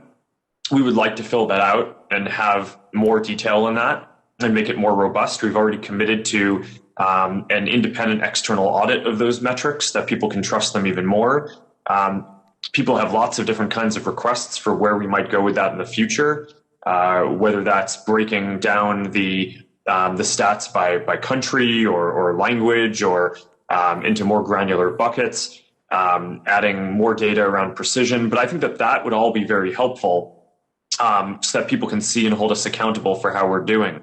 we would like to fill that out and have more detail in that and make it more robust. We've already committed to an independent external audit of those metrics that people can trust them even more. People have lots of different kinds of requests for where we might go with that in the future, whether that's breaking down the stats by country or language or into more granular buckets, adding more data around precision. But I think that would all be very helpful so that people can see and hold us accountable for how we're doing.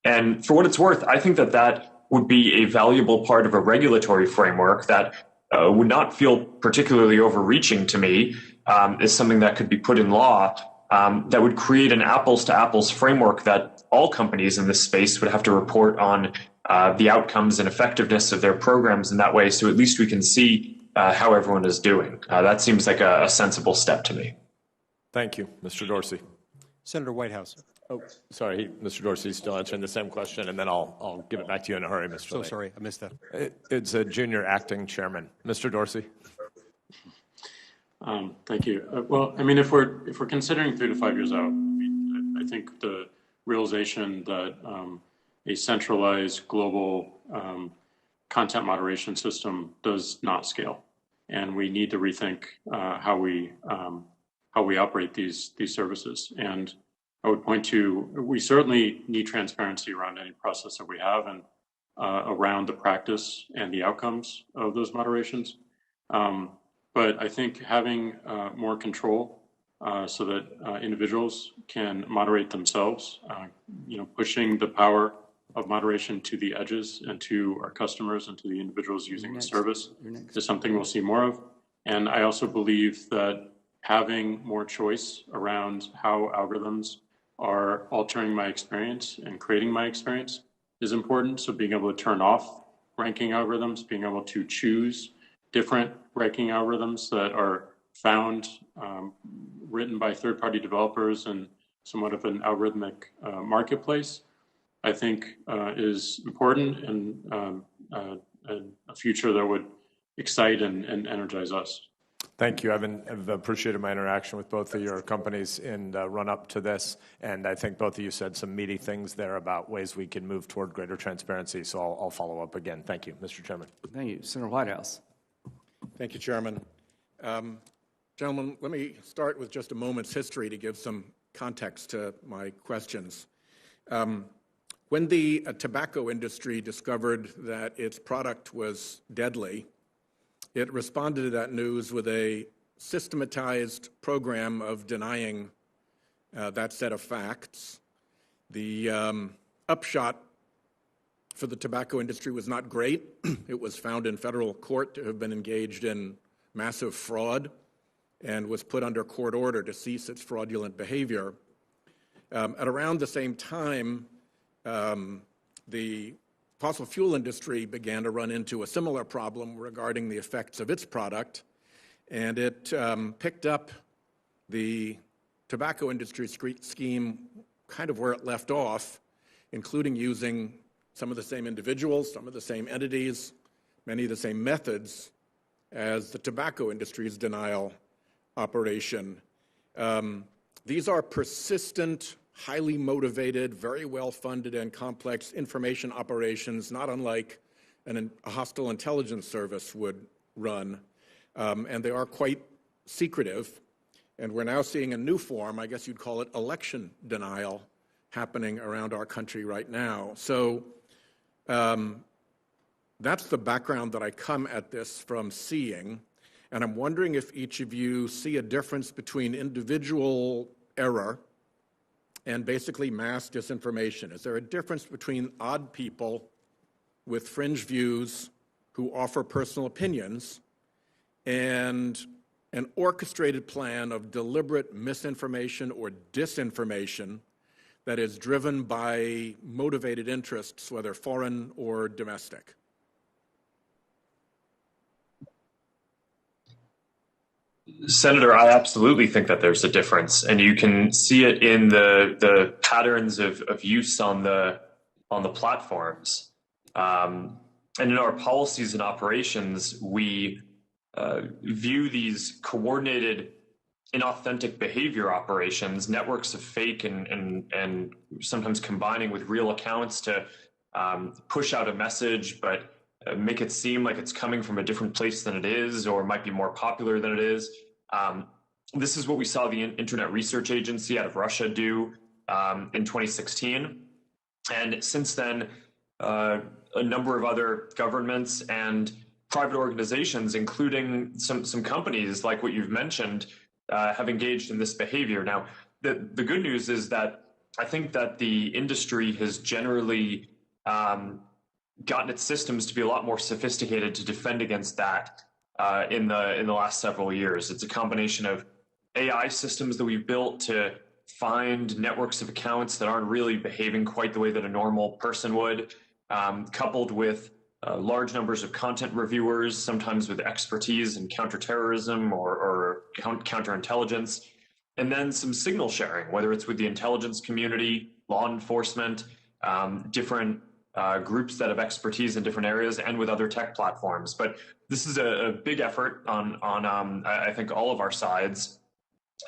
And for what it's worth, I think that would be a valuable part of a regulatory framework that would not feel particularly overreaching to me, is something that could be put in law that would create an apples to apples framework that all companies in this space would have to report on the outcomes and effectiveness of their programs in that way. So at least we can see how everyone is doing. That seems like a sensible step to me. Thank you. Mr. Dorsey. Senator Whitehouse. Oh, sorry, Mr. Dorsey's still answering the same question, and then I'll give it back to you in a hurry, Mr. So Lay. sorry, I missed that. It's a junior acting chairman. Mr. Dorsey. Thank you. Well, I mean, if we're considering 3 to 5 years out, I think the realization that a centralized global content moderation system does not scale, and we need to rethink how we operate these services. And I would point to, we certainly need transparency around any process that we have and around the practice and the outcomes of those moderations. But I think having more control so that individuals can moderate themselves, pushing the power of moderation to the edges and to our customers and to the individuals using the service is something we'll see more of. And I also believe that having more choice around how algorithms are altering my experience and creating my experience is important. So being able to turn off ranking algorithms, being able to choose different ranking algorithms that are found, written by third-party developers and somewhat of an algorithmic marketplace, I think is important and a future that would excite and energize us. Thank you. I've appreciated my interaction with both of your companies in the run-up to this, and I think both of you said some meaty things there about ways we can move toward greater transparency, so I'll follow up again. Thank you, Mr. Chairman. Thank you. Senator Whitehouse. Thank you, Chairman. Gentlemen, let me start with just a moment's history to give some context to my questions. When the tobacco industry discovered that its product was deadly, it responded to that news with a systematized program of denying that set of facts. The upshot for the tobacco industry was not great. It was found in federal court to have been engaged in massive fraud and was put under court order to cease its fraudulent behavior. At around the same time, the fossil fuel industry began to run into a similar problem regarding the effects of its product, and it picked up the tobacco industry scheme kind of where it left off, including using some of the same individuals, some of the same entities, many of the same methods as the tobacco industry's denial operation. These are persistent, highly motivated, very well-funded and complex information operations, not unlike a hostile intelligence service would run, and they are quite secretive. And we're now seeing a new form, I guess you'd call it election denial, happening around our country right now. So that's the background that I come at this from seeing, and I'm wondering if each of you see a difference between individual error and basically mass disinformation. Is there a difference between odd people with fringe views who offer personal opinions and an orchestrated plan of deliberate misinformation or disinformation that is driven by motivated interests, whether foreign or domestic? Senator, I absolutely think that there's a difference, and you can see it in the patterns of use on the platforms. And in our policies and operations, we view these coordinated, inauthentic behavior operations, networks of fake and sometimes combining with real accounts to push out a message, but make it seem like it's coming from a different place than it is, or might be more popular than it is. This is what we saw the Internet Research Agency out of Russia do in 2016. And since then, a number of other governments and private organizations, including some companies like what you've mentioned, have engaged in this behavior. Now, the good news is that I think that the industry has generally gotten its systems to be a lot more sophisticated to defend against that in the last several years. It's a combination of AI systems that we've built to find networks of accounts that aren't really behaving quite the way that a normal person would, coupled with large numbers of content reviewers, sometimes with expertise in counterterrorism or counterintelligence, and then some signal sharing, whether it's with the intelligence community, law enforcement, different groups that have expertise in different areas, and with other tech platforms. But this is a big effort on I think all of our sides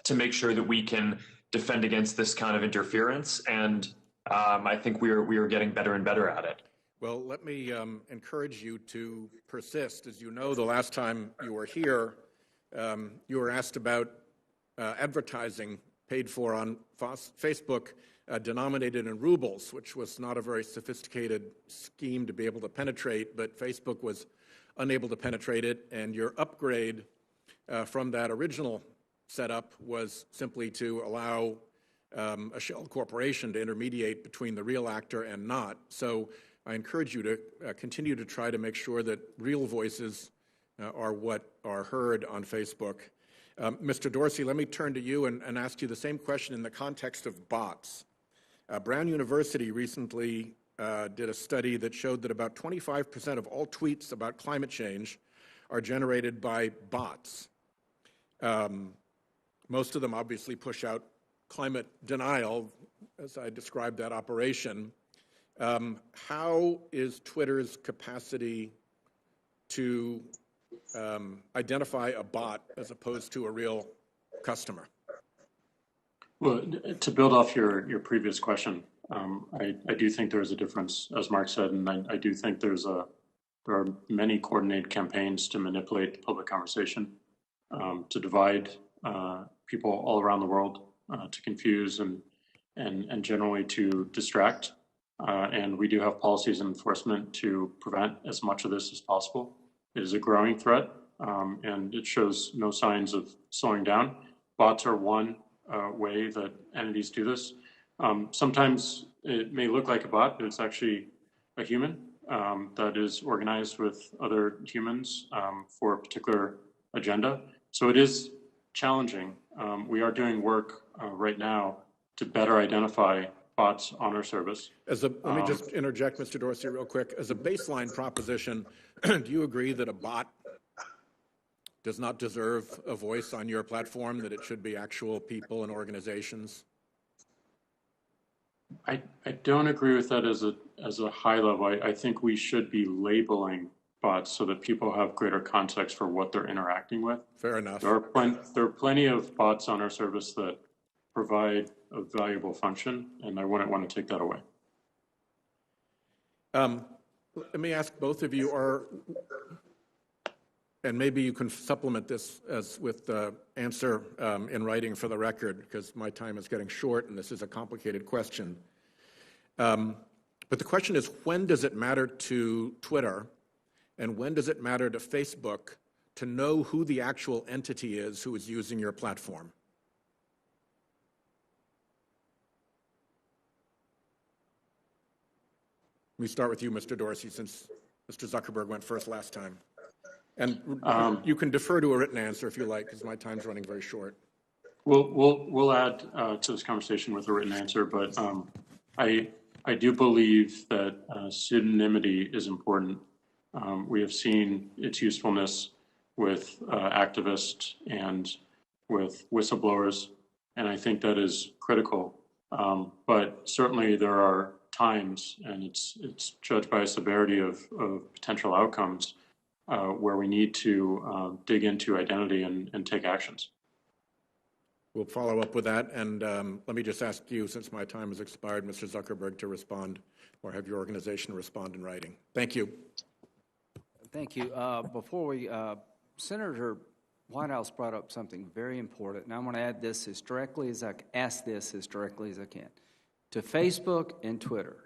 to make sure that we can defend against this kind of interference, and I think we are getting better and better at it. Well, let me encourage you to persist. As you know, the last time you were here, you were asked about advertising paid for on Facebook denominated in rubles, which was not a very sophisticated scheme to be able to penetrate, but Facebook was unable to penetrate it, and your upgrade from that original setup was simply to allow a shell corporation to intermediate between the real actor and not. So I encourage you to continue to try to make sure that real voices are what are heard on Facebook. Mr. Dorsey, let me turn to you and ask you the same question in the context of bots. Brown University recently did a study that showed that about 25% of all tweets about climate change are generated by bots. Most of them obviously push out climate denial, as I described that operation. How is Twitter's capacity to identify a bot as opposed to a real customer? Well, to build off your previous question, I do think there is a difference, as Mark said, and I do think there are many coordinated campaigns to manipulate the public conversation, to divide people all around the world, to confuse and generally to distract. And we do have policies and enforcement to prevent as much of this as possible. It is a growing threat, and it shows no signs of slowing down. Bots are one way that entities do this. Sometimes it may look like a bot, but it's actually a human that is organized with other humans for a particular agenda. So it is challenging. We are doing work right now to better identify bots on our service. Let me just interject, Mr. Dorsey, real quick. As a baseline proposition, do you agree that a bot does not deserve a voice on your platform, that it should be actual people and organizations? I don't agree with that as a high level. I think we should be labeling bots so that people have greater context for what they're interacting with. Fair enough. There are plenty of bots on our service that provide a valuable function, and I wouldn't want to take that away. Let me ask both of you, and maybe you can supplement this with the answer in writing for the record, because my time is getting short and this is a complicated question. But the question is, when does it matter to Twitter and when does it matter to Facebook to know who the actual entity is who is using your platform? Let me start with you, Mr. Dorsey, since Mr. Zuckerberg went first last time. And you can defer to a written answer if you like, because my time's running very short. We'll add to this conversation with a written answer, but I do believe that pseudonymity is important. We have seen its usefulness with activists and with whistleblowers, and I think that is critical. But certainly there are times, and it's judged by a severity of potential outcomes, where we need to dig into identity and take actions. We'll follow up with that, and let me just ask you, since my time has expired, Mr. Zuckerberg, to respond, or have your organization respond in writing. Thank you. Thank you. Before we, Senator Whitehouse brought up something very important, and I'm going to add this as directly as I can. To Facebook and Twitter,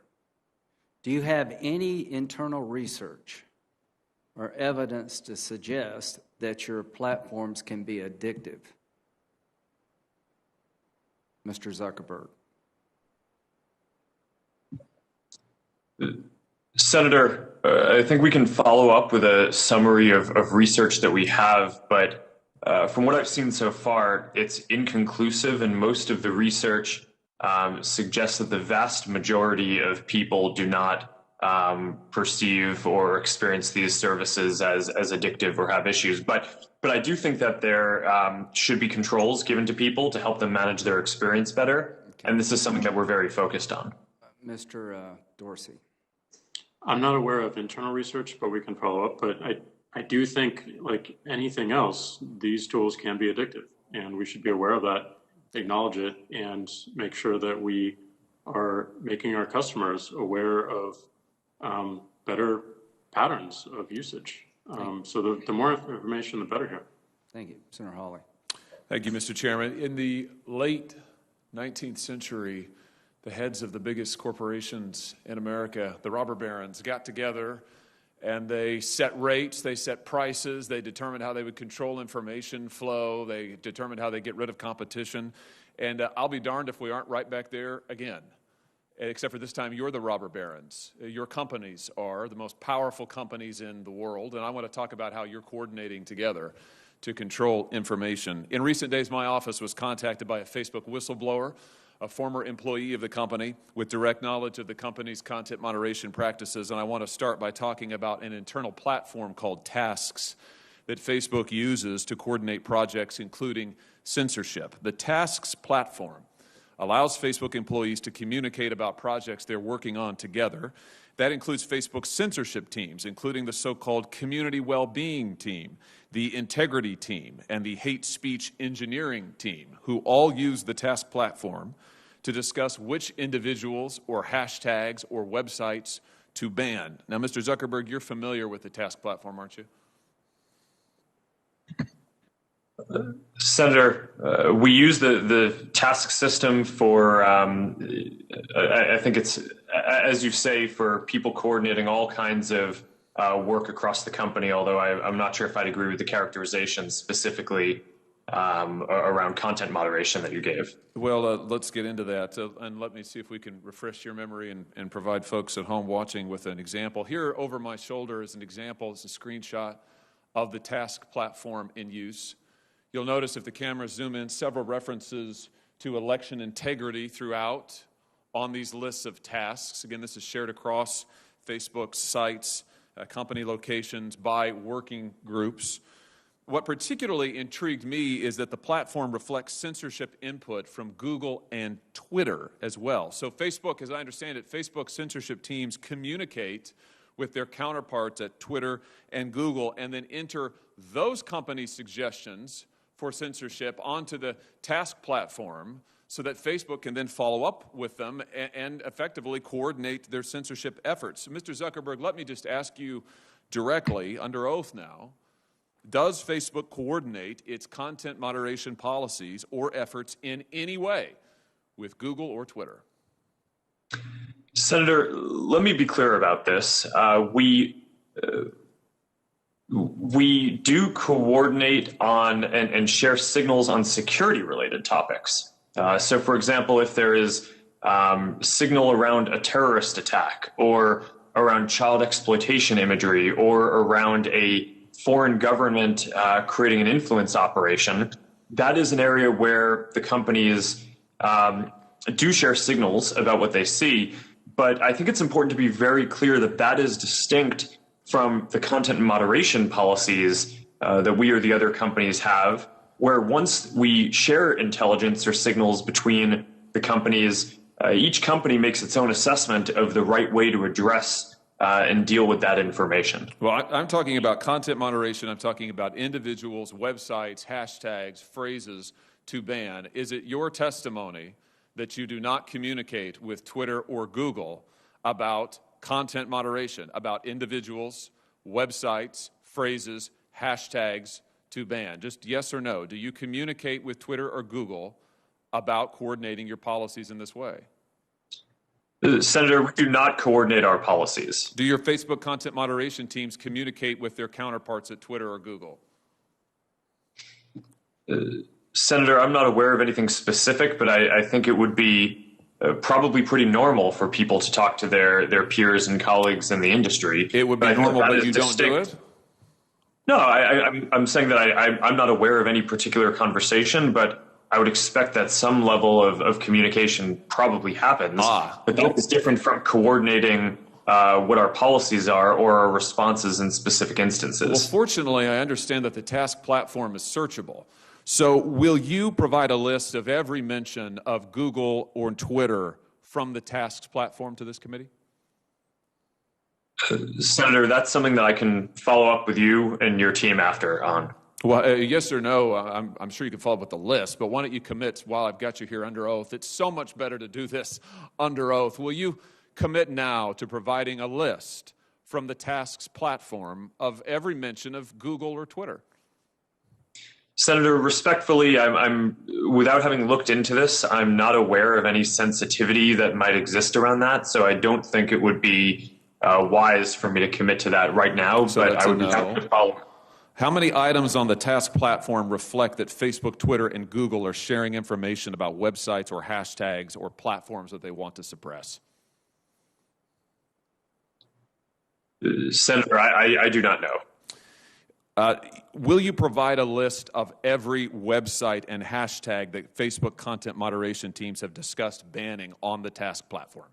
do you have any internal research or evidence to suggest that your platforms can be addictive? Mr. Zuckerberg. Senator, I think we can follow up with a summary of research that we have, but from what I've seen so far, it's inconclusive, and most of the research suggests that the vast majority of people do not perceive or experience these services as addictive or have issues. But I do think that there should be controls given to people to help them manage their experience better. Okay. And this is something that we're very focused on. Mr. Dorsey. I'm not aware of internal research, but we can follow up. But I do think, like anything else, these tools can be addictive, and we should be aware of that, acknowledge it, and make sure that we are making our customers aware of better patterns of usage. So the more information, the better here. Thank you. Senator Hawley. Thank you, Mr. Chairman. In the late 19th century, the heads of the biggest corporations in America, the robber barons, got together and they set rates, they set prices, they determined how they would control information flow, they determined how they get rid of competition. And I'll be darned if we aren't right back there again. Except for this time, you're the robber barons. Your companies are the most powerful companies in the world, and I want to talk about how you're coordinating together to control information. In recent days, my office was contacted by a Facebook whistleblower, a former employee of the company with direct knowledge of the company's content moderation practices, and I want to start by talking about an internal platform called Tasks that Facebook uses to coordinate projects, including censorship. The Tasks platform allows Facebook employees to communicate about projects they're working on together. That includes Facebook's censorship teams, including the so-called community well-being team, the integrity team, and the hate speech engineering team, who all use the task platform to discuss which individuals or hashtags or websites to ban. Now, Mr. Zuckerberg, you're familiar with the task platform, aren't you? Senator, we use the task system for, I think it's, as you say, for people coordinating all kinds of work across the company, although I'm not sure if I'd agree with the characterization specifically around content moderation that you gave. Well, let's get into that, and let me see if we can refresh your memory and provide folks at home watching with an example. Here over my shoulder is an example. It's a screenshot of the task platform in use. You'll notice if the cameras zoom in, several references to election integrity throughout on these lists of tasks. Again, this is shared across Facebook's sites, company locations, by working groups. What particularly intrigued me is that the platform reflects censorship input from Google and Twitter as well. So Facebook, as I understand it, Facebook censorship teams communicate with their counterparts at Twitter and Google and then enter those companies' suggestions for censorship onto the task platform so that Facebook can then follow up with them and effectively coordinate their censorship efforts. So, Mr. Zuckerberg, let me just ask you directly, under oath now, does Facebook coordinate its content moderation policies or efforts in any way with Google or Twitter? Senator, let me be clear about this. We do coordinate on and share signals on security-related topics. So, for example, if there is signal around a terrorist attack or around child exploitation imagery or around a foreign government creating an influence operation, that is an area where the companies do share signals about what they see. But I think it's important to be very clear that that is distinct from the content moderation policies that we or the other companies have, where once we share intelligence or signals between the companies, each company makes its own assessment of the right way to address and deal with that information. Well, I'm talking about content moderation. I'm talking about individuals, websites, hashtags, phrases to ban. Is it your testimony that you do not communicate with Twitter or Google about content moderation, about individuals, websites, phrases, hashtags to ban? Just yes or no. Do you communicate with Twitter or Google about coordinating your policies in this way? Senator, we do not coordinate our policies. Do your Facebook content moderation teams communicate with their counterparts at Twitter or Google? Senator, I'm not aware of anything specific, but I think it would be probably pretty normal for people to talk to their peers and colleagues in the industry. It would be normal, but you don't do it? No, I'm saying that I'm not aware of any particular conversation, but I would expect that some level of communication probably happens. But that is different from coordinating what our policies are or our responses in specific instances. Well, fortunately, I understand that the task platform is searchable. So will you provide a list of every mention of Google or Twitter from the tasks platform to this committee? Senator, that's something that I can follow up with you and your team after on. Well, yes or no, I'm sure you can follow up with the list, but why don't you commit while I've got you here under oath? It's so much better to do this under oath. Will you commit now to providing a list from the tasks platform of every mention of Google or Twitter? Senator, respectfully, I'm without having looked into this, I'm not aware of any sensitivity that might exist around that, so I don't think it would be wise for me to commit to that right now, so but I would be happy to follow. How many items on the task platform reflect that Facebook, Twitter, and Google are sharing information about websites or hashtags or platforms that they want to suppress? Senator, I do not know. Will you provide a list of every website and hashtag that Facebook content moderation teams have discussed banning on the task platform?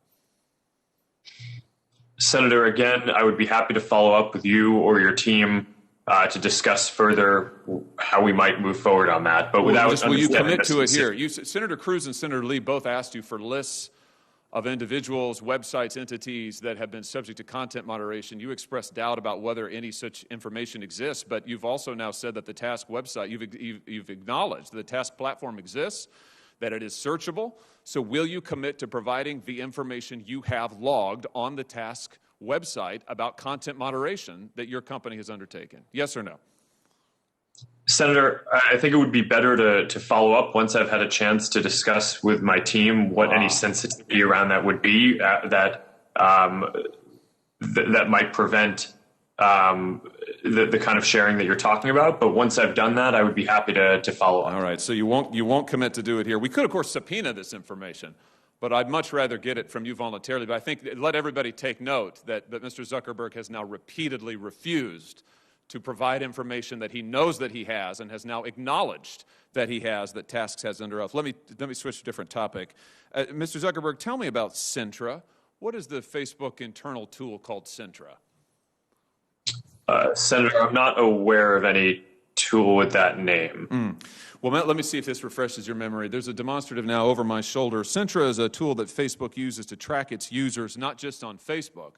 Senator, again, I would be happy to follow up with you or your team to discuss further how we might move forward on that. But without will you commit to it here? here? Senator Cruz and Senator Lee both asked you for lists of individuals, websites, entities that have been subject to content moderation. You expressed doubt about whether any such information exists, but you've also now said that the task website, you've acknowledged the task platform exists, that it is searchable. So will you commit to providing the information you have logged on the task website about content moderation that your company has undertaken? Yes or no? Senator, I think it would be better to follow up once I've had a chance to discuss with my team what any sensitivity around that would be that might prevent the kind of sharing that you're talking about. But once I've done that, I would be happy to follow up. All right. So you won't commit to do it here. We could, of course, subpoena this information, but I'd much rather get it from you voluntarily. But I think let everybody take note that Mr. Zuckerberg has now repeatedly refused to provide information that he knows that he has and has now acknowledged that he has, that Tasks has under oath. Let me switch to a different topic. Mr. Zuckerberg, tell me about Centra. What is the Facebook internal tool called Centra? Senator, I'm not aware of any tool with that name. Well, let me see if this refreshes your memory. There's a demonstrative now over my shoulder. Centra is a tool that Facebook uses to track its users, not just on Facebook,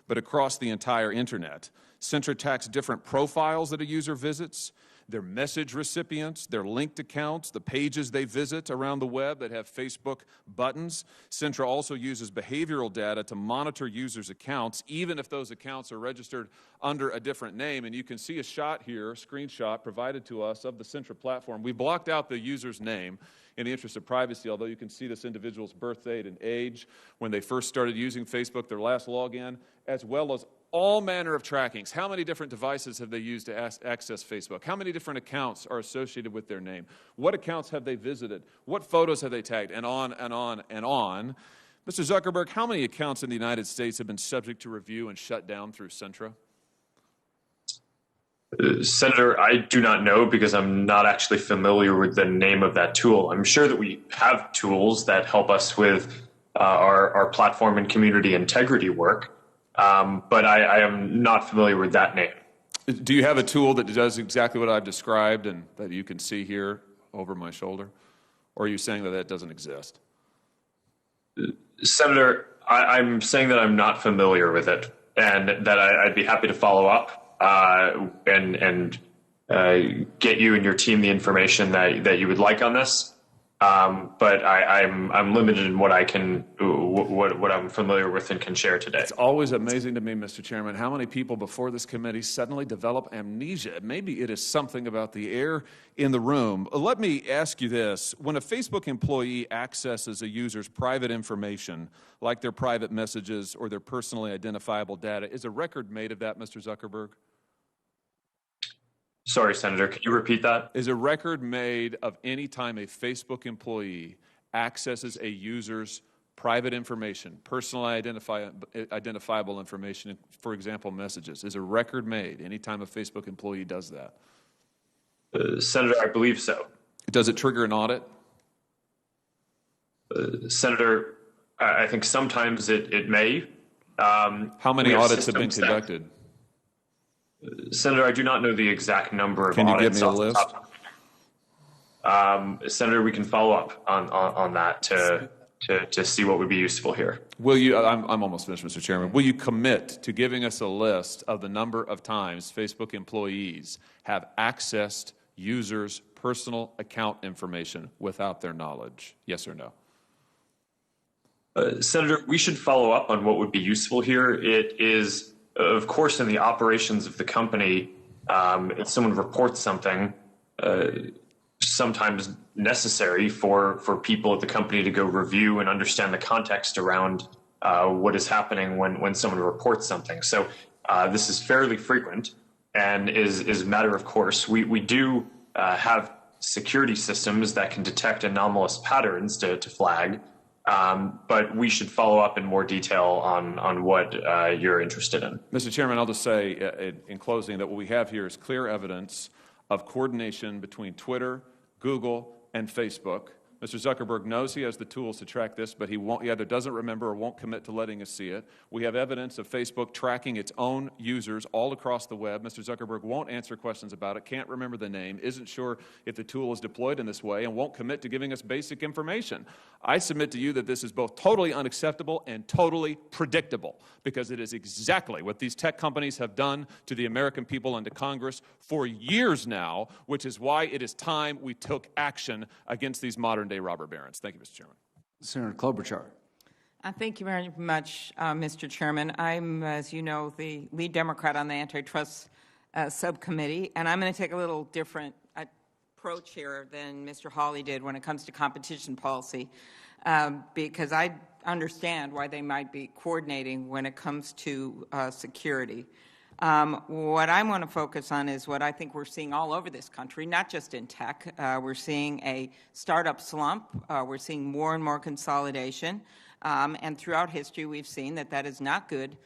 but across the entire internet. Centra tracks different profiles that a user visits, their message recipients, their linked accounts, the pages they visit around the web that have Facebook buttons. Centra also uses behavioral data to monitor users' accounts, even if those accounts are registered under a different name. And you can see a shot here, a screenshot provided to us of the Centra platform. We blocked out the user's name in the interest of privacy, although you can see this individual's birth date and age, when they first started using Facebook, their last login, as well as all manner of trackings. How many different devices have they used to access Facebook? How many different accounts are associated with their name? What accounts have they visited? What photos have they tagged? And on and on and on. Mr. Zuckerberg, how many accounts in the United States have been subject to review and shut down through Centra? Senator, I do not know because I'm not actually familiar with the name of that tool. I'm sure that we have tools that help us with our platform and community integrity work. But I am not familiar with that name. Do you have a tool that does exactly what I've described and that you can see here over my shoulder? Or are you saying that that doesn't exist? Senator, I'm saying that I'm not familiar with it and that I'd be happy to follow up and get you and your team the information that you would like on this. But I'm limited in what I can, what I'm familiar with and can share today. It's always amazing to me, Mr. Chairman, how many people before this committee suddenly develop amnesia. Maybe it is something about the air in the room. Let me ask you this. When a Facebook employee accesses a user's private information, like their private messages or their personally identifiable data, is a record made of that, Mr. Zuckerberg? Sorry, Senator, could you repeat that? Is a record made of any time a Facebook employee accesses a user's private information, personally identifiable information, for example, messages? Is a record made any time a Facebook employee does that? Senator, I believe so. Does it trigger an audit? Senator, I think sometimes it may. How many audits have been conducted? Senator, I do not know the exact number of Can you audits. give me a list? Senator, we can follow up on that to see what would be useful here. Will you? I'm almost finished, Mr. Chairman. Will you commit to giving us a list of the number of times Facebook employees have accessed users' personal account information without their knowledge? Yes or no? Senator, we should follow up on what would be useful here. It is, of course, in the operations of the company, if someone reports something, sometimes necessary for people at the company to go review and understand the context around what is happening when someone reports something. So this is fairly frequent and is a matter of course. We do have security systems that can detect anomalous patterns to flag. But we should follow up in more detail on what you're interested in. Mr. Chairman, I'll just say in closing that what we have here is clear evidence of coordination between Twitter, Google, and Facebook Mr. Zuckerberg knows he has the tools to track this, but he either doesn't remember or won't commit to letting us see it. We have evidence of Facebook tracking its own users all across the web. Mr. Zuckerberg won't answer questions about it, can't remember the name, isn't sure if the tool is deployed in this way, and won't commit to giving us basic information. I submit to you that this is both totally unacceptable and totally predictable, because it is exactly what these tech companies have done to the American people and to Congress for years now, which is why it is time we took action against these modern-day robber barons. Thank you, Mr. Chairman. Senator Klobuchar. Thank you very much, Mr. Chairman. I'm, as you know, the lead Democrat on the antitrust subcommittee, and I'm going to take a little different approach here than Mr. Hawley did when it comes to competition policy, because I understand why they might be coordinating when it comes to security. What I want to focus on is what I think we're seeing all over this country, not just in tech. We're seeing a startup slump. We're seeing more and more consolidation. And throughout history, we've seen that that is not good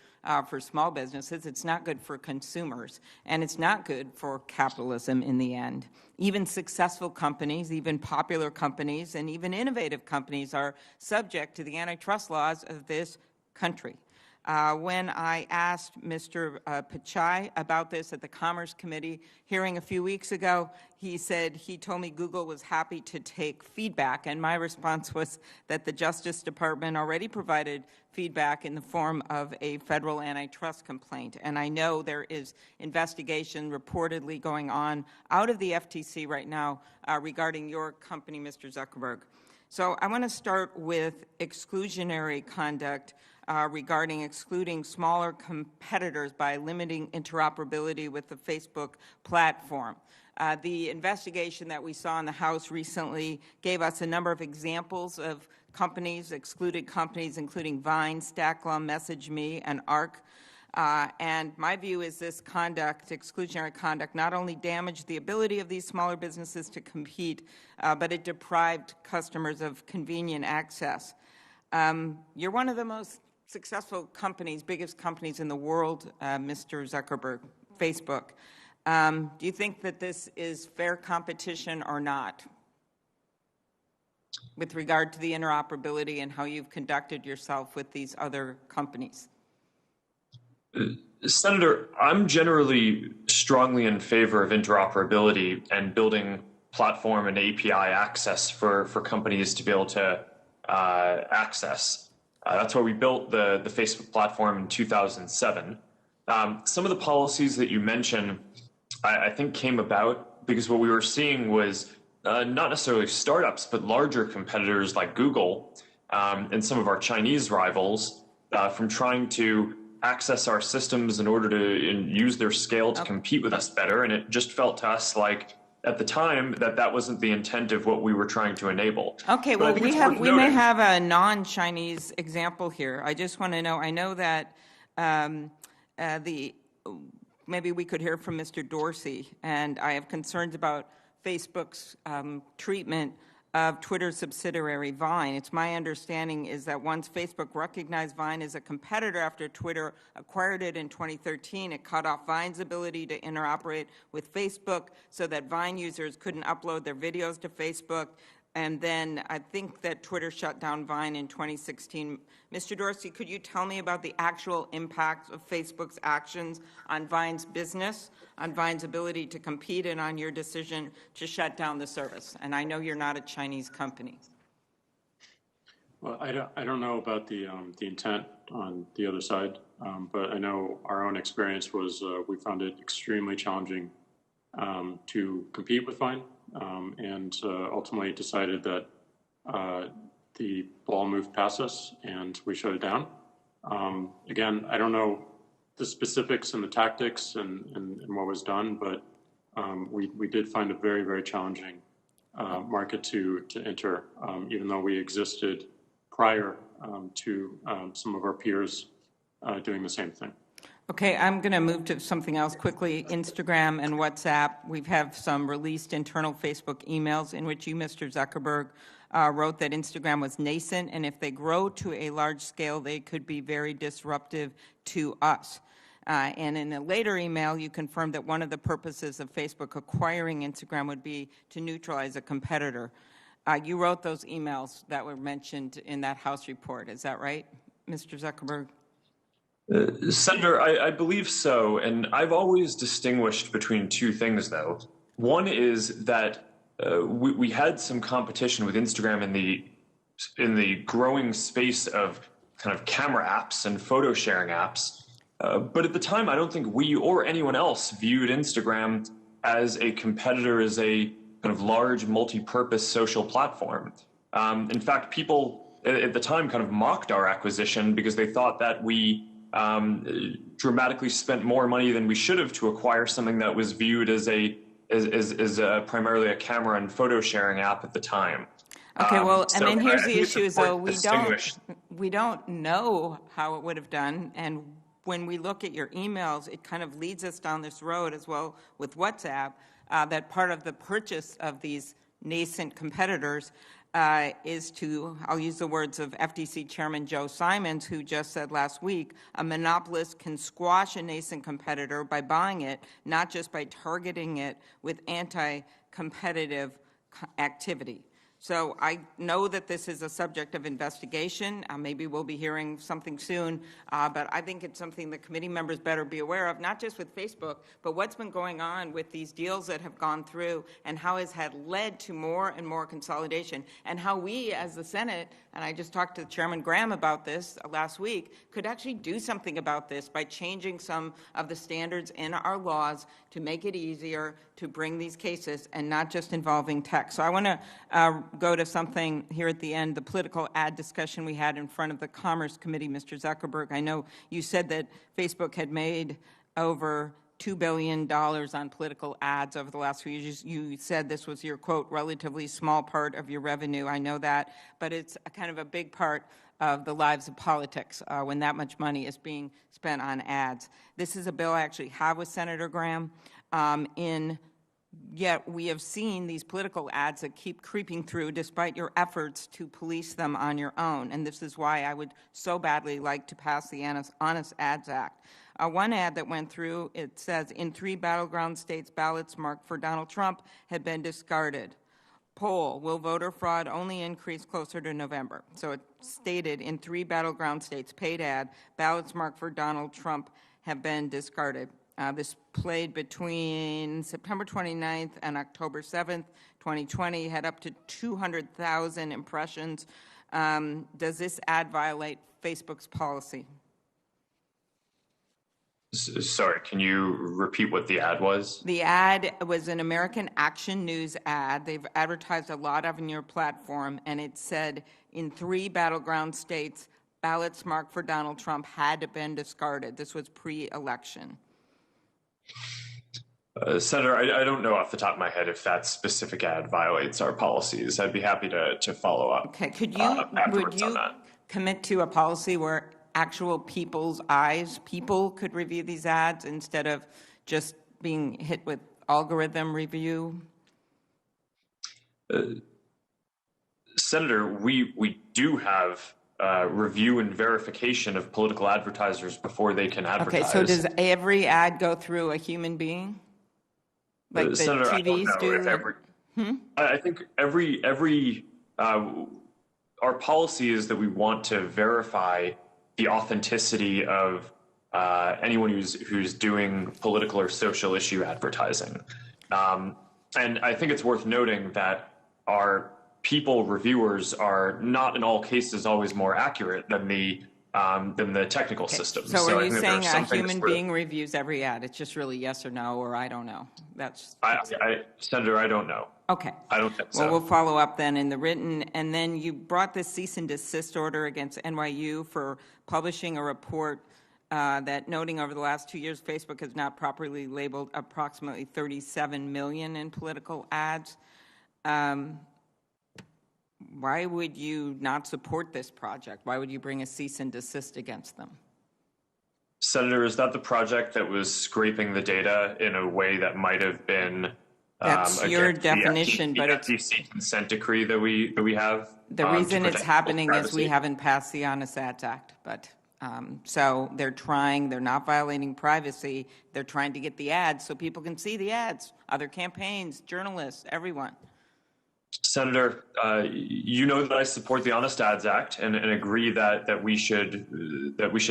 for small businesses. It's not good for consumers. And it's not good for capitalism in the end. Even successful companies, even popular companies, and even innovative companies are subject to the antitrust laws of this country. When I asked Mr. Pichai about this at the Commerce Committee hearing a few weeks ago, he said he told me Google was happy to take feedback, and my response was that the Justice Department already provided feedback in the form of a federal antitrust complaint. And I know there is investigation reportedly going on out of the FTC right now regarding your company, Mr. Zuckerberg. So I want to start with exclusionary conduct regarding excluding smaller competitors by limiting interoperability with the Facebook platform. The investigation that we saw in the House recently gave us a number of examples of companies, excluded companies, including Vine, Stacklum, MessageMe, and Arc. And my view is this conduct, exclusionary conduct, not only damaged the ability of these smaller businesses to compete, but it deprived customers of convenient access. You're one of the most successful companies, biggest companies in the world, Mr. Zuckerberg, Facebook. Do you think that this is fair competition or not with regard to the interoperability and how you've conducted yourself with these other companies? Senator, I'm generally strongly in favor of interoperability and building platform and API access for companies to be able to access. That's why we built the Facebook platform in 2007. Some of the policies that you mentioned, I think came about because what we were seeing was not necessarily startups, but larger competitors like Google and some of our Chinese rivals from trying to access our systems in order to use their scale to compete with us better. And it just felt to us like at the time that wasn't the intent of what we were trying to enable. Okay, well, we may have a non-Chinese example here. I just want to know, I know that maybe we could hear from Mr. Dorsey, and I have concerns about Facebook's treatment of Twitter's subsidiary Vine. It's my understanding is that once Facebook recognized Vine as a competitor after Twitter acquired it in 2013, it cut off Vine's ability to interoperate with Facebook so that Vine users couldn't upload their videos to Facebook. And then I think that Twitter shut down Vine in 2016. Mr. Dorsey, could you tell me about the actual impact of Facebook's actions on Vine's business, on Vine's ability to compete, and on your decision to shut down the service? And I know you're not a Chinese company. Well, I don't know about the intent on the other side, but I know our own experience was we found it extremely challenging to compete with Vine. And ultimately decided that the ball moved past us and we shut it down. Again, I don't know the specifics and the tactics and what was done, but we did find a very, very challenging market to enter, even though we existed prior to some of our peers doing the same thing. Okay, I'm going to move to something else quickly. Instagram and WhatsApp. We have some released internal Facebook emails in which you, Mr. Zuckerberg, wrote that Instagram was nascent, and if they grow to a large scale, they could be very disruptive to us. And in a later email, you confirmed that one of the purposes of Facebook acquiring Instagram would be to neutralize a competitor. You wrote those emails that were mentioned in that House report. Is that right, Mr. Zuckerberg? Senator, I believe so, and I've always distinguished between two things, though. One is that we had some competition with Instagram in the growing space of kind of camera apps and photo sharing apps. But at the time, I don't think we or anyone else viewed Instagram as a competitor, as a kind of large multi-purpose social platform. In fact, people at the time kind of mocked our acquisition because they thought that we dramatically spent more money than we should have to acquire something that was viewed as primarily a camera and photo sharing app at the time. Okay, well, So and then here's I the think it's issue: is though important to we don't know how it would have done, and when we look at your emails, it kind of leads us down this road as well with WhatsApp. That part of the purchase of these nascent competitors is to, I'll use the words of FTC Chairman Joe Simons, who just said last week, a monopolist can squash a nascent competitor by buying it, not just by targeting it with anti-competitive activity. So I know that this is a subject of investigation. Maybe we'll be hearing something soon, but I think it's something the committee members better be aware of, not just with Facebook, but what's been going on with these deals that have gone through and how it's had led to more and more consolidation, and how we as the Senate, and I just talked to Chairman Graham about this last week, could actually do something about this by changing some of the standards in our laws to make it easier to bring these cases and not just involving tech. So I want to go to something here at the end, the political ad discussion we had in front of the Commerce Committee, Mr. Zuckerberg. I know you said that Facebook had made over $2 billion on political ads over the last few years. You said this was your, quote, relatively small part of your revenue. I know that, but it's a kind of a big part of the lives of politics when that much money is being spent on ads. This is a bill I actually have with Senator Graham. Yet we have seen these political ads that keep creeping through despite your efforts to police them on your own. And this is why I would so badly like to pass the Honest Ads Act. One ad that went through, it says, in 3 battleground states, ballots marked for Donald Trump had been discarded. Poll, will voter fraud only increase closer to November? So it stated in 3 battleground states, paid ad, ballots marked for Donald Trump have been discarded. This played between September 29th and October 7th, 2020, had up to 200,000 impressions. Does this ad violate Facebook's policy? Sorry, can you repeat what the ad was? The ad was an American Action News ad. They've advertised a lot of on your platform, and it said in 3 battleground states, ballots marked for Donald Trump had been discarded. This was pre-election. Senator, I don't know off the top of my head if that specific ad violates our policies. I'd be happy to follow up. Okay, would you commit to a policy where actual people's eyes, people could review these ads instead of just being hit with algorithm review? Senator, we do have review and verification of political advertisers before they can advertise. Okay, so does every ad go through a human being? Like the Senator, TVs do? I think our policy is that we want to verify the authenticity of anyone who's doing political or social issue advertising. And I think it's worth noting that our people reviewers are not in all cases always more accurate than the technical system. So are you saying a human being reviews every ad? It's just really yes or no, or I don't know. Senator, I don't know. Okay. I don't think so. Well, we'll follow up then in the written. And then you brought this cease and desist order against NYU for publishing a report that noting over the last 2 years, Facebook has not properly labeled approximately 37 million in political ads. Why would you not support this project? Why would you bring a cease and desist against them? Senator, is that the project that was scraping the data in a way that might have been that's your definition, but it's the FTC consent decree that we have? The reason it's happening is we haven't passed the Honest Ads Act, but so they're not violating privacy. They're trying to get the ads so people can see the ads, other campaigns, journalists, everyone. Senator, you know that I support the Honest Ads Act and agree that we should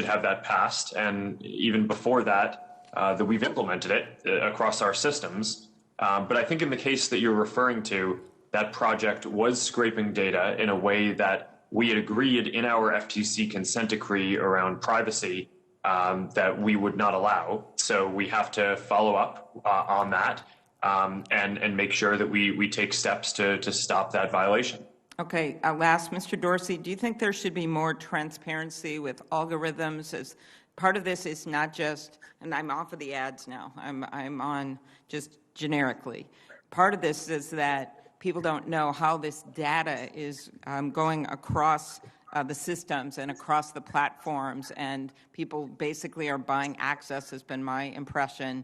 have that passed, and even before that, that we've implemented it across our systems. But I think in the case that you're referring to, that project was scraping data in a way that we had agreed in our FTC consent decree around privacy that we would not allow. So we have to follow up on that and make sure that we take steps to stop that violation. Okay, last, Mr. Dorsey, do you think there should be more transparency with algorithms? As part of this is not just, and I'm off of the ads now, I'm on just generically. Part of this is that people don't know how this data is going across the systems and across the platforms, and people basically are buying access, has been my impression,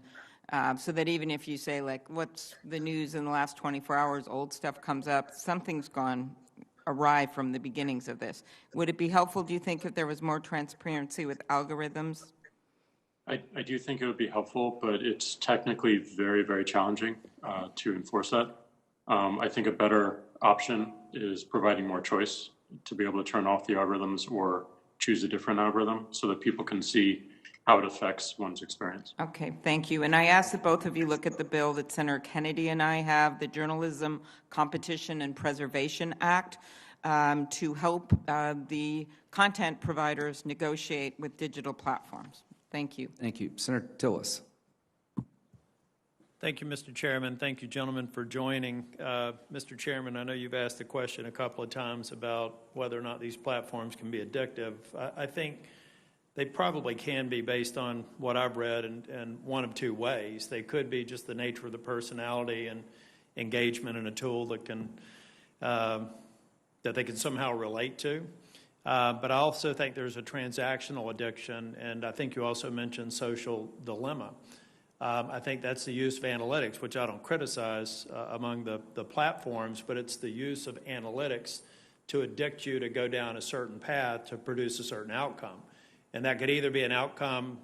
so that even if you say, like, what's the news in the last 24 hours, old stuff comes up, something's gone awry from the beginnings of this. Would it be helpful, do you think, if there was more transparency with algorithms? I do think it would be helpful, but it's technically very, very challenging to enforce that. I think a better option is providing more choice to be able to turn off the algorithms or choose a different algorithm so that people can see how it affects one's experience. Okay, thank you. And I ask that both of you look at the bill that Senator Kennedy and I have, the Journalism Competition and Preservation Act, to help the content providers negotiate with digital platforms. Thank you. Thank you. Senator Tillis. Thank you, Mr. Chairman. Thank you, gentlemen, for joining. Mr. Chairman, I know you've asked the question a couple of times about whether or not these platforms can be addictive. I think they probably can be based on what I've read in one of two ways. They could be just the nature of the personality and engagement in a tool that can that they can somehow relate to. But I also think there's a transactional addiction, and I think you also mentioned social dilemma. I think that's the use of analytics, which I don't criticize among the platforms, but it's the use of analytics to addict you to go down a certain path to produce a certain outcome. And that could either be an outcome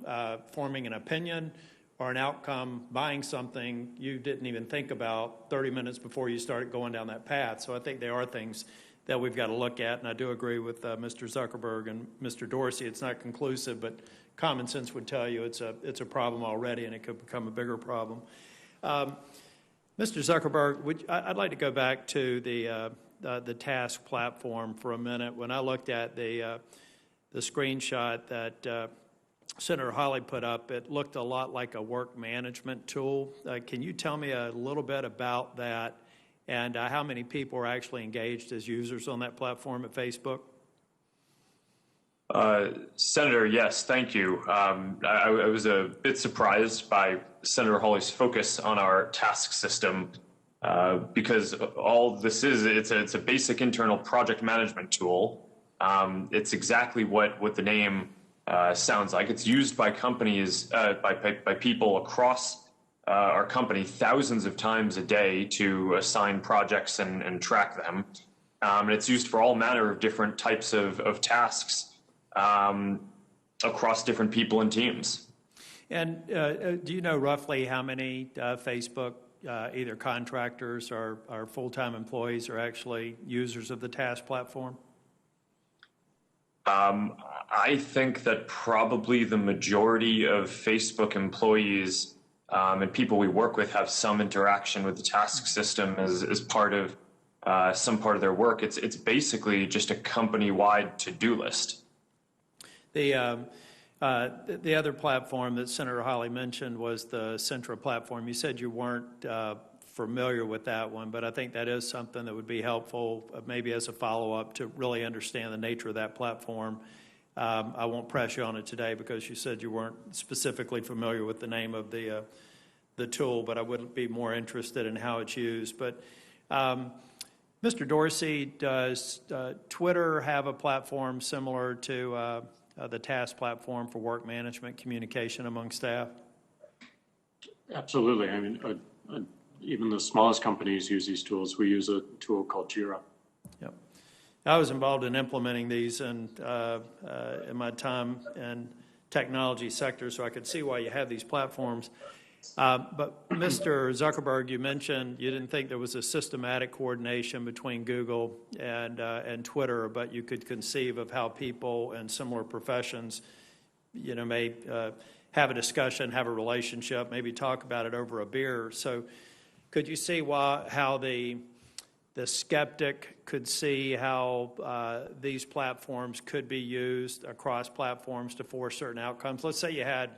forming an opinion or an outcome buying something you didn't even think about 30 minutes before you started going down that path. So I think there are things that we've got to look at, and I do agree with Mr. Zuckerberg and Mr. Dorsey. It's not conclusive, but common sense would tell you it's a problem already, and it could become a bigger problem. Mr. Zuckerberg, I'd like to go back to the task platform for a minute. When I looked at the screenshot that Senator Hawley put up, it looked a lot like a work management tool. Can you tell me a little bit about that and how many people are actually engaged as users on that platform at Facebook? Senator, yes, thank you. I was a bit surprised by Senator Hawley's focus on our task system because all this is, it's a basic internal project management tool. It's exactly what the name sounds like. It's used by companies, by people across our company thousands of times a day to assign projects and track them. And it's used for all manner of different types of tasks across different people and teams. And do you know roughly how many Facebook, either contractors or full-time employees, are actually users of the task platform? I think that probably the majority of Facebook employees and people we work with have some interaction with the task system as part of some part of their work. It's basically just a company-wide to-do list. The other platform that Senator Hawley mentioned was the Centra platform. You said you weren't familiar with that one, but I think that is something that would be helpful, maybe as a follow-up, to really understand the nature of that platform. I won't press you on it today because you said you weren't specifically familiar with the name of the tool, but I would be more interested in how it's used. But Mr. Dorsey, does Twitter have a platform similar to the task platform for work management communication among staff? Absolutely. I mean, even the smallest companies use these tools. We use a tool called Jira. Yep. I was involved in implementing these in my time in technology sector, so I could see why you have these platforms. But Mr. Zuckerberg, you mentioned you didn't think there was a systematic coordination between Google and Twitter, but you could conceive of how people in similar professions, may have a discussion, have a relationship, maybe talk about it over a beer. So could you see how the skeptic could see how these platforms could be used across platforms to force certain outcomes? Let's say you had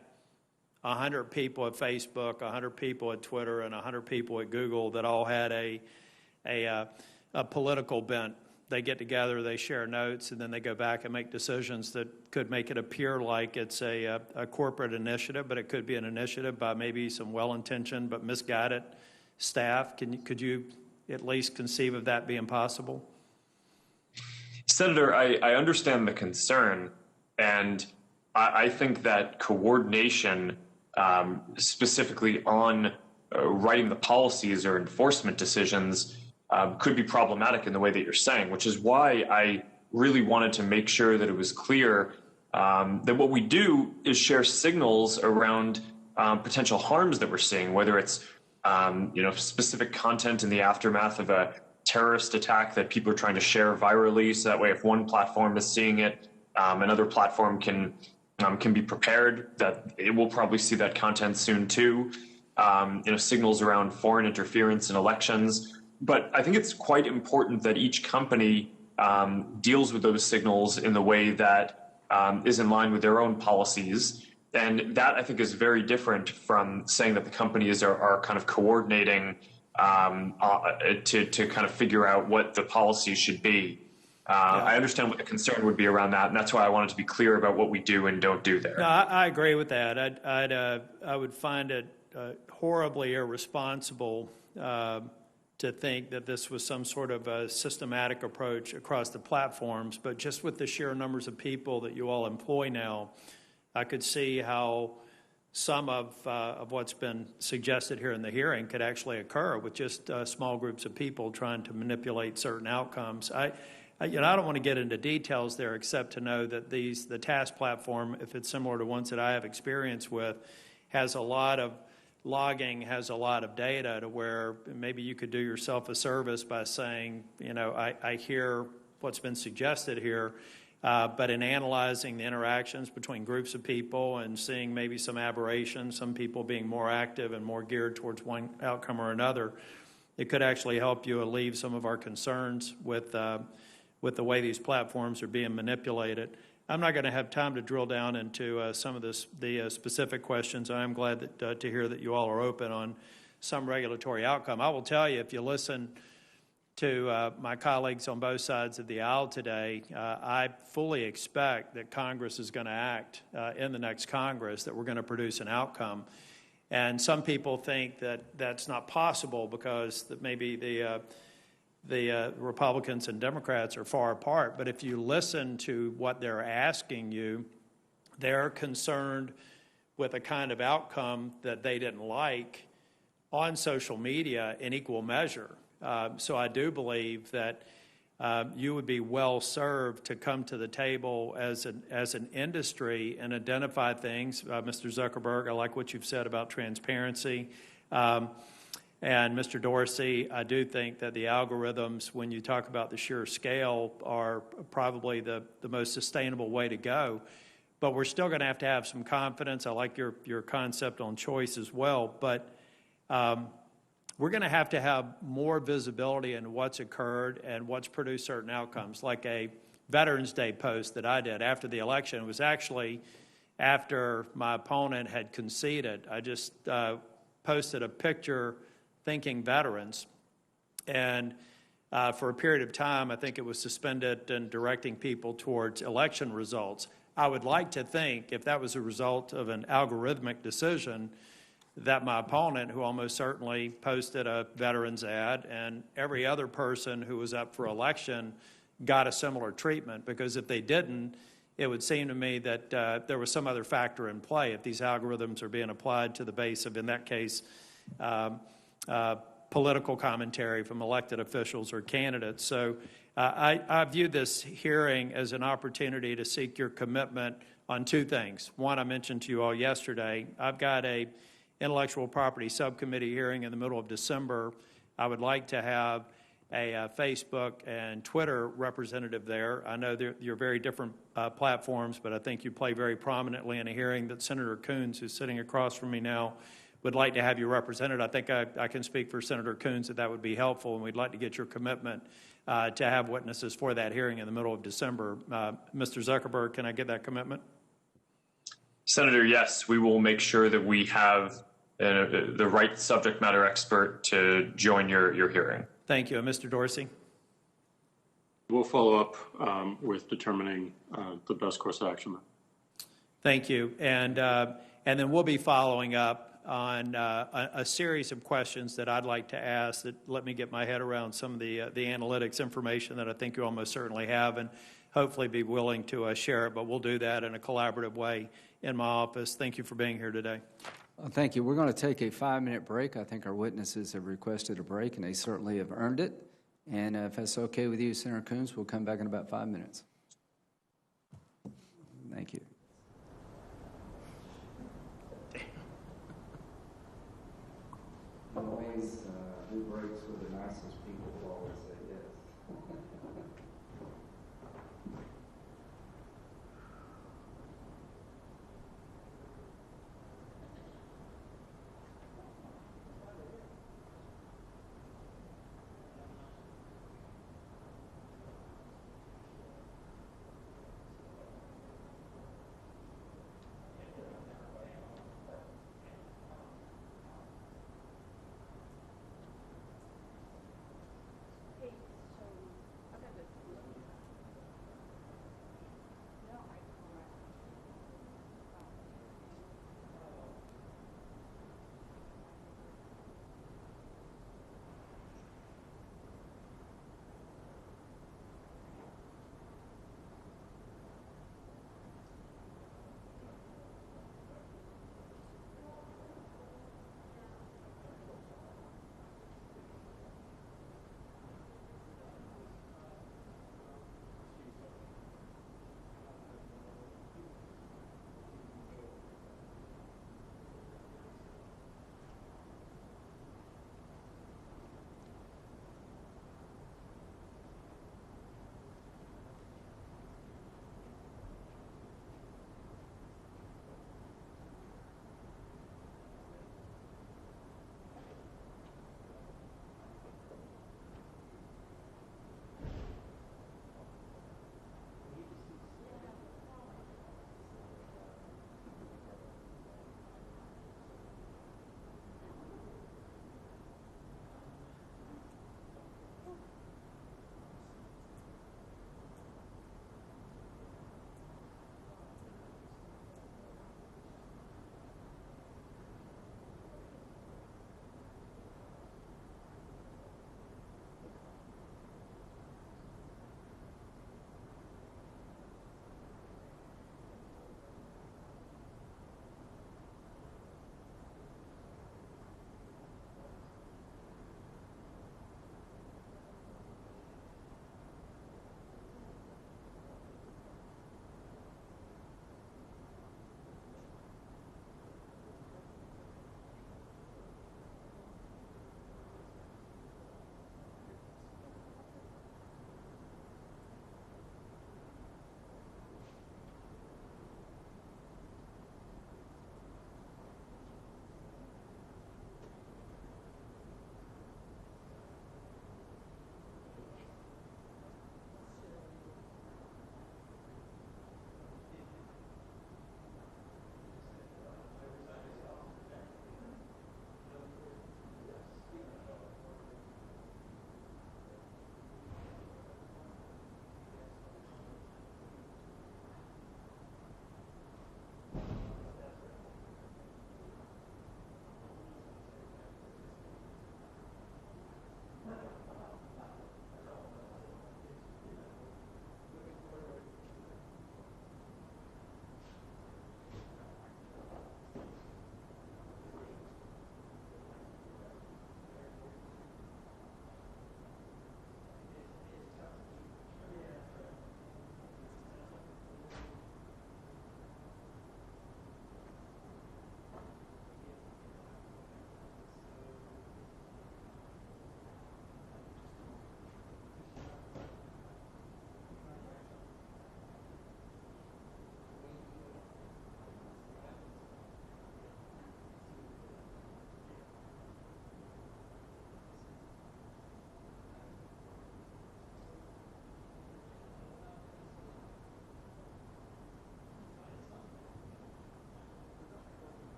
100 people at Facebook, 100 people at Twitter, and 100 people at Google that all had a political bent. They get together, they share notes, and then they go back and make decisions that could make it appear like it's a corporate initiative, but it could be an initiative by maybe some well-intentioned but misguided staff. Could you at least conceive of that being possible? Senator, I understand the concern, and I think that coordination, specifically on writing the policies or enforcement decisions, could be problematic in the way that you're saying, which is why I really wanted to make sure that it was clear that what we do is share signals around potential harms that we're seeing, whether it's specific content in the aftermath of a terrorist attack that people are trying to share virally, so that way if one platform is seeing it, another platform can be prepared that it will probably see that content soon too. Signals around foreign interference in elections. But I think it's quite important that each company deals with those signals in the way that is in line with their own policies. And that, I think, is very different from saying that the companies are kind of coordinating to kind of figure out what the policy should be. I understand what the concern would be around that, and that's why I wanted to be clear about what we do and don't do there. No, I agree with that. I would find it horribly irresponsible to think that this was some sort of a systematic approach across the platforms, but just with the sheer numbers of people that you all employ now, I could see how some of what's been suggested here in the hearing could actually occur with just small groups of people trying to manipulate certain outcomes. I don't want to get into details there except to know that the TASK platform, if it's similar to ones that I have experience with, has a lot of logging, has a lot of data to where maybe you could do yourself a service by saying, I hear what's been suggested here, but in analyzing the interactions between groups of people and seeing maybe some aberrations, some people being more active and more geared towards one outcome or another, it could actually help you alleviate some of our concerns with the way these platforms are being manipulated. I'm not going to have time to drill down into some of the specific questions. I'm glad to hear that you all are open on some regulatory outcome. I will tell you, if you listen to my colleagues on both sides of the aisle today, I fully expect that Congress is going to act in the next Congress, that we're going to produce an outcome. And some people think that that's not possible because that maybe the Republicans and Democrats are far apart. But if you listen to what they're asking you, they're concerned with a kind of outcome that they didn't like on social media in equal measure. So I do believe that you would be well served to come to the table as an industry and identify things. Mr. Zuckerberg, I like what you've said about transparency. And Mr. Dorsey, I do think that the algorithms, when you talk about the sheer scale, are probably the most sustainable way to go. But we're still going to have some confidence. I like your concept on choice as well. But we're going to have more visibility into what's occurred and what's produced certain outcomes. Like a Veterans Day post that I did after the election. It was actually after my opponent had conceded. I just posted a picture thanking veterans. And for a period of time, I think it was suspended and directing people towards election results. I would like to think, if that was a result of an algorithmic decision, that my opponent, who almost certainly posted a veterans ad, and every other person who was up for election got a similar treatment. Because if they didn't, it would seem to me that there was some other factor in play if these algorithms are being applied to the base of, in that case, political commentary from elected officials or candidates. So I view this hearing as an opportunity to seek your commitment on two things. One, I mentioned to you all yesterday, I've got a Intellectual Property Subcommittee hearing in the middle of December, I would like to have a Facebook and Twitter representative there. I know you're very different platforms, but I think you play very prominently in a hearing that Senator Coons, who's sitting across from me now, would like to have you represented. I think I can speak for Senator Coons that would be helpful, and we'd like to get your commitment to have witnesses for that hearing in the middle of December. Mr. Zuckerberg, can I get that commitment? Senator, yes, we will make sure that we have the right subject matter expert to join your hearing. Thank you. And Mr. Dorsey? We'll follow up with determining the best course of action. Thank you. And then we'll be following up on a series of questions that I'd like to ask that let me get my head around some of the analytics information that I think you almost certainly have, and hopefully be willing to share it. But we'll do that in a collaborative way in my office. Thank you for being here today. Thank you. We're going to take a 5-minute break. I think our witnesses have requested a break, and they certainly have earned it. And if that's okay with you, Senator Coons, we'll come back in about 5 minutes. Thank you. Always, who breaks with the nicest people will always say yes.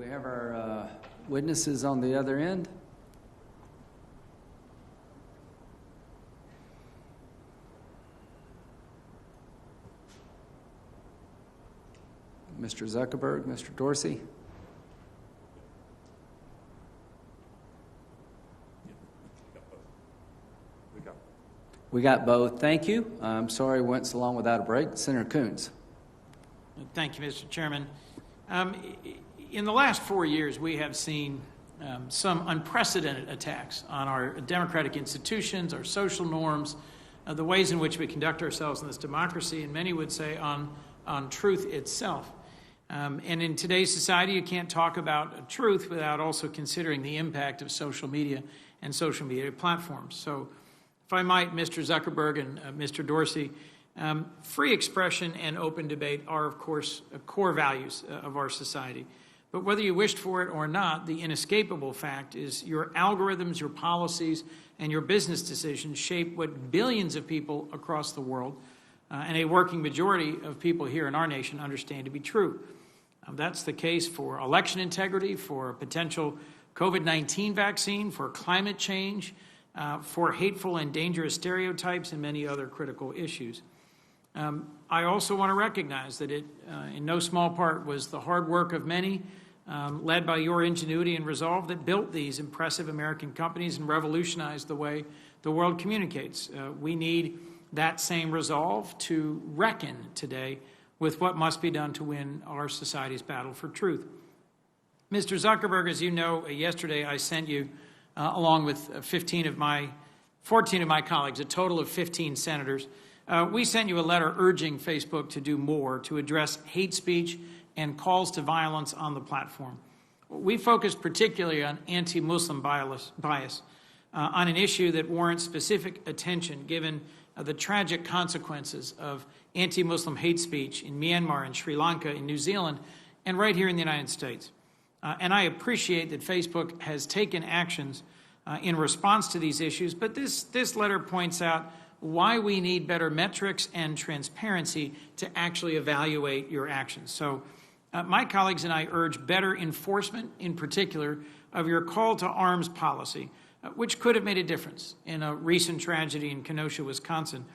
we have our witnesses on the other end? Mr. Zuckerberg, Mr. Dorsey? We got both. Thank you. I'm sorry we went so long without a break. Senator Coons. Thank you, Mr. Chairman. In the last 4 years, we have seen some unprecedented attacks on our democratic institutions, our social norms, the ways in which we conduct ourselves in this democracy, and many would say on truth itself. And in today's society, you can't talk about truth without also considering the impact of social media and social media platforms. So, if I might, Mr. Zuckerberg and Mr. Dorsey, free expression and open debate are, of course, core values of our society. But whether you wished for it or not, the inescapable fact is your algorithms, your policies, and your business decisions shape what billions of people across the world and a working majority of people here in our nation understand to be true. That's the case for election integrity, for a potential COVID-19 vaccine, for climate change, for hateful and dangerous stereotypes, and many other critical issues. I also want to recognize that it, in no small part, was the hard work of many, led by your ingenuity and resolve, that built these impressive American companies and revolutionized the way the world communicates. We need that same resolve to reckon today with what must be done to win our society's battle for truth. Mr. Zuckerberg, as you know, yesterday I sent you, along with 14 of my colleagues, a total of 15 senators, we sent you a letter urging Facebook to do more to address hate speech and calls to violence on the platform. We focused particularly on anti-Muslim bias, on an issue that warrants specific attention given the tragic consequences of anti-Muslim hate speech in Myanmar and Sri Lanka, in New Zealand, and right here in the United States. And I appreciate that Facebook has taken actions in response to these issues, but this letter points out why we need better metrics and transparency to actually evaluate your actions. So my colleagues and I urge better enforcement, in particular, of your call to arms policy, which could have made a difference in a recent tragedy in Kenosha, Wisconsin.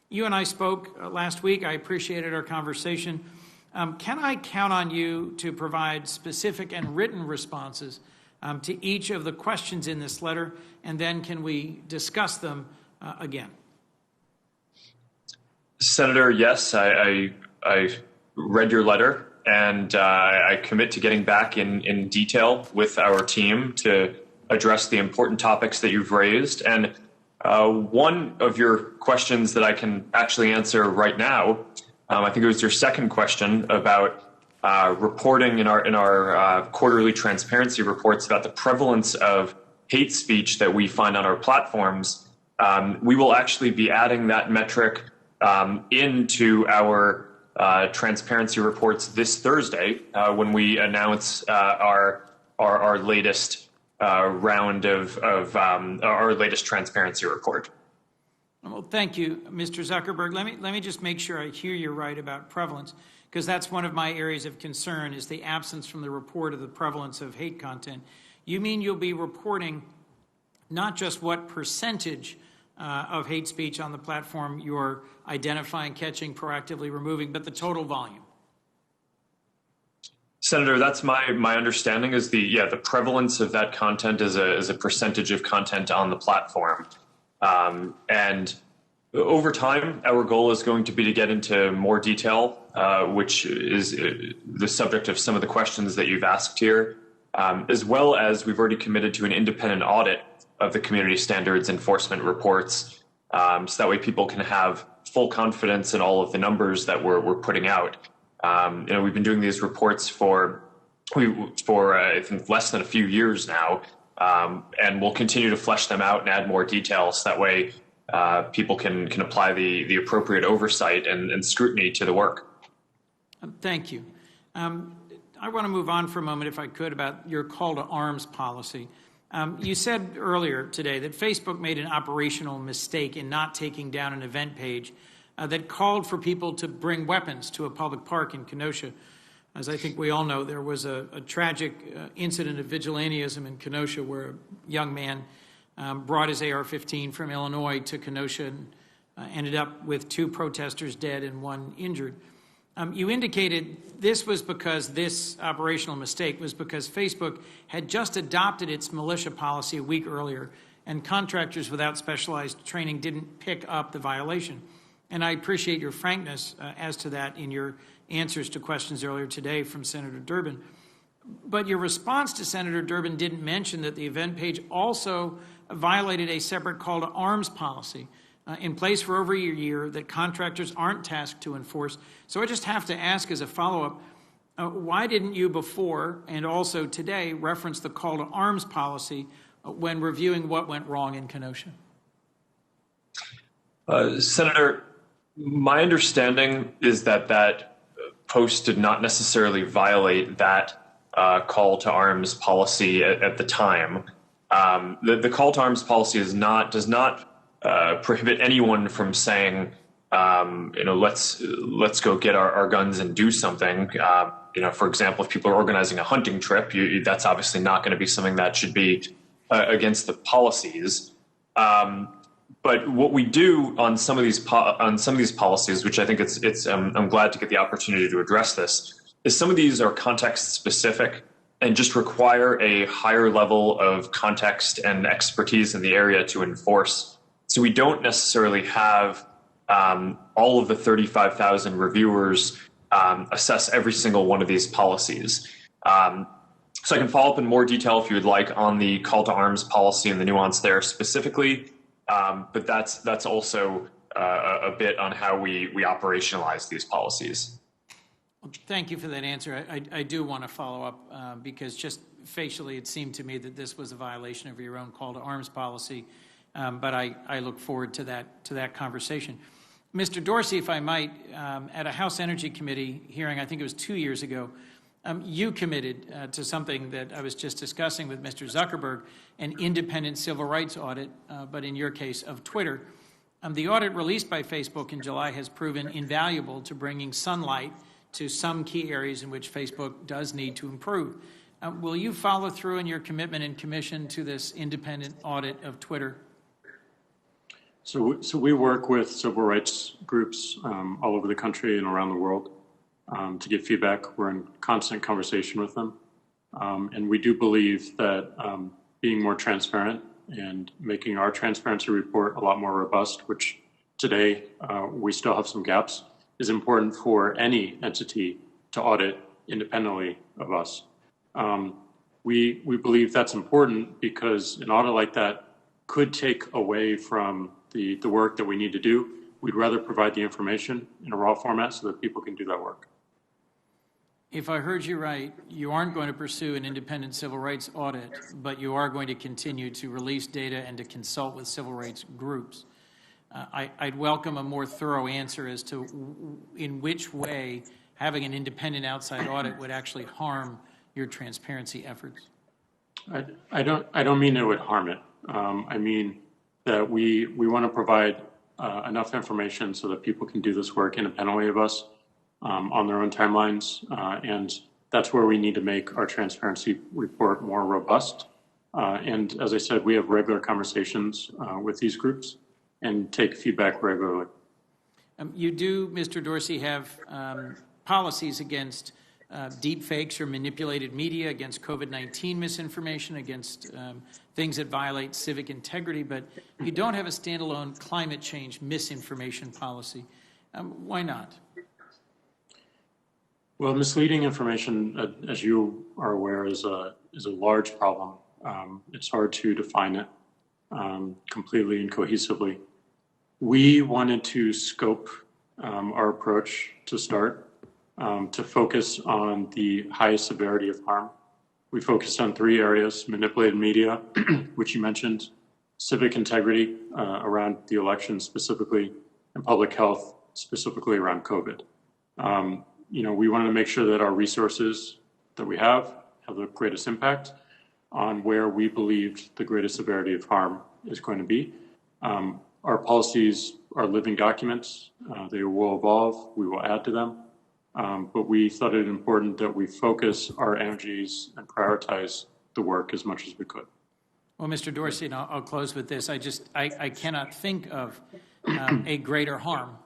You and I spoke last week. I appreciated our conversation. Can I count on you to provide specific and written responses to each of the questions in this letter, and then can we discuss them again? Senator, yes, I read your letter, and I commit to getting back in detail with our team to address the important topics that you've raised. And one of your questions that I can actually answer right now, I think it was your second question about reporting in our quarterly transparency reports about the prevalence of hate speech that we find on our platforms. We will actually be adding that metric into our transparency reports this Thursday when we announce our latest round of our latest transparency report. Well, thank you, Mr. Zuckerberg. Let me just make sure I hear you right about prevalence, because that's one of my areas of concern, is the absence from the report of the prevalence of hate content. You mean you'll be reporting not just what percentage of hate speech on the platform you're identifying, catching, proactively removing, but the total volume? Senator, that's my understanding is the prevalence of that content is a percentage of content on the platform. And over time, our goal is going to be to get into more detail, which is the subject of some of the questions that you've asked here, as well as we've already committed to an independent audit of the community standards enforcement reports, so that way people can have full confidence in all of the numbers that we're putting out. We've been doing these reports for I think less than a few years now, and we'll continue to flesh them out and add more details. That way, people can apply the appropriate oversight and scrutiny to the work. Thank you. I want to move on for a moment, if I could, about your call to arms policy. You said earlier today that Facebook made an operational mistake in not taking down an event page that called for people to bring weapons to a public park in Kenosha. As I think we all know, there was a tragic incident of vigilantism in Kenosha where a young man brought his AR-15 from Illinois to Kenosha and ended up with 2 protesters dead and 1 injured. You indicated this was because this operational mistake was because Facebook had just adopted its militia policy a week earlier, and contractors without specialized training didn't pick up the violation. And I appreciate your frankness as to that in your answers to questions earlier today from Senator Durbin. But your response to Senator Durbin didn't mention that the event page also violated a separate call to arms policy in place for over a year that contractors aren't tasked to enforce. So I just have to ask as a follow-up, why didn't you before and also today reference the call to arms policy when reviewing what went wrong in Kenosha? Senator, my understanding is that that post did not necessarily violate that call to arms policy at the time. The call to arms policy does not prohibit anyone from saying, let's go get our guns and do something. For example, if people are organizing a hunting trip, that's obviously not going to be something that should be against the policies. But what we do on some of these policies, which I think I'm glad to get the opportunity to address this, is some of these are context specific and just require a higher level of context and expertise in the area to enforce. So we don't necessarily have all of the 35,000 reviewers assess every single one of these policies. So I can follow up in more detail if you would like on the call to arms policy and the nuance there specifically. But that's also a bit on how we operationalize these policies. Thank you for that answer. I do want to follow up because just facially it seemed to me that this was a violation of your own call to arms policy, but I look forward to that conversation. Mr. Dorsey, if I might, at a House Energy Committee hearing, I think it was 2 years ago, you committed to something that I was just discussing with Mr. Zuckerberg, an independent civil rights audit, but in your case of Twitter. The audit released by Facebook in July has proven invaluable to bringing sunlight to some key areas in which Facebook does need to improve. Will you follow through in your commitment and commission to this independent audit of Twitter? So we work with civil rights groups all over the country and around the world to get feedback. We're in constant conversation with them. And we do believe that being more transparent and making our transparency report a lot more robust, which today we still have some gaps, is important for any entity to audit independently of us. We believe that's important because an audit like that could take away from the work that we need to do. We'd rather provide the information in a raw format so that people can do that work. If I heard you right, you aren't going to pursue an independent civil rights audit, but you are going to continue to release data and to consult with civil rights groups. I'd welcome a more thorough answer as to in which way having an independent outside audit would actually harm your transparency efforts. I don't mean it would harm it. I mean that we want to provide enough information so that people can do this work independently of us on their own timelines. And that's where we need to make our transparency report more robust. And as I said, we have regular conversations with these groups and take feedback regularly. You do, Mr. Dorsey, have policies against deep fakes or manipulated media, against COVID-19 misinformation, against things that violate civic integrity, but you don't have a standalone climate change misinformation policy. Why not? Well, misleading information, as you are aware, is a large problem. It's hard to define it completely and cohesively. We wanted to scope our approach to start to focus on the highest severity of harm. We focused on 3 areas: manipulated media, which you mentioned, civic integrity around the election specifically, and public health specifically around COVID. We wanted to make sure that our resources that we have the greatest impact on where we believed the greatest severity of harm is going to be. Our policies are living documents. They will evolve. We will add to them. But we thought it important that we focus our energies and prioritize the work as much as we could. Well, Mr. Dorsey, and I'll close with this. I cannot think of a greater harm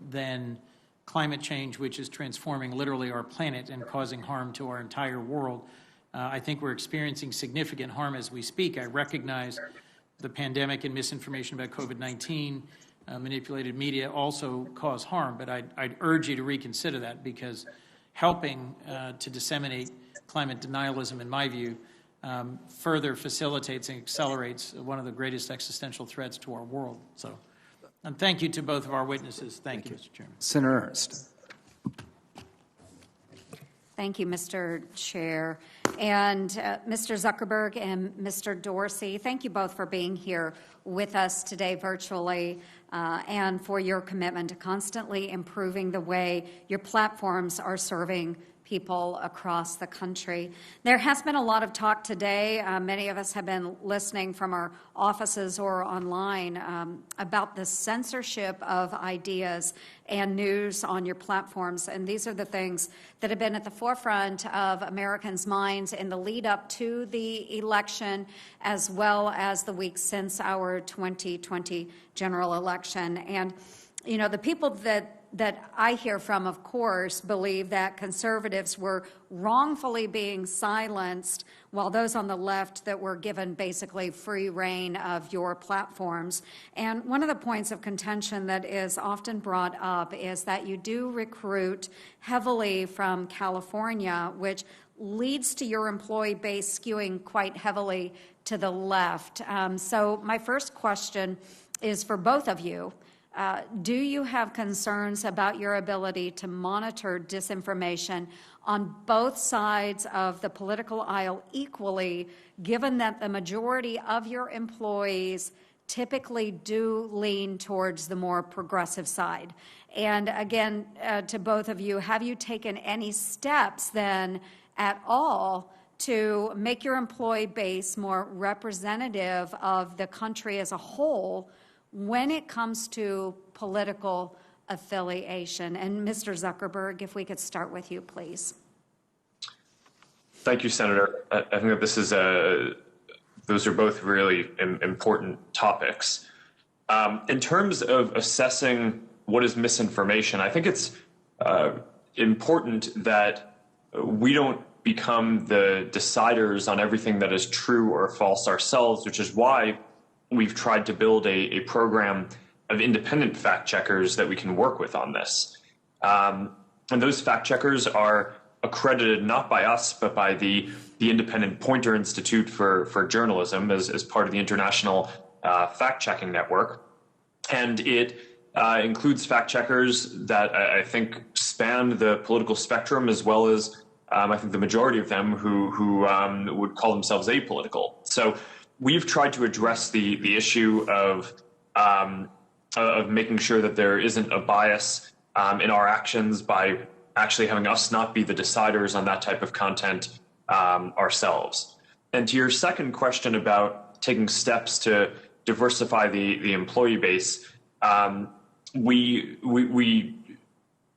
than climate change, which is transforming literally our planet and causing harm to our entire world. I think we're experiencing significant harm as we speak. I recognize the pandemic and misinformation about COVID-19, manipulated media also cause harm, but I'd urge you to reconsider that, because helping to disseminate climate denialism, in my view, further facilitates and accelerates one of the greatest existential threats to our world. So, and thank you to both of our witnesses. Thank you, Mr. Chairman. Senator Ernst. Thank you, Mr. Chair. And Mr. Zuckerberg and Mr. Dorsey, thank you both for being here with us today virtually and for your commitment to constantly improving the way your platforms are serving people across the country. There has been a lot of talk today. Many of us have been listening from our offices or online about the censorship of ideas and news on your platforms. And these are the things that have been at the forefront of Americans' minds in the lead up to the election, as well as the weeks since our 2020 general election. And, you know, the people that I hear from, of course, believe that conservatives were wrongfully being silenced, while those on the left that were given basically free rein of your platforms. And one of the points of contention that is often brought up is that you do recruit heavily from California, which leads to your employee base skewing quite heavily to the left. So my first question is for both of you. Do you have concerns about your ability to monitor disinformation on both sides of the political aisle equally, given that the majority of your employees typically do lean towards the more progressive side? And again, to both of you, have you taken any steps then at all to make your employee base more representative of the country as a whole when it comes to political affiliation? And Mr. Zuckerberg, if we could start with you, please. Thank you, Senator. I think that this is those are both really important topics. In terms of assessing what is misinformation, I think it's important that we don't become the deciders on everything that is true or false ourselves, which is why we've tried to build a program of independent fact checkers that we can work with on this. And those fact checkers are accredited not by us, but by the Independent Pointer Institute for Journalism as part of the International Fact Checking Network. And it includes fact checkers that I think span the political spectrum, as well as I think the majority of them who would call themselves apolitical. So we've tried to address the issue of making sure that there isn't a bias in our actions by actually having us not be the deciders on that type of content ourselves. And to your second question about taking steps to diversify the employee base,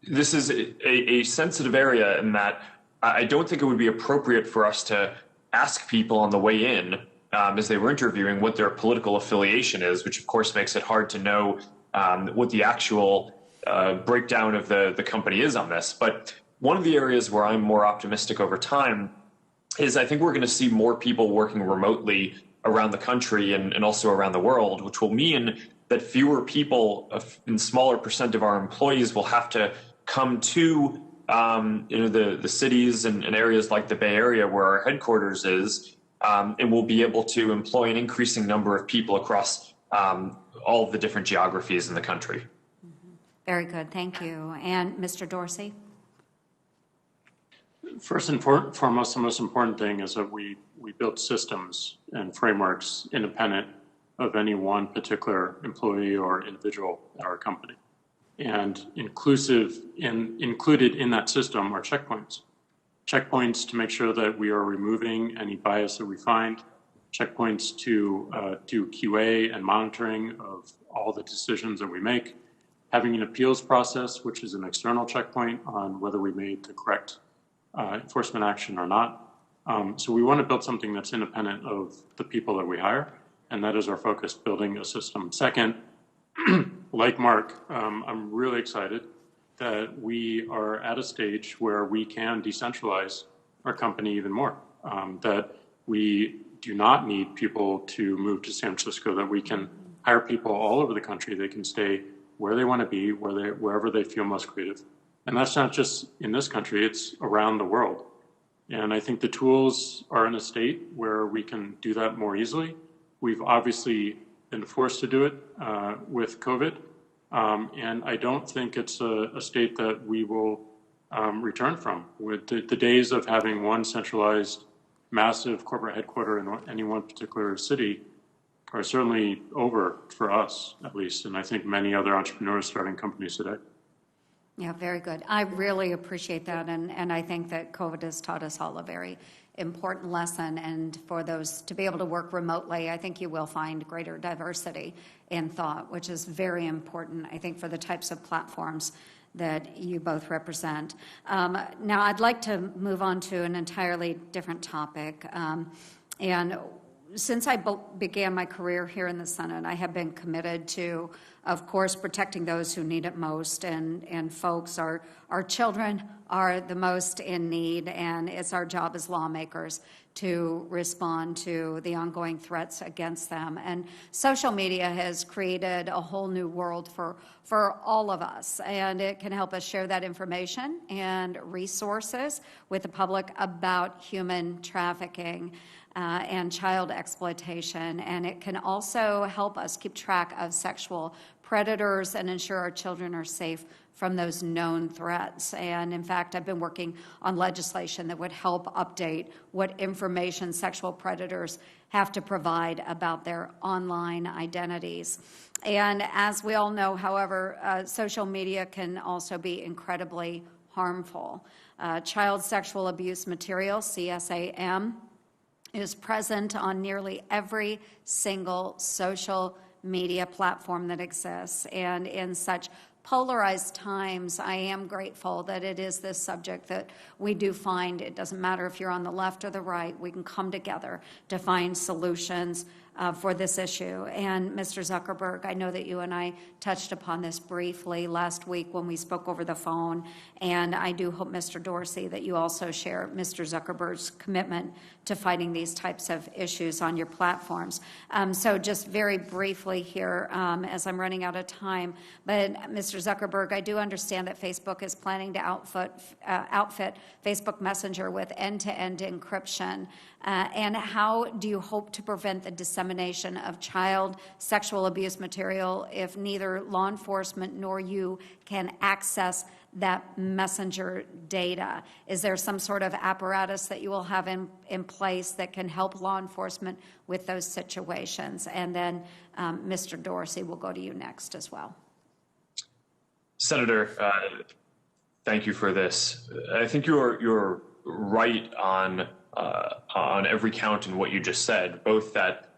this is a sensitive area in that I don't think it would be appropriate for us to ask people on the way in as they were interviewing what their political affiliation is, which of course makes it hard to know what the actual breakdown of the company is on this. But one of the areas where I'm more optimistic over time is I think we're going to see more people working remotely around the country and also around the world, which will mean that fewer people and smaller percent of our employees will have to come to the cities and areas like the Bay Area where our headquarters is, and we'll be able to employ an increasing number of people across all of the different geographies in the country. Very good, thank you. And Mr. Dorsey? First and foremost, the most important thing is that we built systems and frameworks independent of any one particular employee or individual at our company. And included in that system are checkpoints. Checkpoints to make sure that we are removing any bias that we find, checkpoints to do QA and monitoring of all the decisions that we make, having an appeals process, which is an external checkpoint on whether we made the correct enforcement action or not. So we want to build something that's independent of the people that we hire, and that is our focus, building a system. Second, like Mark, I'm really excited that we are at a stage where we can decentralize our company even more, that we do not need people to move to San Francisco, that we can hire people all over the country. They can stay where they want to be, wherever they feel most creative. And that's not just in this country, it's around the world. And I think the tools are in a state where we can do that more easily. We've obviously been forced to do it with COVID. And I don't think it's a state that we will return from. With the days of having one centralized, massive corporate headquarters in any one particular city are certainly over for us, at least, and I think many other entrepreneurs starting companies today. Yeah, very good. I really appreciate that, and I think that COVID has taught us all a very important lesson, and for those to be able to work remotely, I think you will find greater diversity in thought, which is very important, I think, for the types of platforms that you both represent. Now, I'd like to move on to an entirely different topic, and since I began my career here in the Senate, I have been committed to, of course, protecting those who need it most, and folks, our children are the most in need, and it's our job as lawmakers to respond to the ongoing threats against them. And social media has created a whole new world for all of us, and it can help us share that information and resources with the public about human trafficking and child exploitation, and it can also help us keep track of sexual predators and ensure our children are safe from those known threats. And in fact, I've been working on legislation that would help update what information sexual predators have to provide about their online identities. And as we all know, however, social media can also be incredibly harmful. Child sexual abuse material, CSAM, is present on nearly every single social media platform that exists. And in such polarized times, I am grateful that it is this subject that we do find, it doesn't matter if you're on the left or the right, we can come together to find solutions for this issue. And Mr. Zuckerberg, I know that you and I touched upon this briefly last week when we spoke over the phone, and I do hope, Mr. Dorsey, that you also share Mr. Zuckerberg's commitment to fighting these types of issues on your platforms. So just very briefly here, as I'm running out of time, but Mr. Zuckerberg, I do understand that Facebook is planning to outfit Facebook Messenger with end-to-end encryption. And how do you hope to prevent the dissemination of child sexual abuse material if neither law enforcement nor you can access that messenger data? Is there some sort of apparatus that you will have in place that can help law enforcement with those situations? And then Mr. Dorsey, will go to you next as well. Senator, thank you for this. I think you're right on every count in what you just said, both that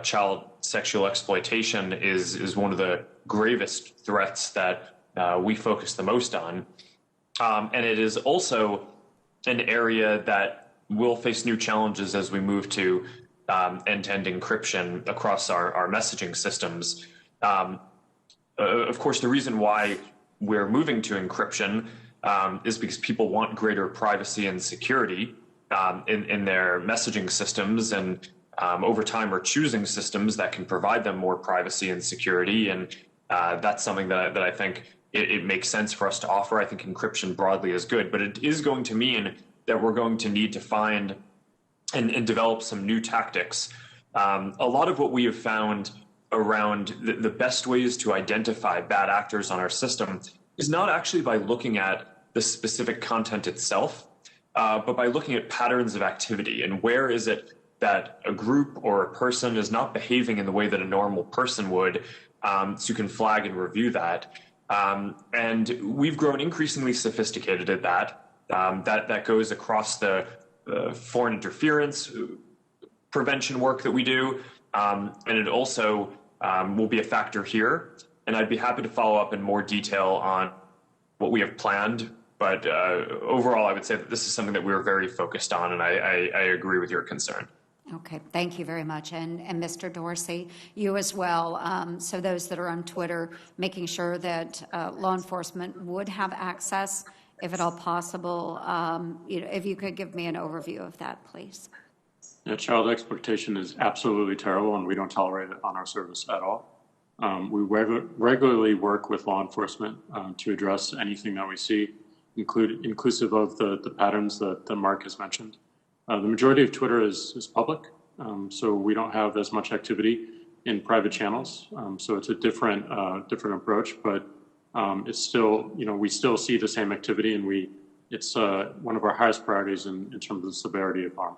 child sexual exploitation is one of the gravest threats that we focus the most on. And it is also an area that will face new challenges as we move to end-to-end encryption across our messaging systems. Of course, the reason why we're moving to encryption is because people want greater privacy and security in their messaging systems, and over time are choosing systems that can provide them more privacy and security. And that's something that I think it makes sense for us to offer. I think encryption broadly is good, but it is going to mean that we're going to need to find and develop some new tactics. A lot of what we have found around the best ways to identify bad actors on our system is not actually by looking at the specific content itself, but by looking at patterns of activity and where is it that a group or a person is not behaving in the way that a normal person would, so you can flag and review that. And we've grown increasingly sophisticated at that. That goes across the foreign interference prevention work that we do, and it also will be a factor here. and I'd be happy to follow up in more detail on what we have planned. But overall, I would say that this is something that we're very focused on, and I agree with your concern. Okay, thank you very much. And Mr. Dorsey, you as well. So those that are on Twitter, making sure that law enforcement would have access, if at all possible. If you could give me an overview of that, please. Yeah, child exploitation is absolutely terrible, and we don't tolerate it on our service at all. We regularly work with law enforcement to address anything that we see, inclusive of the patterns that Mark has mentioned. The majority of Twitter is public, so we don't have as much activity in private channels. So it's a different approach, but it's still, we still see the same activity, and it's one of our highest priorities in terms of the severity of harm.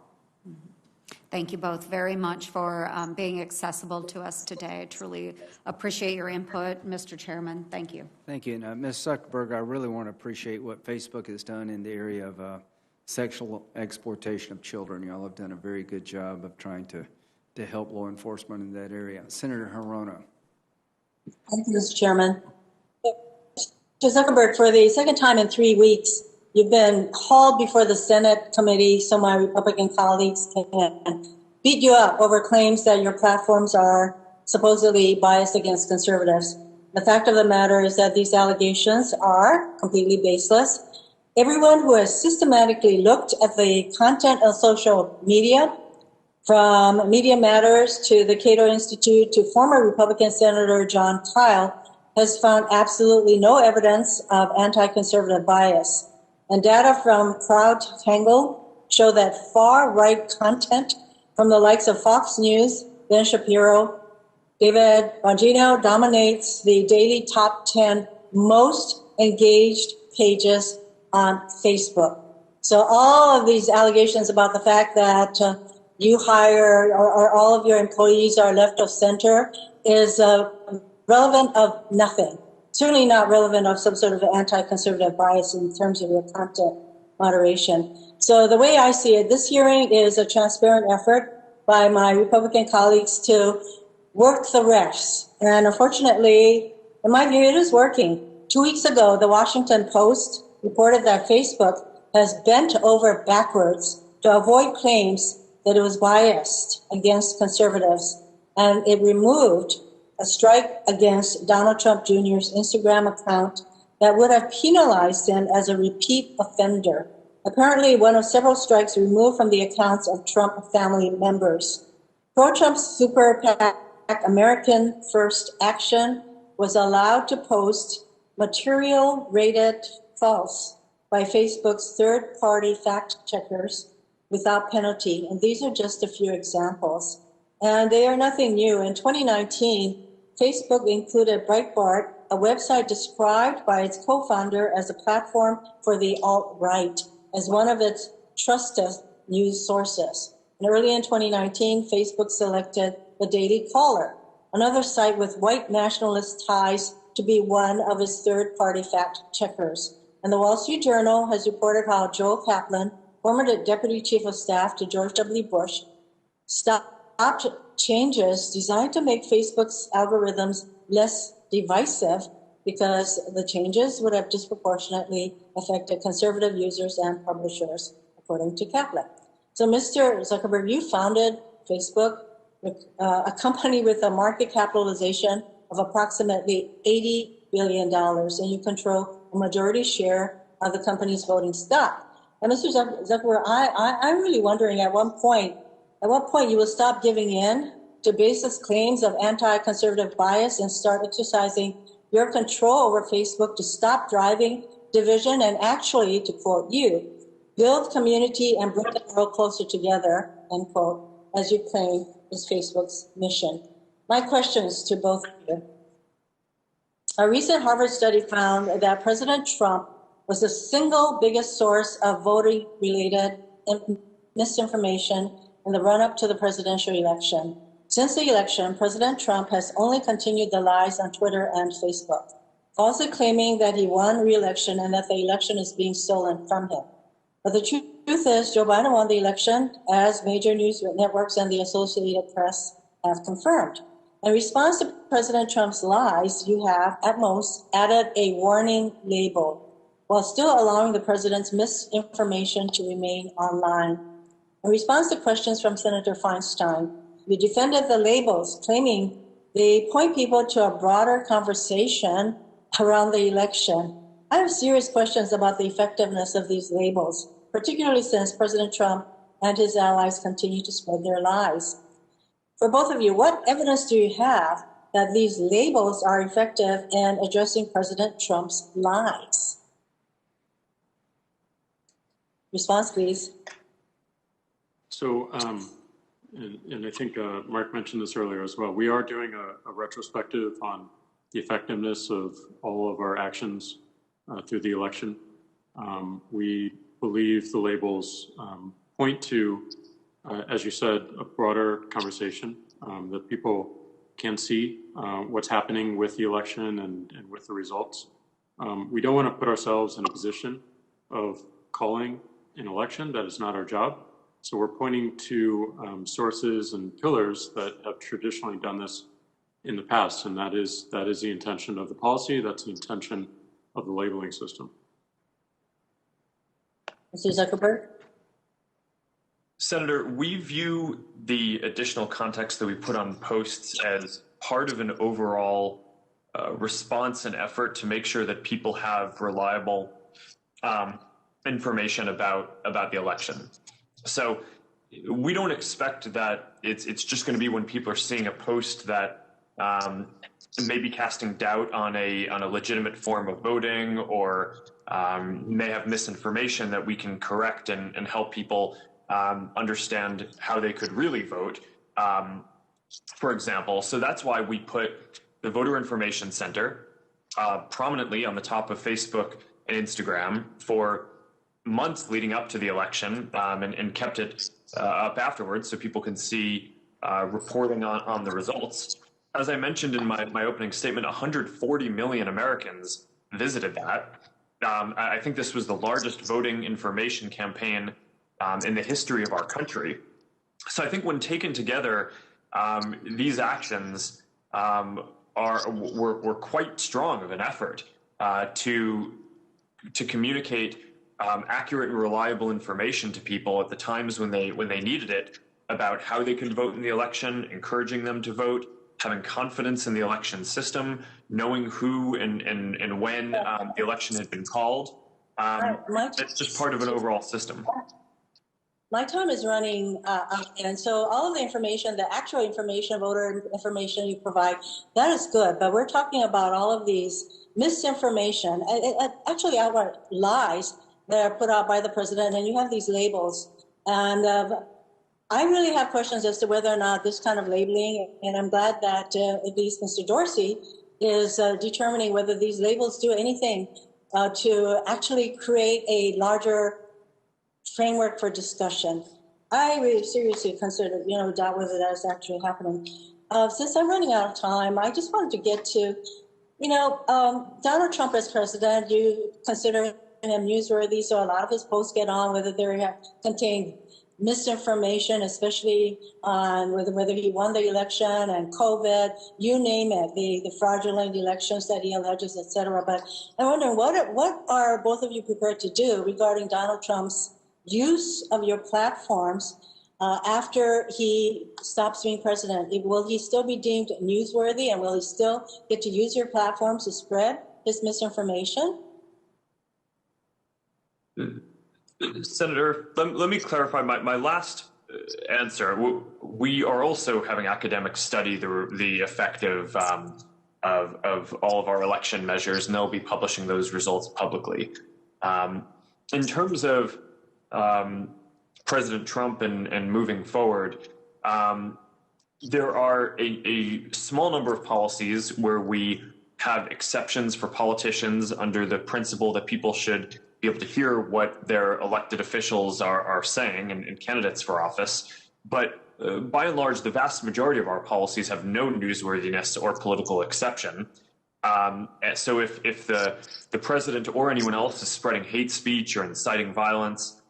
Thank you both very much for being accessible to us today. I truly appreciate your input, Mr. Chairman. Thank you. Thank you. And Ms. Zuckerberg, I really want to appreciate what Facebook has done in the area of sexual exploitation of children. Y'all have done a very good job of trying to help law enforcement in that area. Senator Hirono. Thank you, Mr. Chairman. Mr. Zuckerberg, for the second time in 3 weeks, you've been called before the Senate committee so my Republican colleagues can beat you up over claims that your platforms are supposedly biased against conservatives. The fact of the matter is that these allegations are completely baseless. Everyone who has systematically looked at the content of social media, from Media Matters to the Cato Institute to former Republican Senator John Kyle, has found absolutely no evidence of anti-conservative bias. And data from CrowdTangle show that far-right content from the likes of Fox News, Ben Shapiro, David Bongino dominates the daily top 10 most engaged pages on Facebook. So all of these allegations about the fact that you hire or all of your employees are left of center is relevant of nothing. Certainly not relevant of some sort of anti-conservative bias in terms of your content moderation. So the way I see it, this hearing is a transparent effort by my Republican colleagues to work the refs. And unfortunately, in my view, it is working. 2 weeks ago, the Washington Post reported that Facebook has bent over backwards to avoid claims that it was biased against conservatives, and it removed a strike against Donald Trump Jr.'s Instagram account that would have penalized him as a repeat offender. Apparently, one of several strikes removed from the accounts of Trump family members. Pro-Trump super PAC American First Action was allowed to post material rated false by Facebook's third-party fact-checkers without penalty. And these are just a few examples. And they are nothing new. In 2019, Facebook included Breitbart, a website described by its co-founder as a platform for the alt-right, as one of its trusted news sources. And early in 2019, Facebook selected the Daily Caller, another site with white nationalist ties, to be one of its third-party fact-checkers. And the Wall Street Journal has reported how Joel Kaplan, former Deputy Chief of Staff to George W. Bush, stopped changes designed to make Facebook's algorithms less divisive because the changes would have disproportionately affected conservative users and publishers, according to Kaplan. So, Mr. Zuckerberg, you founded Facebook, a company with a market capitalization of approximately $80 billion, and you control a majority share of the company's voting stock. And Mr. Zuckerberg, I'm really wondering at what point you will stop giving in to baseless claims of anti-conservative bias and start exercising your control over Facebook to stop driving division and actually, to quote you, build community and bring the world closer together, end quote, as you claim is Facebook's mission. My questions to both of you. A recent Harvard study found that President Trump was the single biggest source of voting-related misinformation in the run-up to the presidential election. Since the election, President Trump has only continued the lies on Twitter and Facebook, falsely claiming that he won re-election and that the election is being stolen from him. But the truth is, Joe Biden won the election, as major news networks and the Associated Press have confirmed. In response to President Trump's lies, you have, at most, added a warning label, while still allowing the president's misinformation to remain online. In response to questions from Senator Feinstein, you defended the labels, claiming they point people to a broader conversation around the election. I have serious questions about the effectiveness of these labels, particularly since President Trump and his allies continue to spread their lies. For both of you, what evidence do you have that these labels are effective in addressing President Trump's lies? Response, please. So, and I think Mark mentioned this earlier as well, we are doing a retrospective on the effectiveness of all of our actions through the election. We believe the labels point to, as you said, a broader conversation that people can see what's happening with the election and with the results. We don't want to put ourselves in a position of calling an election. That is not our job. So we're pointing to sources and pillars that have traditionally done this in the past, and that is the intention of the policy. That's the intention of the labeling system. Mr. Zuckerberg? Senator, we view the additional context that we put on posts as part of an overall response and effort to make sure that people have reliable information about the election. So we don't expect that it's just going to be when people are seeing a post that may be casting doubt on a legitimate form of voting or may have misinformation that we can correct and help people understand how they could really vote, for example. So that's why we put the Voter Information Center prominently on the top of Facebook and Instagram for months leading up to the election and kept it up afterwards so people can see reporting on the results. As I mentioned in my opening statement, 140 million Americans visited that. I think this was the largest voting information campaign in the history of our country. So I think when taken together, these actions were quite strong of an effort to communicate accurate and reliable information to people at the times when they needed it about how they can vote in the election, encouraging them to vote, having confidence in the election system, knowing who and when the election had been called. It's just part of an overall system. My time is running out, and so all of the information, the actual information, voter information you provide, that is good, but we're talking about all of these misinformation, actually outright lies that are put out by the president, and you have these labels. And I really have questions as to whether or not this kind of labeling, and I'm glad that at least Mr. Dorsey is determining whether these labels do anything to actually create a larger framework for discussion. I really seriously consider, doubt whether that is actually happening. Since I'm running out of time, I just wanted to get to, Donald Trump as president, you consider him newsworthy, so a lot of his posts get on whether they contain misinformation, especially on whether he won the election and COVID, you name it, the fraudulent elections that he alleges, et cetera. But I'm wondering, what are both of you prepared to do regarding Donald Trump's use of your platforms after he stops being president? Will he still be deemed newsworthy, and will he still get to use your platforms to spread his misinformation? Senator, let me clarify my last answer. We are also having academics study the effect of all of our election measures, and they'll be publishing those results publicly. In terms of President Trump and moving forward, there are a small number of policies where we have exceptions for politicians under the principle that people should be able to hear what their elected officials are saying and candidates for office. But by and large, the vast majority of our policies have no newsworthiness or political exception. So if the president or anyone else is spreading hate speech or inciting violence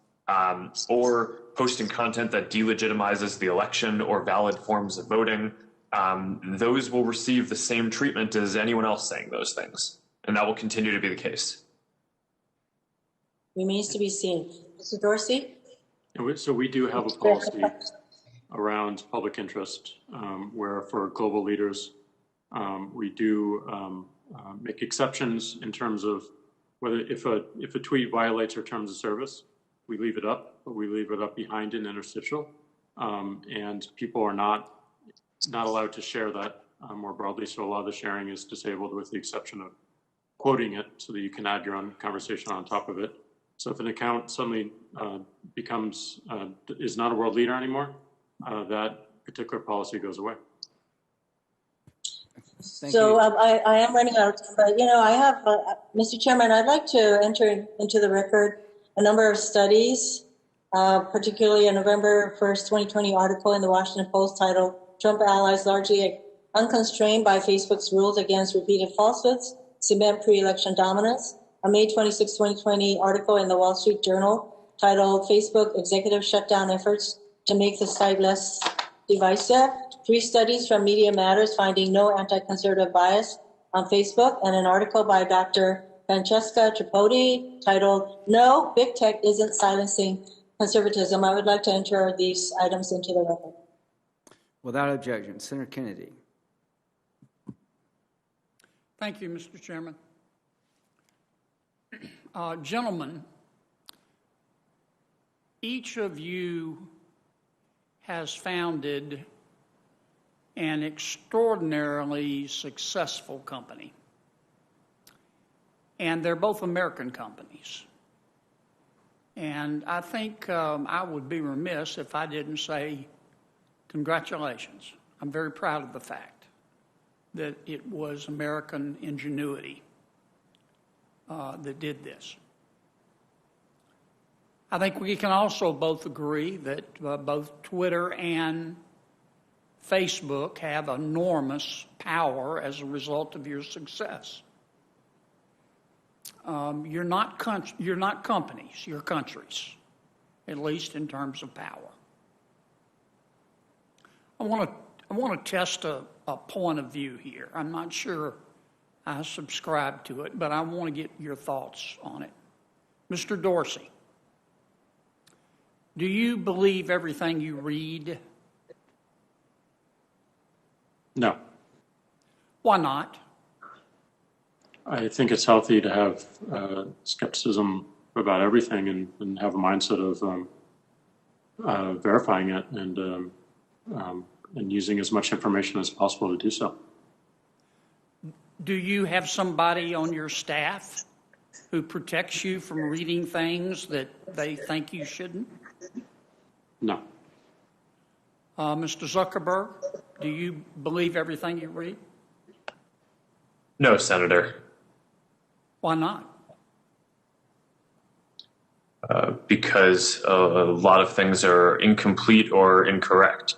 or posting content that delegitimizes the election or valid forms of voting, those will receive the same treatment as anyone else saying those things. And that will continue to be the case. Remains to be seen. Mr. Dorsey? So we do have a policy around public interest where for global leaders, we do make exceptions in terms of whether if a tweet violates our terms of service, we leave it up, but we leave it up behind an interstitial, and people are not allowed to share that more broadly. So a lot of the sharing is disabled with the exception of quoting it so that you can add your own conversation on top of it. So if an account suddenly is not a world leader anymore, that particular policy goes away. I am running out of time, but I have, Mr. Chairman, I'd like to enter into the record a number of studies, particularly a November 1st, 2020 article in the Washington Post titled "Trump Allies Largely Unconstrained by Facebook's Rules Against Repeated Falsehoods Cement Pre-Election Dominance," a May 26, 2020 article in the Wall Street Journal titled "Facebook Executive Shutdown Efforts to Make the Site Less Divisive," 3 studies from Media Matters finding no anti-conservative bias on Facebook, and an article by Dr. Francesca Tripodi titled "No, Big Tech Isn't Silencing Conservatism." I would like to enter these items into the record. Without objection. Senator Kennedy. Thank you, Mr. Chairman. Gentlemen, each of you has founded an extraordinarily successful company. And they're both American companies. And I think I would be remiss if I didn't say congratulations. I'm very proud of the fact that it was American ingenuity that did this. I think we can also both agree that both Twitter and Facebook have enormous power as a result of your success. You're not companies, you're countries, at least in terms of power. I want to test a point of view here. I'm not sure I subscribe to it, but I want to get your thoughts on it. Mr. Dorsey, do you believe everything you read? No. Why not? I think it's healthy to have skepticism about everything and have a mindset of verifying it and using as much information as possible to do so. Do you have somebody on your staff who protects you from reading things that they think you shouldn't? No. Mr. Zuckerberg, do you believe everything you read? No, Senator. Why not? Because a lot of things are incomplete or incorrect.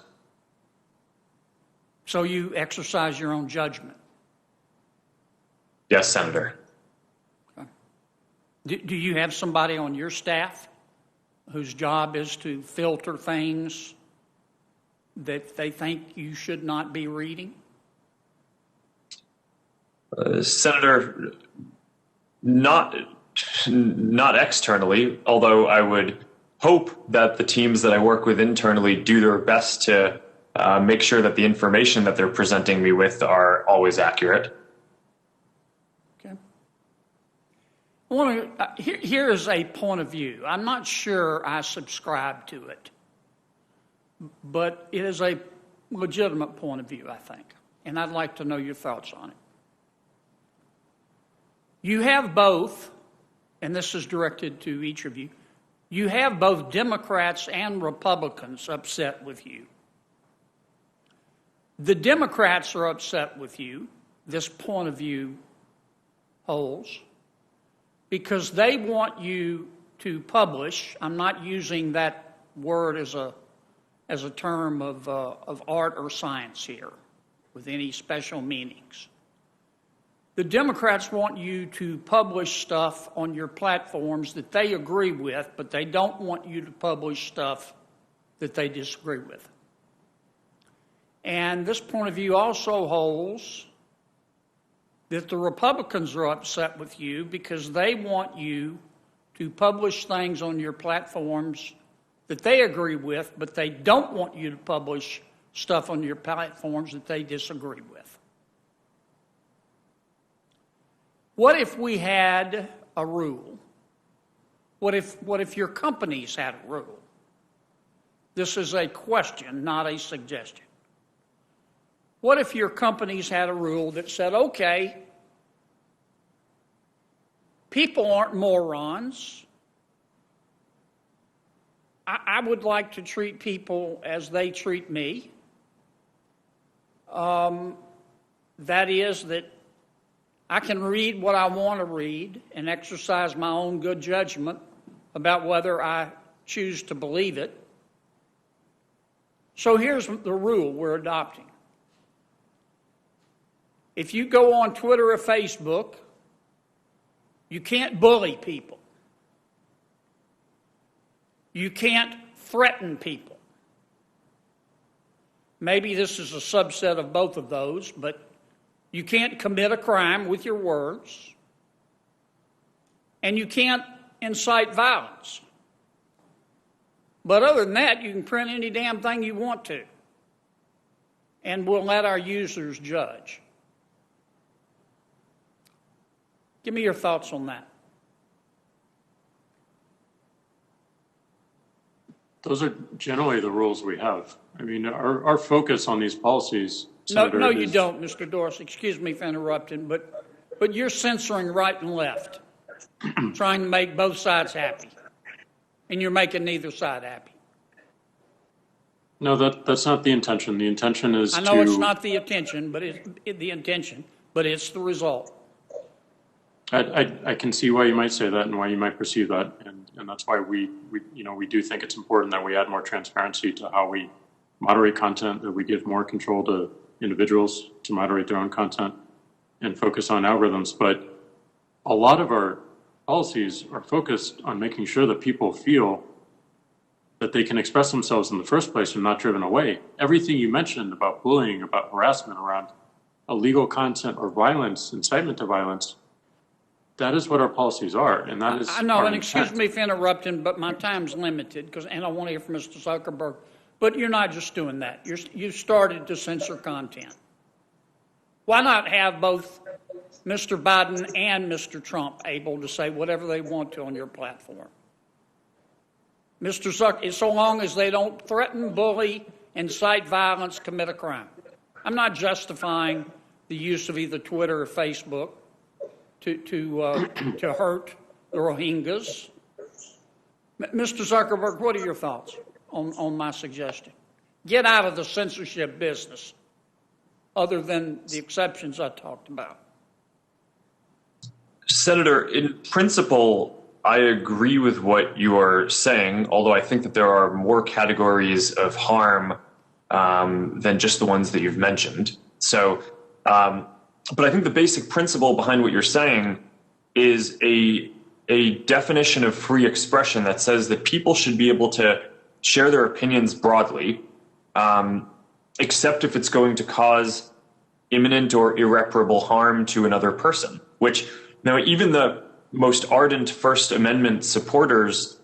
So you exercise your own judgment? Yes, Senator. Okay. Do you have somebody on your staff whose job is to filter things that they think you should not be reading? Senator, not externally, although I would hope that the teams that I work with internally do their best to make sure that the information that they're presenting me with are always accurate. Okay. Here is a point of view. I'm not sure I subscribe to it, but it is a legitimate point of view, I think, and I'd like to know your thoughts on it. You have both, and this is directed to each of you, you have both Democrats and Republicans upset with you. The Democrats are upset with you, this point of view holds, because they want you to publish. I'm not using that word as a term of art or science here with any special meanings. The Democrats want you to publish stuff on your platforms that they agree with, but they don't want you to publish stuff that they disagree with. And this point of view also holds that the Republicans are upset with you because they want you to publish things on your platforms that they agree with, but they don't want you to publish stuff on your platforms that they disagree with. What if we had a rule? What if your companies had a rule? This is a question, not a suggestion. What if your companies had a rule that said, okay, people aren't morons. I would like to treat people as they treat me. That is that I can read what I want to read and exercise my own good judgment about whether I choose to believe it. So here's the rule we're adopting. If you go on Twitter or Facebook, you can't bully people. You can't threaten people. Maybe this is a subset of both of those, but you can't commit a crime with your words, and you can't incite violence. But other than that, you can print any damn thing you want to, and we'll let our users judge. Give me your thoughts on that. Those are generally the rules we have. I mean, our focus on these policies, Senator, No, you don't, Mr. Dorsey. Excuse me for interrupting, but you're censoring right and left, trying to make both sides happy, and you're making neither side happy. No, that's not the intention. The intention is I know it's not the intention, but it's the result. I can see why you might say that and why you might perceive that, and that's why we do think it's important that we add more transparency to how we moderate content, that we give more control to individuals to moderate their own content and focus on algorithms. But a lot of our policies are focused on making sure that people feel that they can express themselves in the first place and not driven away. Everything you mentioned about bullying, about harassment, around illegal content or violence, incitement to violence, that is what our policies are, and that is. I know, and excuse me for interrupting, but my time's limited, and I want to hear from Mr. Zuckerberg. But you're not just doing that. You started to censor content. Why not have both Mr. Biden and Mr. Trump able to say whatever they want to on your platform? Mr. Zuckerberg, so long as they don't threaten, bully, incite violence, commit a crime. I'm not justifying the use of either Twitter or Facebook to hurt the Rohingyas. Mr. Zuckerberg, what are your thoughts on my suggestion? Get out of the censorship business, other than the exceptions I talked about. Senator, in principle, I agree with what you are saying, although I think that there are more categories of harm than just the ones that you've mentioned. So, but I think the basic principle behind what you're saying is a definition of free expression that says that people should be able to share their opinions broadly, except if it's going to cause imminent or irreparable harm to another person, which now even the most ardent First Amendment supporters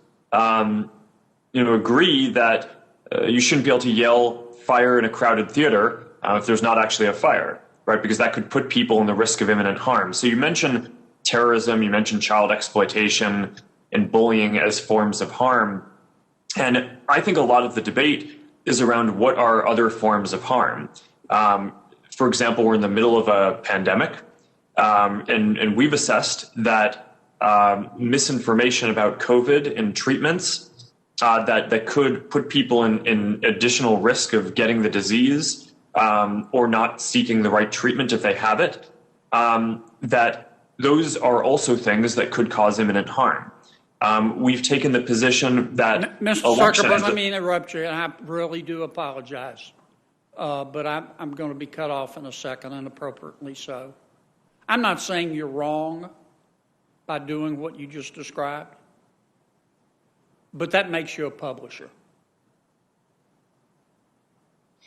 agree that you shouldn't be able to yell fire in a crowded theater if there's not actually a fire, right? Because that could put people in the risk of imminent harm. So you mentioned terrorism, you mentioned child exploitation and bullying as forms of harm. And I think a lot of the debate is around what are other forms of harm. For example, we're in the middle of a pandemic, and we've assessed that misinformation about COVID and treatments that could put people in additional risk of getting the disease or not seeking the right treatment if they have it, that those are also things that could cause imminent harm. We've taken the position that Mr. Zuckerberg, let me interrupt you, and I really do apologize. But I'm going to be cut off in a second, inappropriately so. I'm not saying you're wrong by doing what you just described, but that makes you a publisher.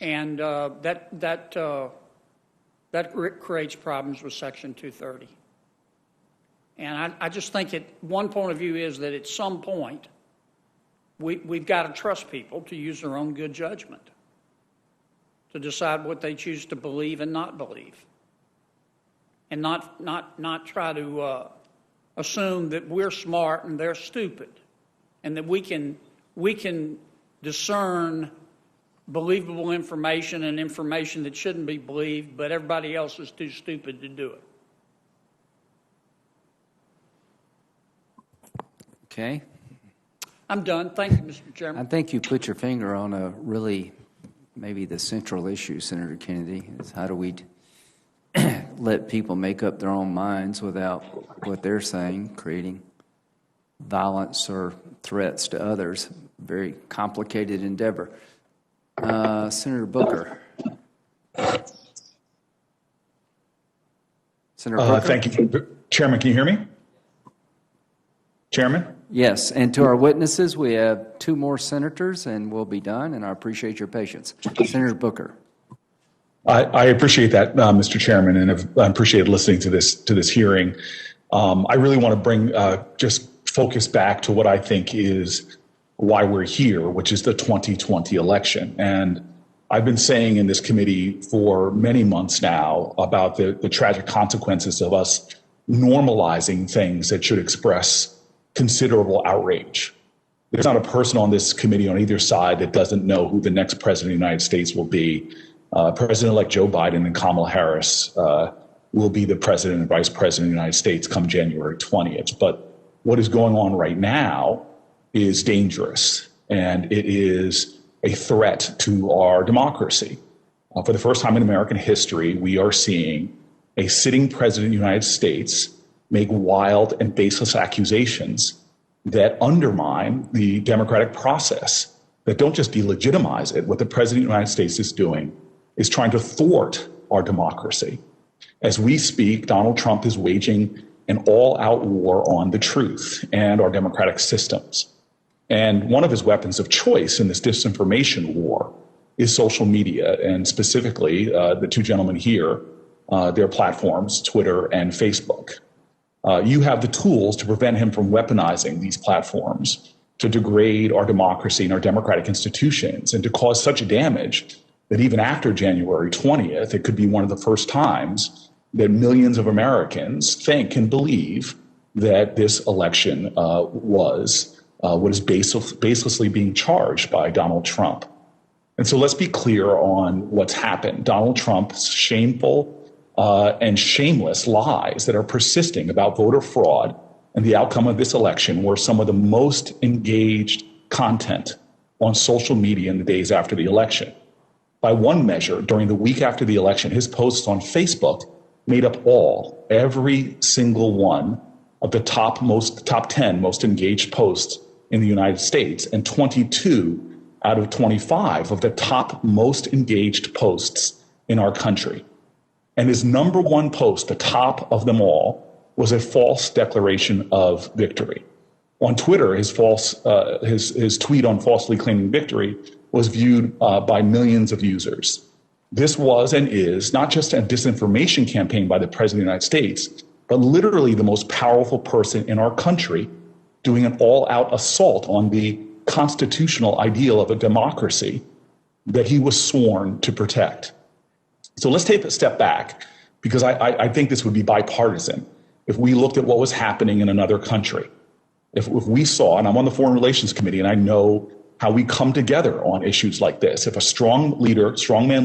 And that creates problems with Section 230. And I just think one point of view is that at some point, we've got to trust people to use their own good judgment, to decide what they choose to believe and not believe, and not try to assume that we're smart and they're stupid, and that we can discern believable information and information that shouldn't be believed, but everybody else is too stupid to do it. Okay. I'm done. Thank you, Mr. Chairman. I think you put your finger on a really, maybe the central issue, Senator Kennedy, is how do we let people make up their own minds without what they're saying, creating violence or threats to others. Very complicated endeavor. Senator Booker. Senator Booker. Thank you. Chairman, can you hear me? Chairman? Yes, and to our witnesses, we have 2 more senators, and we'll be done, and I appreciate your patience. Senator Booker. I appreciate that, Mr. Chairman, and I appreciate listening to this hearing. I really want to bring just focus back to what I think is why we're here, which is the 2020 election. And I've been saying in this committee for many months now about the tragic consequences of us normalizing things that should express considerable outrage. There's not a person on this committee on either side that doesn't know who the next president of the United States will be. President-elect Joe Biden and Kamala Harris will be the president and vice president of the United States come January 20th. But what is going on right now is dangerous, and it is a threat to our democracy. For the first time in American history, we are seeing a sitting president of the United States make wild and baseless accusations that undermine the democratic process, that don't just delegitimize it. What the president of the United States is doing is trying to thwart our democracy. As we speak, Donald Trump is waging an all-out war on the truth and our democratic systems. And one of his weapons of choice in this disinformation war is social media, and specifically the 2 gentlemen here, their platforms, Twitter and Facebook. You have the tools to prevent him from weaponizing these platforms to degrade our democracy and our democratic institutions and to cause such damage that even after January 20th, it could be one of the first times that millions of Americans think and believe that this election was what is baselessly being charged by Donald Trump. And so let's be clear on what's happened. Donald Trump's shameful and shameless lies that are persisting about voter fraud and the outcome of this election were some of the most engaged content on social media in the days after the election. By one measure, during the week after the election, his posts on Facebook made up every single one of the top 10 most engaged posts in the United States, and 22 out of 25 of the top most engaged posts in our country. And his number one post, the top of them all, was a false declaration of victory. On Twitter, his tweet on falsely claiming victory was viewed by millions of users. This was and is not just a disinformation campaign by the President of the United States, but literally the most powerful person in our country doing an all-out assault on the constitutional ideal of a democracy that he was sworn to protect. So let's take a step back, because I think this would be bipartisan if we looked at what was happening in another country. If we saw, and I'm on the Foreign Relations Committee, and I know how we come together on issues like this. If a strongman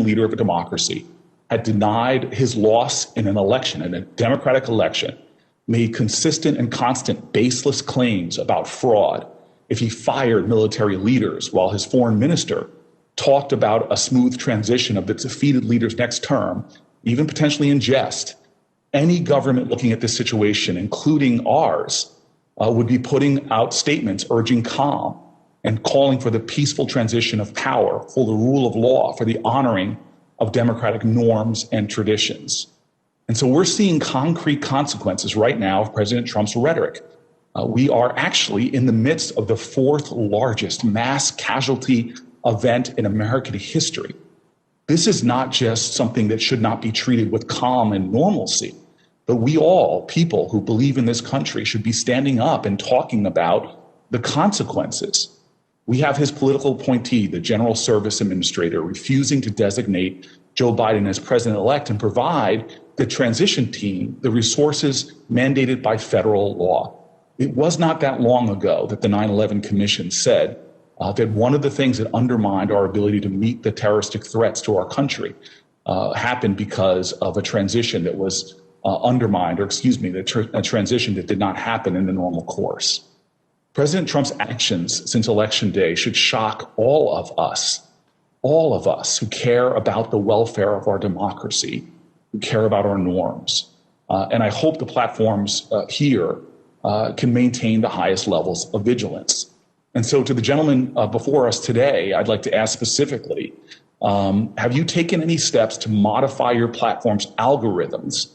leader of a democracy had denied his loss in an election, in a democratic election, made consistent and constant baseless claims about fraud, if he fired military leaders while his foreign minister talked about a smooth transition of the defeated leader's next term, even potentially in jest, any government looking at this situation, including ours, would be putting out statements urging calm and calling for the peaceful transition of power, for the rule of law, for the honoring of democratic norms and traditions. And so we're seeing concrete consequences right now of President Trump's rhetoric. We are actually in the midst of the 4th largest mass casualty event in American history. This is not just something that should not be treated with calm and normalcy, but we all, people who believe in this country, should be standing up and talking about the consequences. We have his political appointee, the General Service Administrator, refusing to designate Joe Biden as president-elect and provide the transition team the resources mandated by federal law. It was not that long ago that the 9/11 Commission said that one of the things that undermined our ability to meet the terroristic threats to our country happened because of a transition that was undermined, or a transition that did not happen in the normal course. President Trump's actions since Election Day should shock all of us who care about the welfare of our democracy, who care about our norms. And I hope the platforms here can maintain the highest levels of vigilance. And so to the gentleman before us today, I'd like to ask specifically, have you taken any steps to modify your platform's algorithms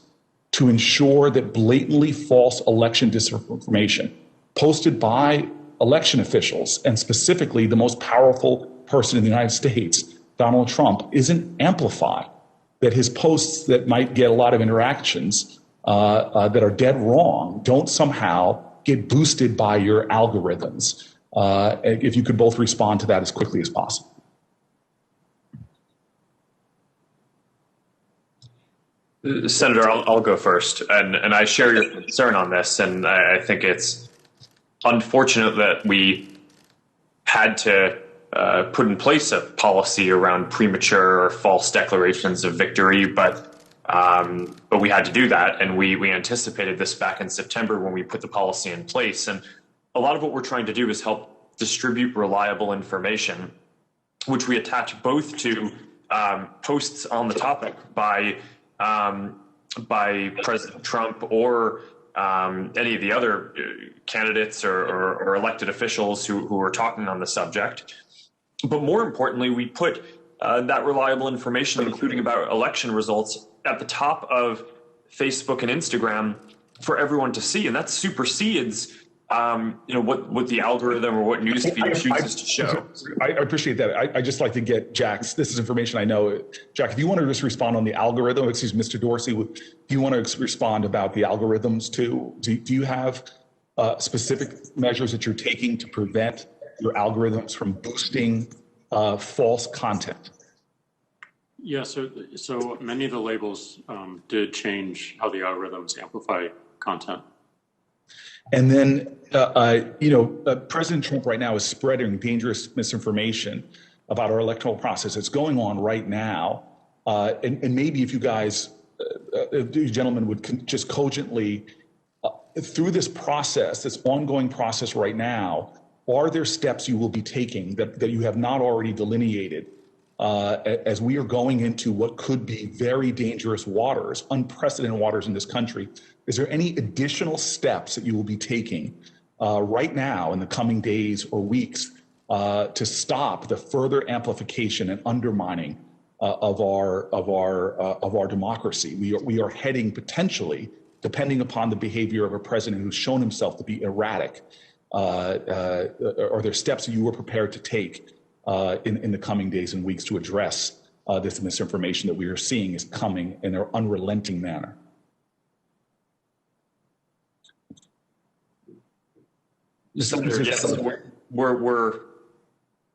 to ensure that blatantly false election disinformation posted by election officials, and specifically the most powerful person in the United States, Donald Trump, isn't amplified, that his posts that might get a lot of interactions that are dead wrong don't somehow get boosted by your algorithms? If you could both respond to that as quickly as possible. Senator, I'll go first, and I share your concern on this, and I think it's unfortunate that we had to put in place a policy around premature or false declarations of victory, but we had to do that, and we anticipated this back in September when we put the policy in place. And a lot of what we're trying to do is help distribute reliable information, which we attach both to posts on the topic by President Trump or any of the other candidates or elected officials who are talking on the subject. But more importantly, we put that reliable information, including about election results, at the top of Facebook and Instagram for everyone to see, and that supersedes what the algorithm or what newsfeed chooses to show. I appreciate that. I just like to get Jack's. This is information I know. Jack, if you want to just respond on the algorithm, Mr. Dorsey, do you want to respond about the algorithms too? Do you have specific measures that you're taking to prevent your algorithms from boosting false content? Yeah, so many of the labels did change how the algorithms amplify content. And then, President Trump right now is spreading dangerous misinformation about our electoral process. It's going on right now. And maybe if you guys, you gentlemen, would just cogently, through this process, this ongoing process right now, are there steps you will be taking that you have not already delineated as we are going into what could be very dangerous waters, unprecedented waters in this country? Is there any additional steps that you will be taking right now in the coming days or weeks to stop the further amplification and undermining of our democracy? We are heading potentially, depending upon the behavior of a president who's shown himself to be erratic. Are there steps that you were prepared to take in the coming days and weeks to address this misinformation that we are seeing is coming in an unrelenting manner? Senator, yes,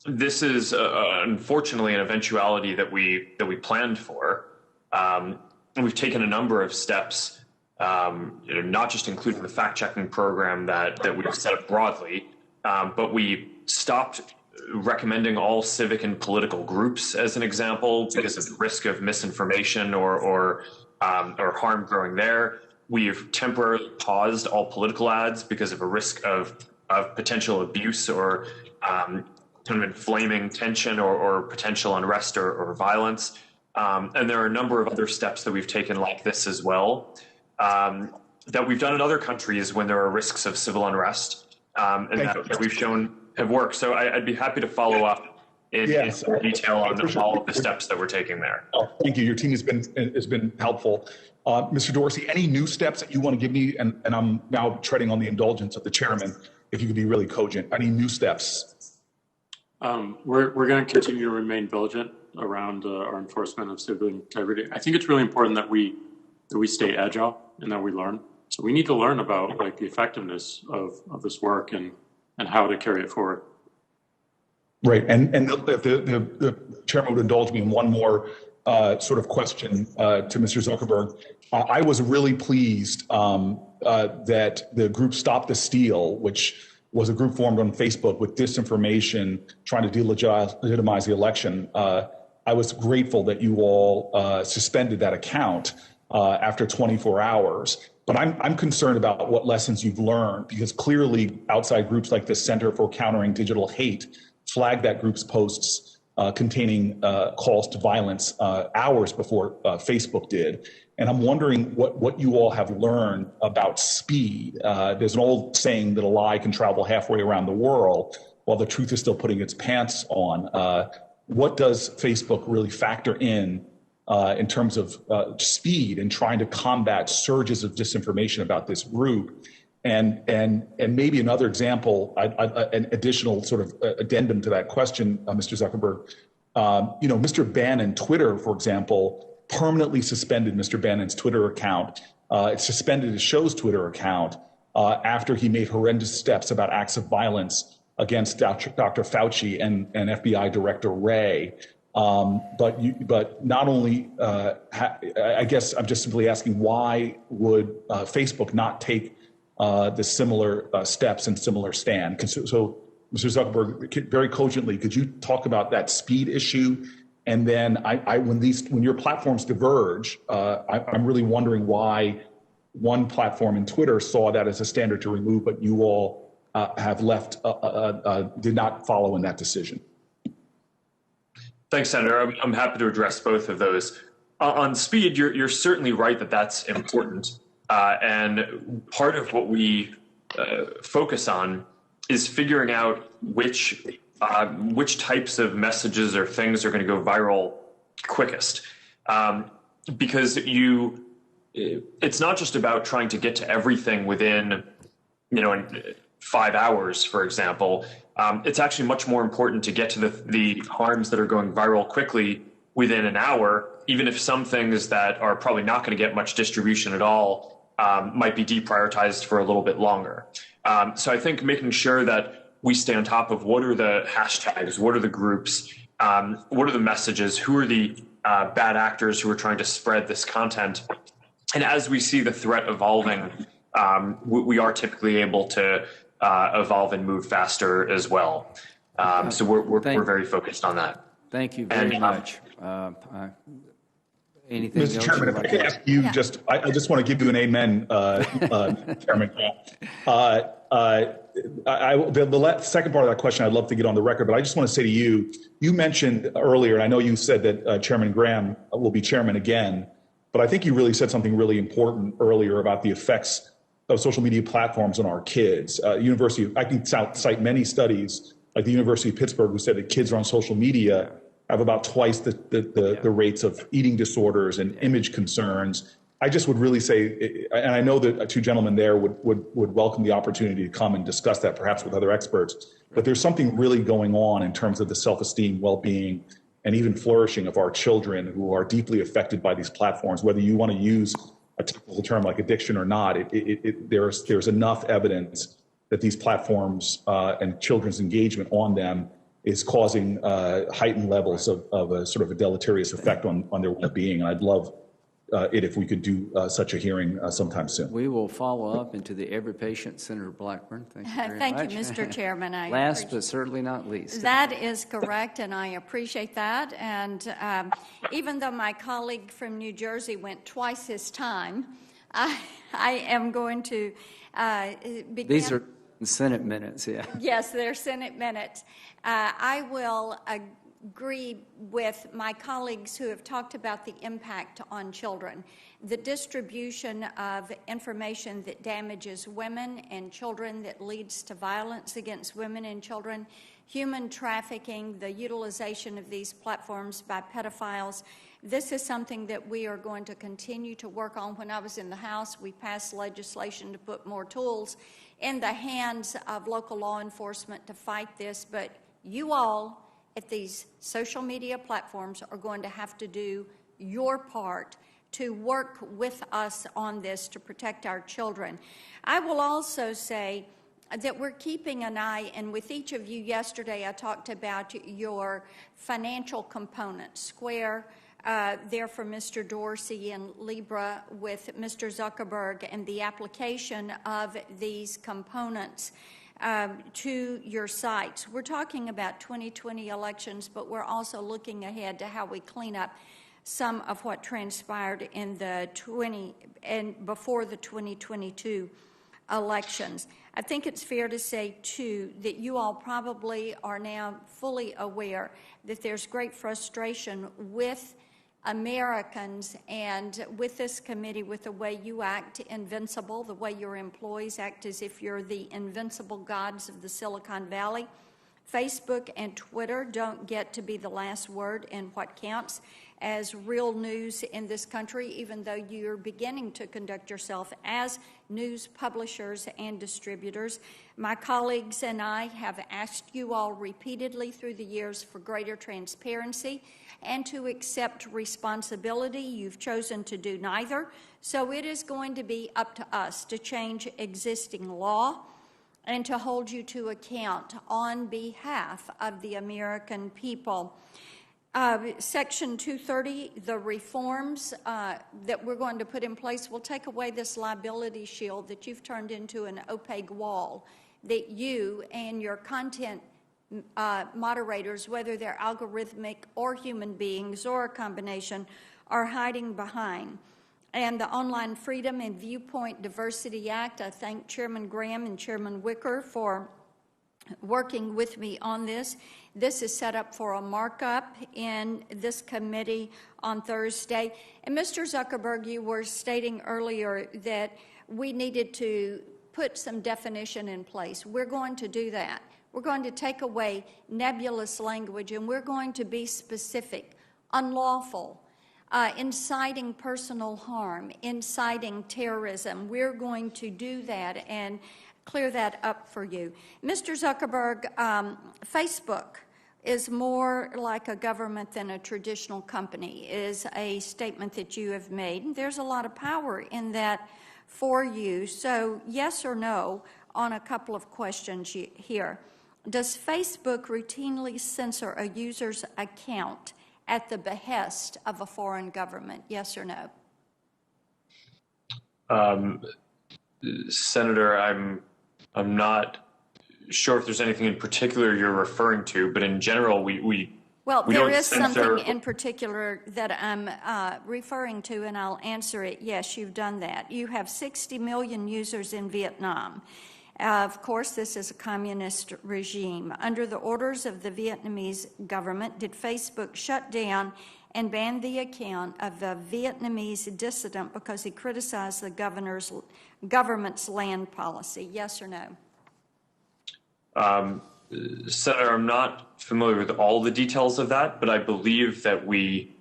this is unfortunately an eventuality that we planned for. And we've taken a number of steps, not just including the fact-checking program that we've set up broadly, but we stopped recommending all civic and political groups, as an example, because of the risk of misinformation or harm growing there. We've temporarily paused all political ads because of a risk of potential abuse or kind of inflaming tension or potential unrest or violence. And there are a number of other steps that we've taken like this as well, that we've done in other countries when there are risks of civil unrest, and that we've shown have worked. So I'd be happy to follow up in detail on all of the steps that we're taking there. Thank you. Your team has been helpful. Mr. Dorsey, any new steps that you want to give me? And I'm now treading on the indulgence of the chairman, if you could be really cogent. Any new steps? We're going to continue to remain vigilant around our enforcement of civil integrity. I think it's really important that we stay agile and that we learn. So we need to learn about like the effectiveness of this work and how to carry it forward. Right, and the chairman would indulge me in one more sort of question to Mr. Zuckerberg. I was really pleased that the group Stop the Steal, which was a group formed on Facebook with disinformation trying to delegitimize the election. I was grateful that you all suspended that account after 24 hours. But I'm concerned about what lessons you've learned, because clearly outside groups like the Center for Countering Digital Hate flagged that group's posts containing calls to violence hours before Facebook did. And I'm wondering what you all have learned about speed. There's an old saying that a lie can travel halfway around the world while the truth is still putting its pants on. What does Facebook really factor in terms of speed and trying to combat surges of disinformation about this group? And maybe another example, an additional sort of addendum to that question, Mr. Zuckerberg. Mr. Bannon, Twitter, for example, permanently suspended Mr. Bannon's Twitter account. It suspended his show's Twitter account after he made horrendous steps about acts of violence against Dr. Fauci and FBI Director Wray. But not only, I guess I'm just simply asking, why would Facebook not take the similar steps and similar stand? So, Mr. Zuckerberg, very cogently, could you talk about that speed issue? And then when your platforms diverge, I'm really wondering why one platform in Twitter saw that as a standard to remove, but you all have did not follow in that decision. Thanks, Senator. I'm happy to address both of those. On speed, you're certainly right that that's important. And part of what we focus on is figuring out which types of messages or things are going to go viral quickest. Because it's not just about trying to get to everything within, in 5 hours, for example. It's actually much more important to get to the harms that are going viral quickly within an hour, even if some things that are probably not going to get much distribution at all might be deprioritized for a little bit longer. So I think making sure that we stay on top of what are the hashtags, what are the groups, what are the messages, who are the bad actors who are trying to spread this content. And as we see the threat evolving, we are typically able to evolve and move faster as well. So we're very focused on that. Thank you very much. Anything Mr. else? Chairman, if I could ask you I just want to give you an amen, Chairman. The second part of that question, I'd love to get on the record, but I just want to say to you, you mentioned earlier, and I know you said that Chairman Graham will be chairman again, but I think you really said something really important earlier about the effects of social media platforms on our kids. I can cite many studies, like the University of Pittsburgh, who said that kids are on social media have about twice the rates of eating disorders and image concerns. I just would really say, and I know that two gentlemen there would welcome the opportunity to come and discuss that perhaps with other experts, but there's something really going on in terms of the self-esteem, well-being, and even flourishing of our children who are deeply affected by these platforms. Whether you want to use a technical term like addiction or not, there's enough evidence that these platforms and children's engagement on them is causing heightened levels of a sort of a deleterious effect on their well-being. And I'd love it if we could do such a hearing sometime soon. We will follow up into the Every Patient, Senator Blackburn. Thank you very much. Thank you, Mr. Chairman. Last but certainly not least. That is correct, and I appreciate that. And even though my colleague from New Jersey went twice his time, I am going to begin. These are Senate minutes, yeah. Yes, they're Senate minutes. I will agree with my colleagues who have talked about the impact on children. The distribution of information that damages women and children, that leads to violence against women and children, human trafficking, the utilization of these platforms by pedophiles. This is something that we are going to continue to work on. When I was in the House, we passed legislation to put more tools in the hands of local law enforcement to fight this, but you all at these social media platforms are going to have to do your part to work with us on this to protect our children. I will also say that we're keeping an eye, and with each of you yesterday I talked about your financial component, Square, there for Mr. Dorsey, and Libra with Mr. Zuckerberg, and the application of these components to your sites. We're talking about 2020 elections, but we're also looking ahead to how we clean up some of what transpired in the before the 2022 elections. I think it's fair to say, too, that you all probably are now fully aware that there's great frustration with Americans and with this committee, with the way you act invincible, the way your employees act as if you're the invincible gods of the Silicon Valley. Facebook and Twitter don't get to be the last word in what counts as real news in this country, even though you're beginning to conduct yourself as news publishers and distributors. My colleagues and I have asked you all repeatedly through the years for greater transparency and to accept responsibility. You've chosen to do neither. So it is going to be up to us to change existing law and to hold you to account on behalf of the American people. Section 230, the reforms that we're going to put in place will take away this liability shield that you've turned into an opaque wall that you and your content moderators, whether they're algorithmic or human beings or a combination, are hiding behind. And the Online Freedom and Viewpoint Diversity Act, I thank Chairman Graham and Chairman Wicker for working with me on this. This is set up for a markup in this committee on Thursday. And Mr. Zuckerberg, you were stating earlier that we needed to put some definition in place. We're going to do that. We're going to take away nebulous language, and we're going to be specific, unlawful, inciting personal harm, inciting terrorism. We're going to do that and clear that up for you. Mr. Zuckerberg, Facebook is more like a government than a traditional company, is a statement that you have made. There's a lot of power in that for you. So yes or no on a couple of questions here. Does Facebook routinely censor a user's account at the behest of a foreign government? Yes or no? Senator, I'm not sure if there's anything in particular you're referring to, but in general, we there is something in particular that I'm referring to, and I'll answer it. Yes, you've done that. You have 60 million users in Vietnam. Of course, this is a communist regime. Under the orders of the Vietnamese government, did Facebook shut down and ban the account of a Vietnamese dissident because he criticized the government's land policy? Yes or no? Senator, I'm not familiar with all the details of that, but I believe that we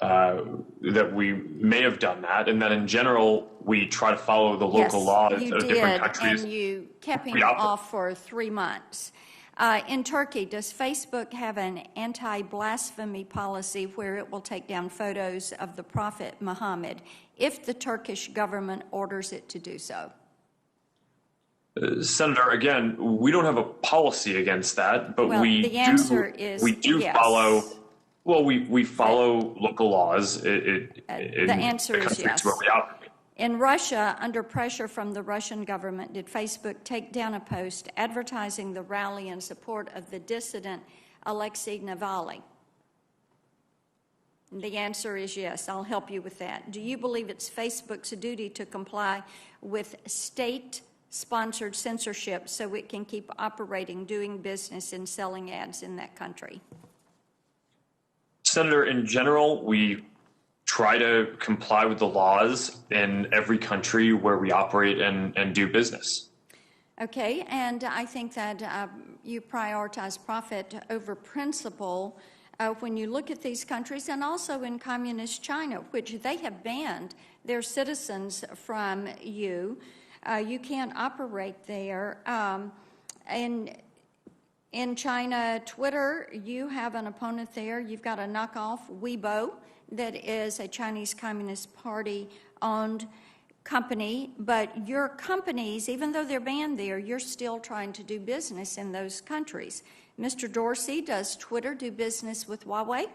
may have done that, and that in general we try to follow the local laws of different countries. And you kept him off for 3 months. In Turkey, does Facebook have an anti-blasphemy policy where it will take down photos of the Prophet Muhammad if the Turkish government orders it to do so? Senator, again, we don't have a policy against that, but we do follow. Well, we follow local laws. The answer is yes. Where we operate. In Russia, under pressure from the Russian government, did Facebook take down a post advertising the rally in support of the dissident Alexei Navalny? The answer is yes. I'll help you with that. Do you believe it's Facebook's duty to comply with state-sponsored censorship so it can keep operating, doing business, and selling ads in that country? Senator, in general, we try to comply with the laws in every country where we operate and do business. Okay, and I think that you prioritize profit over principle when you look at these countries, and also in communist China, which they have banned their citizens from you. You can't operate there. And In China, Twitter, you have an opponent there. You've got a knockoff, Weibo, that is a Chinese Communist Party-owned company, but your companies, even though they're banned there, you're still trying to do business in those countries. Mr. Dorsey, does Twitter do business with Huawei?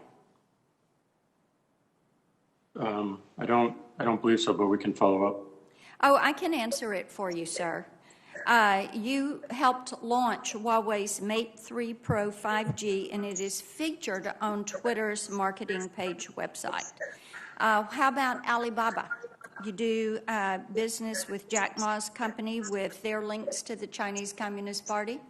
I don't believe so, but we can follow up. Oh, I can answer it for you, sir. You helped launch Huawei's Mate 3 Pro 5G, and it is featured on Twitter's marketing page website. How about Alibaba? You do business with Jack Ma's company with their links to the Chinese Communist Party?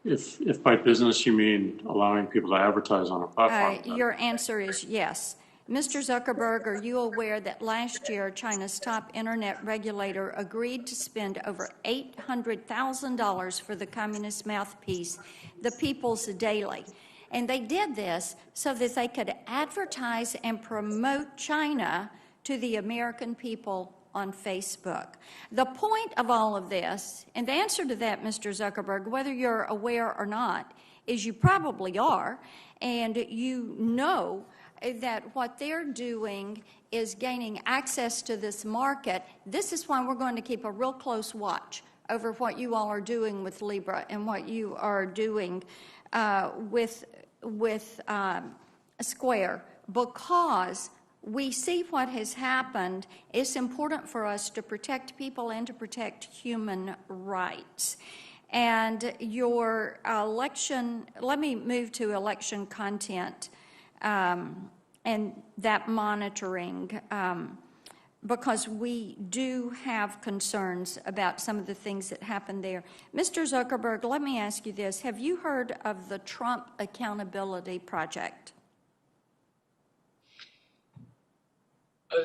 If by business you mean allowing people to advertise on a platform. Your answer is yes. Mr. Zuckerberg, are you aware that last year China's top internet regulator agreed to spend over $800,000 for the communist mouthpiece, the People's Daily? And they did this so that they could advertise and promote China to the American people on Facebook. The point of all of this, and the answer to that, Mr. Zuckerberg, whether you're aware or not, is you probably are, and you know that what they're doing is gaining access to this market. This is why we're going to keep a real close watch over what you all are doing with Libra and what you are doing with Square, because we see what has happened. It's important for us to protect people and to protect human rights. And your election, let me move to election content and that monitoring, because we do have concerns about some of the things that happened there. Mr. Zuckerberg, let me ask you this. Have you heard of the Trump Accountability Project?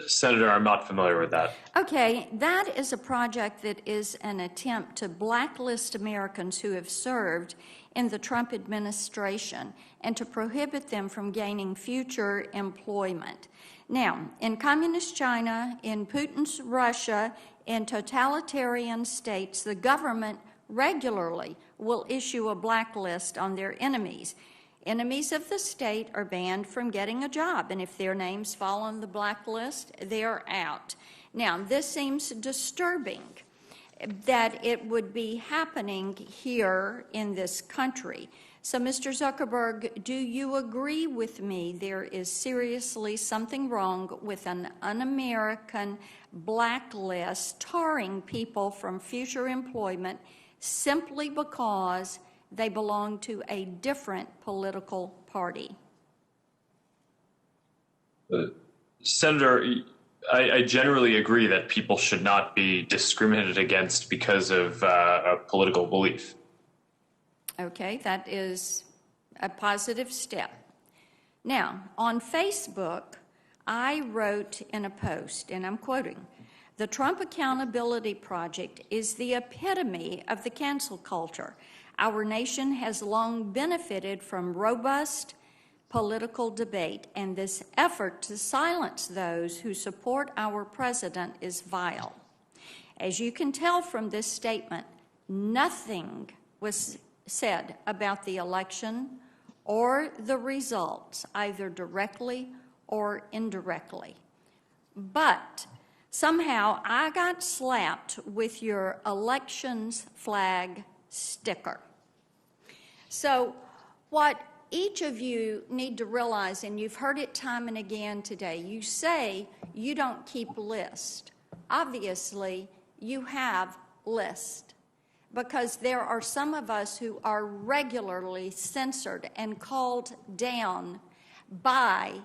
Senator, I'm not familiar with that. Okay, that is a project that is an attempt to blacklist Americans who have served in the Trump administration and to prohibit them from gaining future employment. Now, in communist China, in Putin's Russia, in totalitarian states, the government regularly will issue a blacklist on their enemies. Enemies of the state are banned from getting a job, and if their names fall on the blacklist, they're out. Now, this seems disturbing that it would be happening here in this country. So, Mr. Zuckerberg, do you agree with me there is seriously something wrong with an un-American blacklist tarring people from future employment simply because they belong to a different political party? Senator, I generally agree that people should not be discriminated against because of a political belief. Okay, that is a positive step. Now, on Facebook, I wrote in a post, and I'm quoting, "The Trump Accountability Project is the epitome of the cancel culture. Our nation has long benefited from robust political debate, and this effort to silence those who support our president is vile." As you can tell from this statement, nothing was said about the election or the results, either directly or indirectly. But somehow I got slapped with your elections flag sticker. So what each of you need to realize, and you've heard it time and again today, you say you don't keep list. Obviously, you have list, because there are some of us who are regularly censored and called down by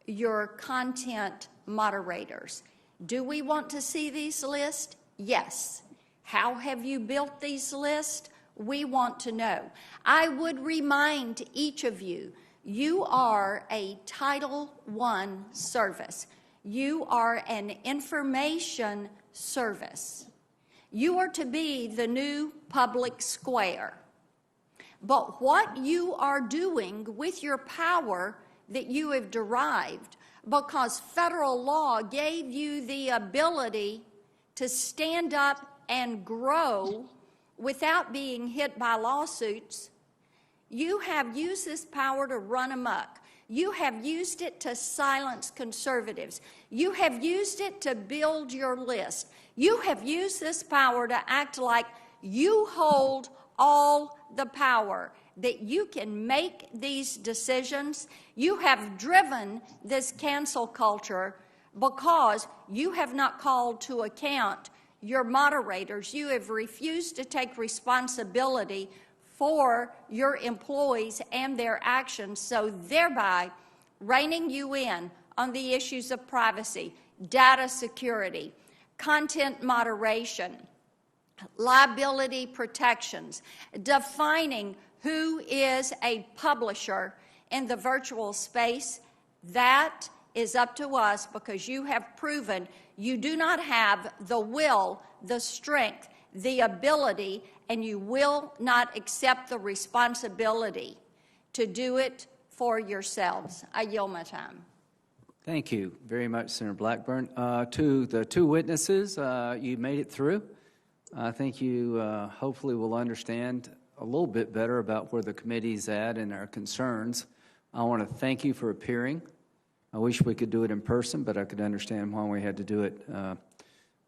your content moderators. Do we want to see these lists? Yes. How have you built these lists? We want to know. I would remind each of you, you are a Title I service. You are an information service. You are to be the new public square. But what you are doing with your power that you have derived, because federal law gave you the ability to stand up and grow without being hit by lawsuits, You have used this power to run amok. You have used it to silence conservatives. You have used it to build your list. You have used this power to act like you hold all the power, that you can make these decisions. You have driven this cancel culture because you have not called to account your moderators. You have refused to take responsibility for your employees and their actions, so thereby reining you in on the issues of privacy, data security, content moderation, liability protections, defining who is a publisher in the virtual space. That is up to us, because you have proven you do not have the will, the strength, the ability, and you will not accept the responsibility to do it for yourselves. I yield my time. Thank you very much, Senator Blackburn. To the two witnesses, you made it through. I think you hopefully will understand a little bit better about where the committee's at and our concerns. I want to thank you for appearing. I wish we could do it in person, but I could understand why we had to do it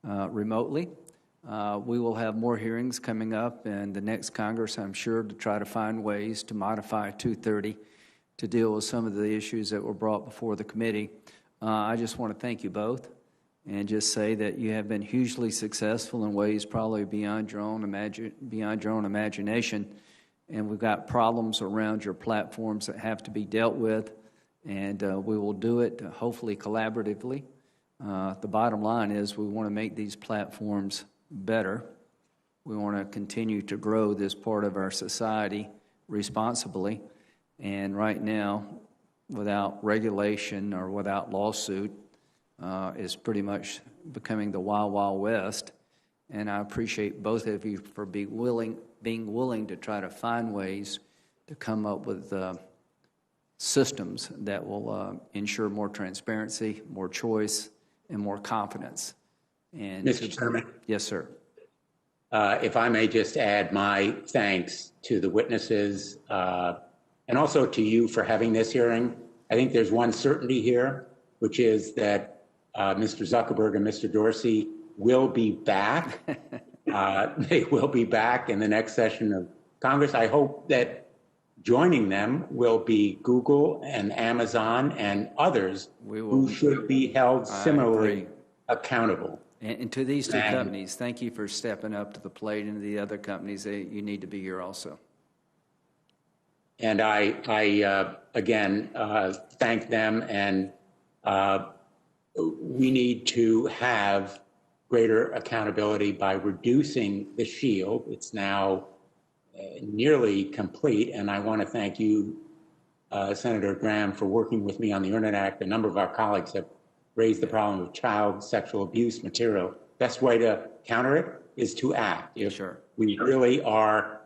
remotely. We will have more hearings coming up in the next Congress, I'm sure, to try to find ways to modify 230 to deal with some of the issues that were brought before the committee. I just want to thank you both and just say that you have been hugely successful in ways probably beyond your own imagination. And we've got problems around your platforms that have to be dealt with, and we will do it hopefully collaboratively. The bottom line is we want to make these platforms better. We want to continue to grow this part of our society responsibly. And right now, without regulation or without lawsuit, is pretty much becoming the Wild Wild West. And I appreciate both of you for being willing to try to find ways to come up with systems that will ensure more transparency, more choice, and more confidence. And Mr. Chairman? Yes, sir. If I may just add my thanks to the witnesses and also to you for having this hearing. I think there's one certainty here, which is that Mr. Zuckerberg and Mr. Dorsey will be back. They will be back in the next session of Congress. I hope that joining them will be Google and Amazon and others who should be held similarly accountable. And to these two companies, thank you for stepping up to the plate, and to the other companies, you need to be here also. And I again, thank them, and we need to have greater accountability by reducing the shield. It's now nearly complete, and I want to thank you, Senator Graham, for working with me on the Internet Act. A number of our colleagues have raised the problem of child sexual abuse material. Best way to counter it is to act. If we really are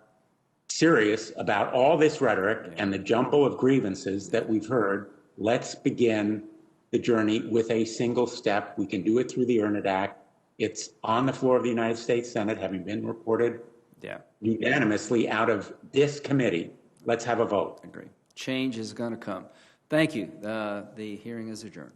serious about all this rhetoric and the jumble of grievances that we've heard, let's begin the journey with a single step. We can do it through the Internet Act. It's on the floor of the United States Senate, having been reported unanimously out of this committee. Let's have a vote. Agree. Change is going to come. Thank you. The hearing is adjourned.